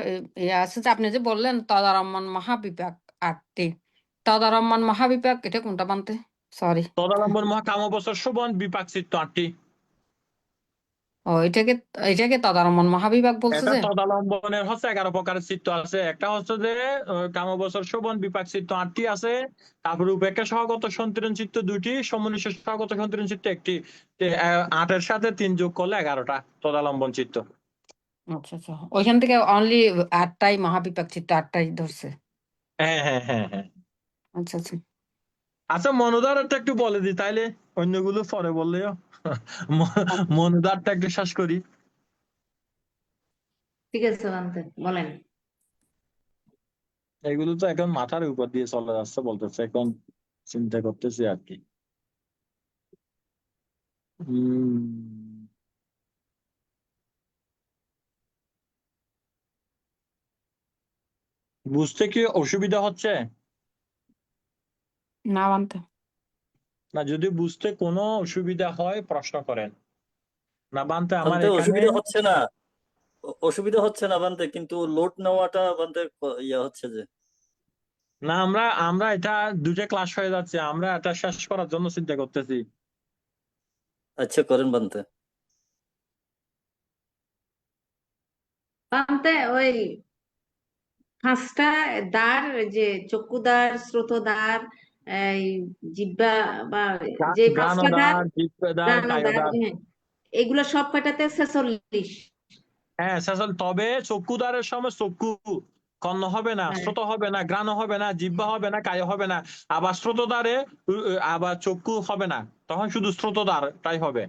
ইয়ে আছে যে আপনি যে বললেন তদারম্মন মহাবিপাক 8টি, তদারম্মন মহাবিপাক এটা কোনটা বান্তে? সরি। তদালম্বন মহা কামবছর শোভন বিপাক চিত্ত 8টি। ও এটাকে তদারম্মন মহাবিপাক বলছে এটা যে? তদালম্বনের হচ্ছে 11 প্রকারের চিত্ত আছে। একটা হচ্ছে যে কামবছর শোভন বিপাক চিত্ত 8টি আছে, তারপরে উপেক্ষা সহগত সন্তিরণ চিত্ত 2টি, সমনিষ্ঠ সহগত সন্তিরণ চিত্ত 1টি। 8-এর সাথে 3 যোগ করলে 11টা তদালম্বন চিত্ত। আচ্ছা আচ্ছা, ওইখান থেকে অনলি 8টাই মহাবিপাক চিত্ত, 8টাই ধরছে। হ্যাঁ হ্যাঁ হ্যাঁ হ্যাঁ। আচ্ছা আচ্ছা। আচ্ছা মনোদারটা একটু বলে দিই তাইলে, অন্যগুলো পরে বললেও। মনোদারটা একটু শেষ করি। ঠিক আছে বান্তে, বলেন। এগুলো তো এখন মাথার উপর দিয়ে চলে যাচ্ছে বলতেছে, এখন চিন্তা করতেছি আর কি। বুঝতে কি অসুবিধা হচ্ছে? না বান্তে। না যদি বুঝতে কোনো অসুবিধা হয় প্রশ্ন করেন। না বানতে আমার বানতে এখানে অসুবিধা হচ্ছে না, অসুবিধা হচ্ছে না বানতে, কিন্তু লোড নেওয়াটা বানতে হচ্ছে যে। না আমরা আমরা এটা 2টা ক্লাস হয়ে যাচ্ছে, আমরা এটা শেষ করার জন্য চিন্তা করতেছি। আচ্ছা করেন বানতে। বানতে ওই পাঁচটা দ্বার, যে চক্ষুদ্বার, শ্রোতদ্বার, এই জিহ্বা বা যে পাঁচটা দ্বার, ঘ্রাণদ্বার, জিহ্বাদ্বার, ঘ্রাণদ্বার, কায়োদ্বার। হ্যাঁ, এগুলো সব কটাতে 46। হ্যাঁ সেসল, তবে চক্ষুদ্বারের সময় চক্ষু কর্ণ হবে না, হ্যাঁ শ্রোত হবে না, ঘ্রাণ হবে না, জিহ্বা হবে না, কায় হবে না। আবার শ্রোতদ্বারে আবার চক্ষু হবে না, তখন শুধু শ্রোতদ্বারটাই হবে।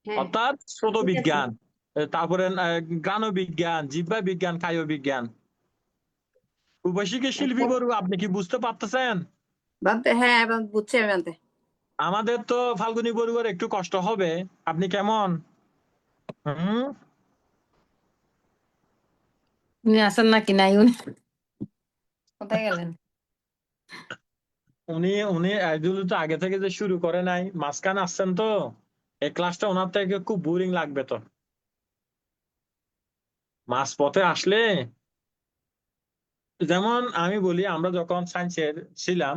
হ্যাঁ, অর্থাৎ শ্রোত ঠিক আছে। বিজ্ঞান, তারপরে ঘ্রাণ বিজ্ঞান, জিহ্বা বিজ্ঞান, কায় বিজ্ঞান। উপাসিকে শিল্পী বড়ুয়া, আপনি কি বুঝতে পারতেছেন? বানতে হ্যাঁ এবং বুঝছি আমি বানতে। আমাদের তো ফাল্গুনী বড়ুয়ার একটু কষ্ট হবে। আপনি কেমন? হুম। উনি আছেন নাকি নাই উনি কোথায় গেলেন? উনি উনি একদুলি তো আগে থেকে যে শুরু করে নাই, মাঝখানে আসছেন তো, এই ক্লাসটা ওনার থেকে খুব বোরিং লাগবে তো। মাঝ পথে আসলে, যেমন আমি বলি, আমরা যখন সায়েন্সের ছিলাম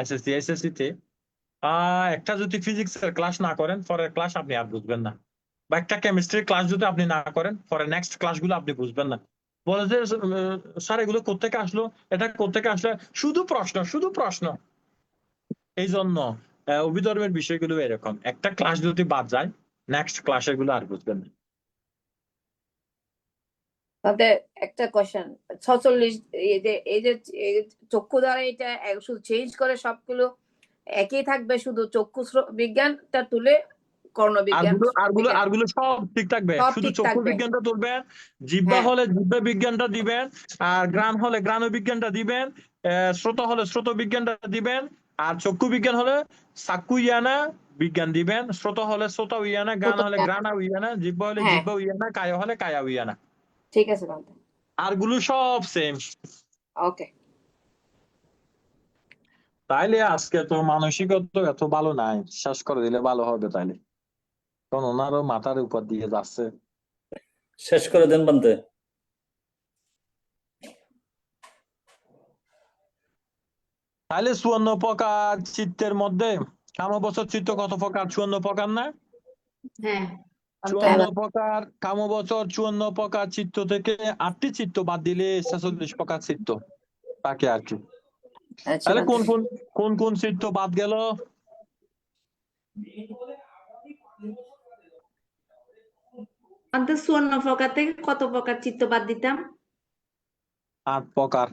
এসএসসি এসএসসি তে, একটা যদি ফিজিক্সের ক্লাস না করেন, পরের ক্লাস আপনি আর বুঝবেন না। বা একটা কেমিস্ট্রির ক্লাস যদি আপনি না করেন, পরে নেক্সট ক্লাসগুলো আপনি বুঝবেন না। বলে যে স্যার এগুলো কোত্থেকে আসলো, এটা কোত্থেকে আসলো, শুধু প্রশ্ন শুধু প্রশ্ন। এই জন্য অভিধর্মের বিষয়গুলো এরকম, একটা ক্লাস যদি বাদ যায়, নেক্সট ক্লাসের গুলো আর বুঝবেন না। বানতে একটা কোশ্চেন, 46 এই যে চক্ষু দ্বারা এটা শুধু চেঞ্জ করে সবগুলো একই থাকবে, শুধু চক্ষু বিজ্ঞানটা তুলে কর্ণ বিজ্ঞান আরগুলো সব ঠিক থাকবে, সব শুধু ঠিক চক্ষু থাকবে। বিজ্ঞানটা তুলবেন, জিহ্বা হ্যাঁ হলে জিহ্বা বিজ্ঞানটা দিবেন, আর ঘ্রাণ হলে ঘ্রাণ বিজ্ঞানটা দিবেন, শ্রোত হলে শ্রোত বিজ্ঞানটা দিবেন, আর চক্ষু বিজ্ঞান হলে চাক্ষু ইয়ানা বিজ্ঞান দিবেন, শ্রোত হলে শ্রোত উইয়ানা, ঘ্রাণ হলে ঘ্রাণ উইয়ানা, জিহ্বা হলে হ্যাঁ জিহ্বা উইয়ানা, কায়া হলে কায়া উইয়ানা। ঠিক আছে বানতে। আরগুলো সব সেম। ওকে। তাইলে আজকে তো মানসিকতা এত ভালো নাই, শেষ করে দিলে ভালো হবে তাইলে, কারণ ওনারও মাথার উপর দিয়ে যাচ্ছে। শেষ করে দেন বানতে। তাহলে 54 প্রকার চিত্তের মধ্যে কামবচর চিত্ত কত প্রকার? 54 প্রকার না? হ্যাঁ, 54 প্রকার কামবচর, 54 প্রকার চিত্ত থেকে 8টি চিত্ত বাদ দিলে 46 প্রকার চিত্ত তাকে আর কি। আচ্ছা তাহলে বানতে। কোন কোন চিত্ত বাদ গেল? বানতে 54 প্রকার থেকে কত প্রকার চিত্ত বাদ দিতাম? 8 প্রকার।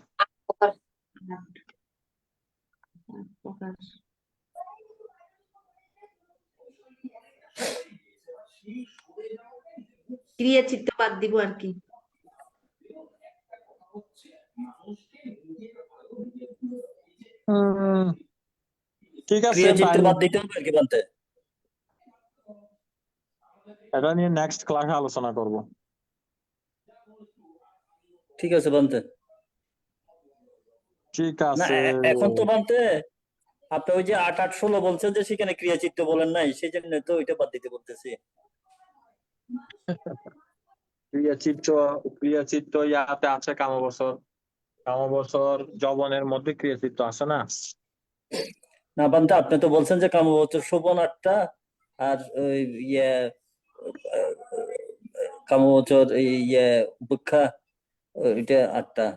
8 প্রকার। ক্রিয়া চিত্ত বাদ দিব আর কি। ঠিক আছে, ক্রিয়া চিত্ত তাহলে বাদ দিতে হবে আর কি বানতে। এটা নিয়ে নেক্সট ক্লাসে আলোচনা করব। ঠিক আছে বানতে। ঠিক না আছে। এখন তো বানতে আপনি ওই যে 8 8 16 বলছেন যে সেখানে ক্রিয়া চিত্ত বলেন নাই, সেই জন্য তো ওইটা বাদ দিতে বলতেছি। ক্রিয়া চিত্ত ইয়াতে আছে কামবচর যৌবনের মধ্যে ক্রিয়া চিত্ত আছে না? না বানতে, আপনি তো বলছেন যে কামবচর শোভন 8টা, আর ওই ইয়ে কামবচর ইয়ে উপেক্ষা ওইটা 8টা।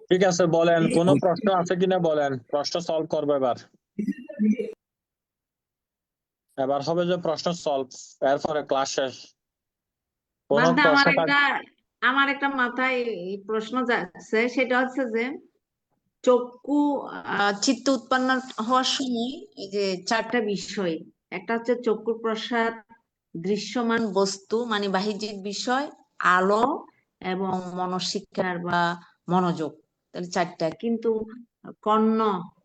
ঠিক আছে, বলেন কোন প্রশ্ন আছে কিনা বলেন, প্রশ্ন সলভ করবো এবার। এবার হবে যে প্রশ্ন সলভ, এরপরে ক্লাস শেষ। কোন বান্দা, প্রশ্ন আমার একটা মাথায় প্রশ্ন যাচ্ছে, সেটা হচ্ছে যে চক্ষু চিত্ত উৎপন্ন হওয়ার সময় এই যে 4টা বিষয়, একটা হচ্ছে চক্ষু প্রসাদ, দৃশ্যমান বস্তু মানে বাহ্যিক বিষয়, আলো এবং মনশিক্ষার বা মনোযোগ, তাহলে 4টা। কিন্তু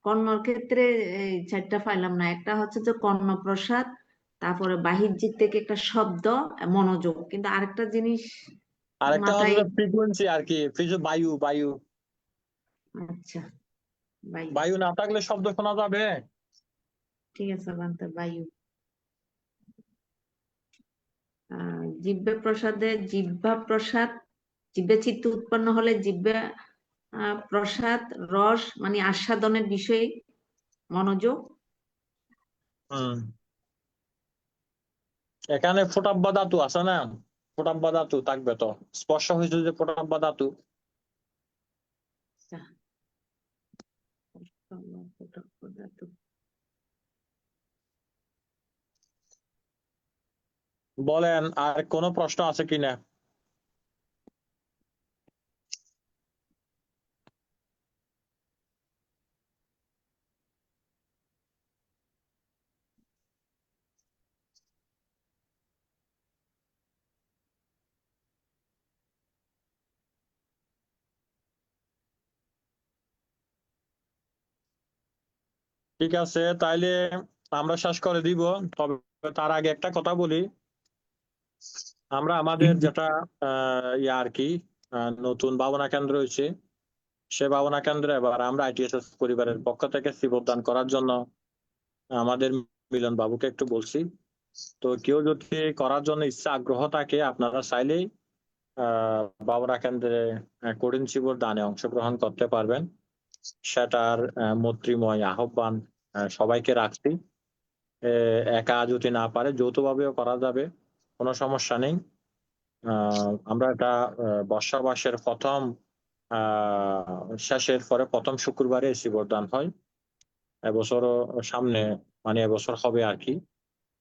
কর্ণর ক্ষেত্রে এই 4টা পাইলাম না। একটা হচ্ছে যে কর্ণ প্রসাদ, তারপরে বাহ্যিক থেকে একটা শব্দ, মনোযোগ, কিন্তু আরেকটা জিনিস আরেকটা মাথায়। হচ্ছে ফ্রিকোয়েন্সি আর কি, বায়ু। আচ্ছা, বায়ু। বায়ু না থাকলে শব্দ শোনা যাবে? ঠিক আছে বান্দা, বায়ু। জিহ্বা প্রসাদে জিহ্বা প্রসাদ, জিহ্বা চিত্ত উৎপন্ন হলে জিহ্বা প্রসাদ রস মানে আস্বাদনের বিষয়ে মনোযোগ। হুম এখানে ফোটাব্বা ধাতু আছে না, ফোটাব্বা ধাতু থাকবে তো, স্পর্শ হয়েছে যে ফোটাব্বা ধাতু। বলেন আর কোনো প্রশ্ন আছে কিনা? ঠিক আছে, তাইলে আমরা শেষ করে দিব। তবে তার আগে একটা কথা বলি, আমরা আমাদের যেটা ইয়া আর কি নতুন ভাবনা কেন্দ্র হয়েছে, সে ভাবনা কেন্দ্রে এবার আমরা আইটিএসএস পরিবারের পক্ষ থেকে শিবদান করার জন্য আমাদের মিলন বাবুকে একটু বলছি। তো কেউ যদি করার জন্য ইচ্ছা আগ্রহ থাকে, আপনারা চাইলেই ভাবনা কেন্দ্রে কঠিন শিবর দানে অংশগ্রহণ করতে পারবেন। সেটার মৈত্রীময় আহ্বান সবাইকে রাখছি। একা যদি না পারে যৌথভাবেও করা যাবে, কোনো সমস্যা নেই। আমরা এটা বর্ষাবাসের প্রথম শেষের পরে প্রথম শুক্রবারে শিবদান হয়। এবছরও সামনে মানে এবছর হবে আর কি।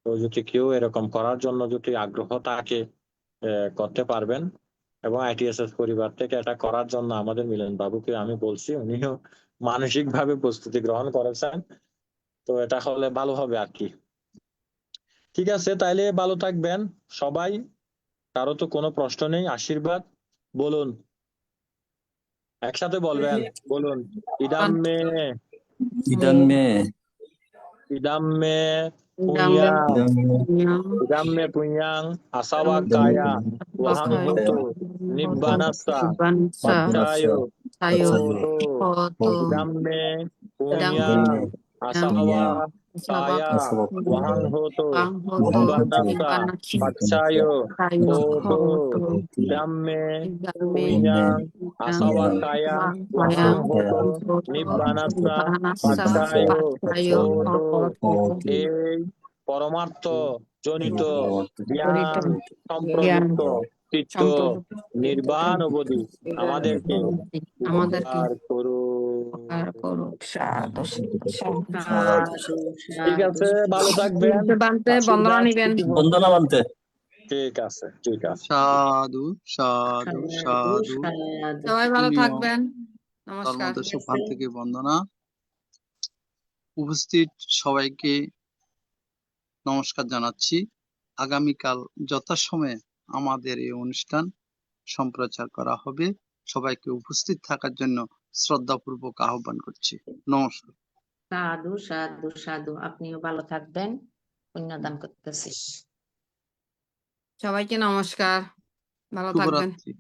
তো যদি কেউ এরকম করার জন্য যদি আগ্রহ থাকে করতে পারবেন। এবং আইটিএসএস পরিবার থেকে এটা করার জন্য আমাদের মিলন বাবুকে আমি বলছি, উনিও মানসিক ভাবে প্রস্তুতি গ্রহণ করেছেন। তো এটা হলে ভালো হবে আর কি। ঠিক আছে, তাইলে ভালো থাকবেন সবাই। কারো তো কোনো প্রশ্ন নেই, আশীর্বাদ বলুন, একসাথে বলবেন, বলুন। ইদাম্মে ইদাম্মে ইদাম্মে পুඤ্যাং ইদাম্মে পুඤ্যাং আসাওয়াকায়া ওয়াহাং হোতো নিব্বানাসা পাচ্চায়ো হোতো ইদাম্মে পুඤ্যাং আসাওয়াকায়া ওয়াহাং হোতো নিব্বানাসা পাচ্চায়ো হোতো ইদাম্মে পুඤ্যাং আসাওয়াকায়া ওয়াহাং হোতো নিব্বানাসা পাচ্চায়ো হোতো। এই পরমার্থ জনিত জ্ঞান সম্প্রযুক্ত চিত্ত নির্বাণ অবধি আমাদেরকে উপকার করুন। ঠিক আছে, ভালো থাকবেন, বানতে বন্দনা আশীর্বাদ, নিবেন। কিছু বন্দনা মানতে। ঠিক আছে, ঠিক আছে। সাধু সাধু সাধু। সবাই ভালো পুণ্য থাকবেন, নমস্কার। ধর্মদেশ ওখান থেকে বন্দনা। উপস্থিত সবাইকে নমস্কার জানাচ্ছি। আগামীকাল যথাসময়ে আমাদের এই অনুষ্ঠান সম্প্রচার করা হবে। সবাইকে উপস্থিত থাকার জন্য শ্রদ্ধাপূর্বক আহ্বান করছি। নমস্কার। সাধু সাধু সাধু, আপনিও ভালো থাকবেন, পুণ্যদান করতেছি। সবাইকে নমস্কার, ভালো থাকবেন। শুভরাত্রি।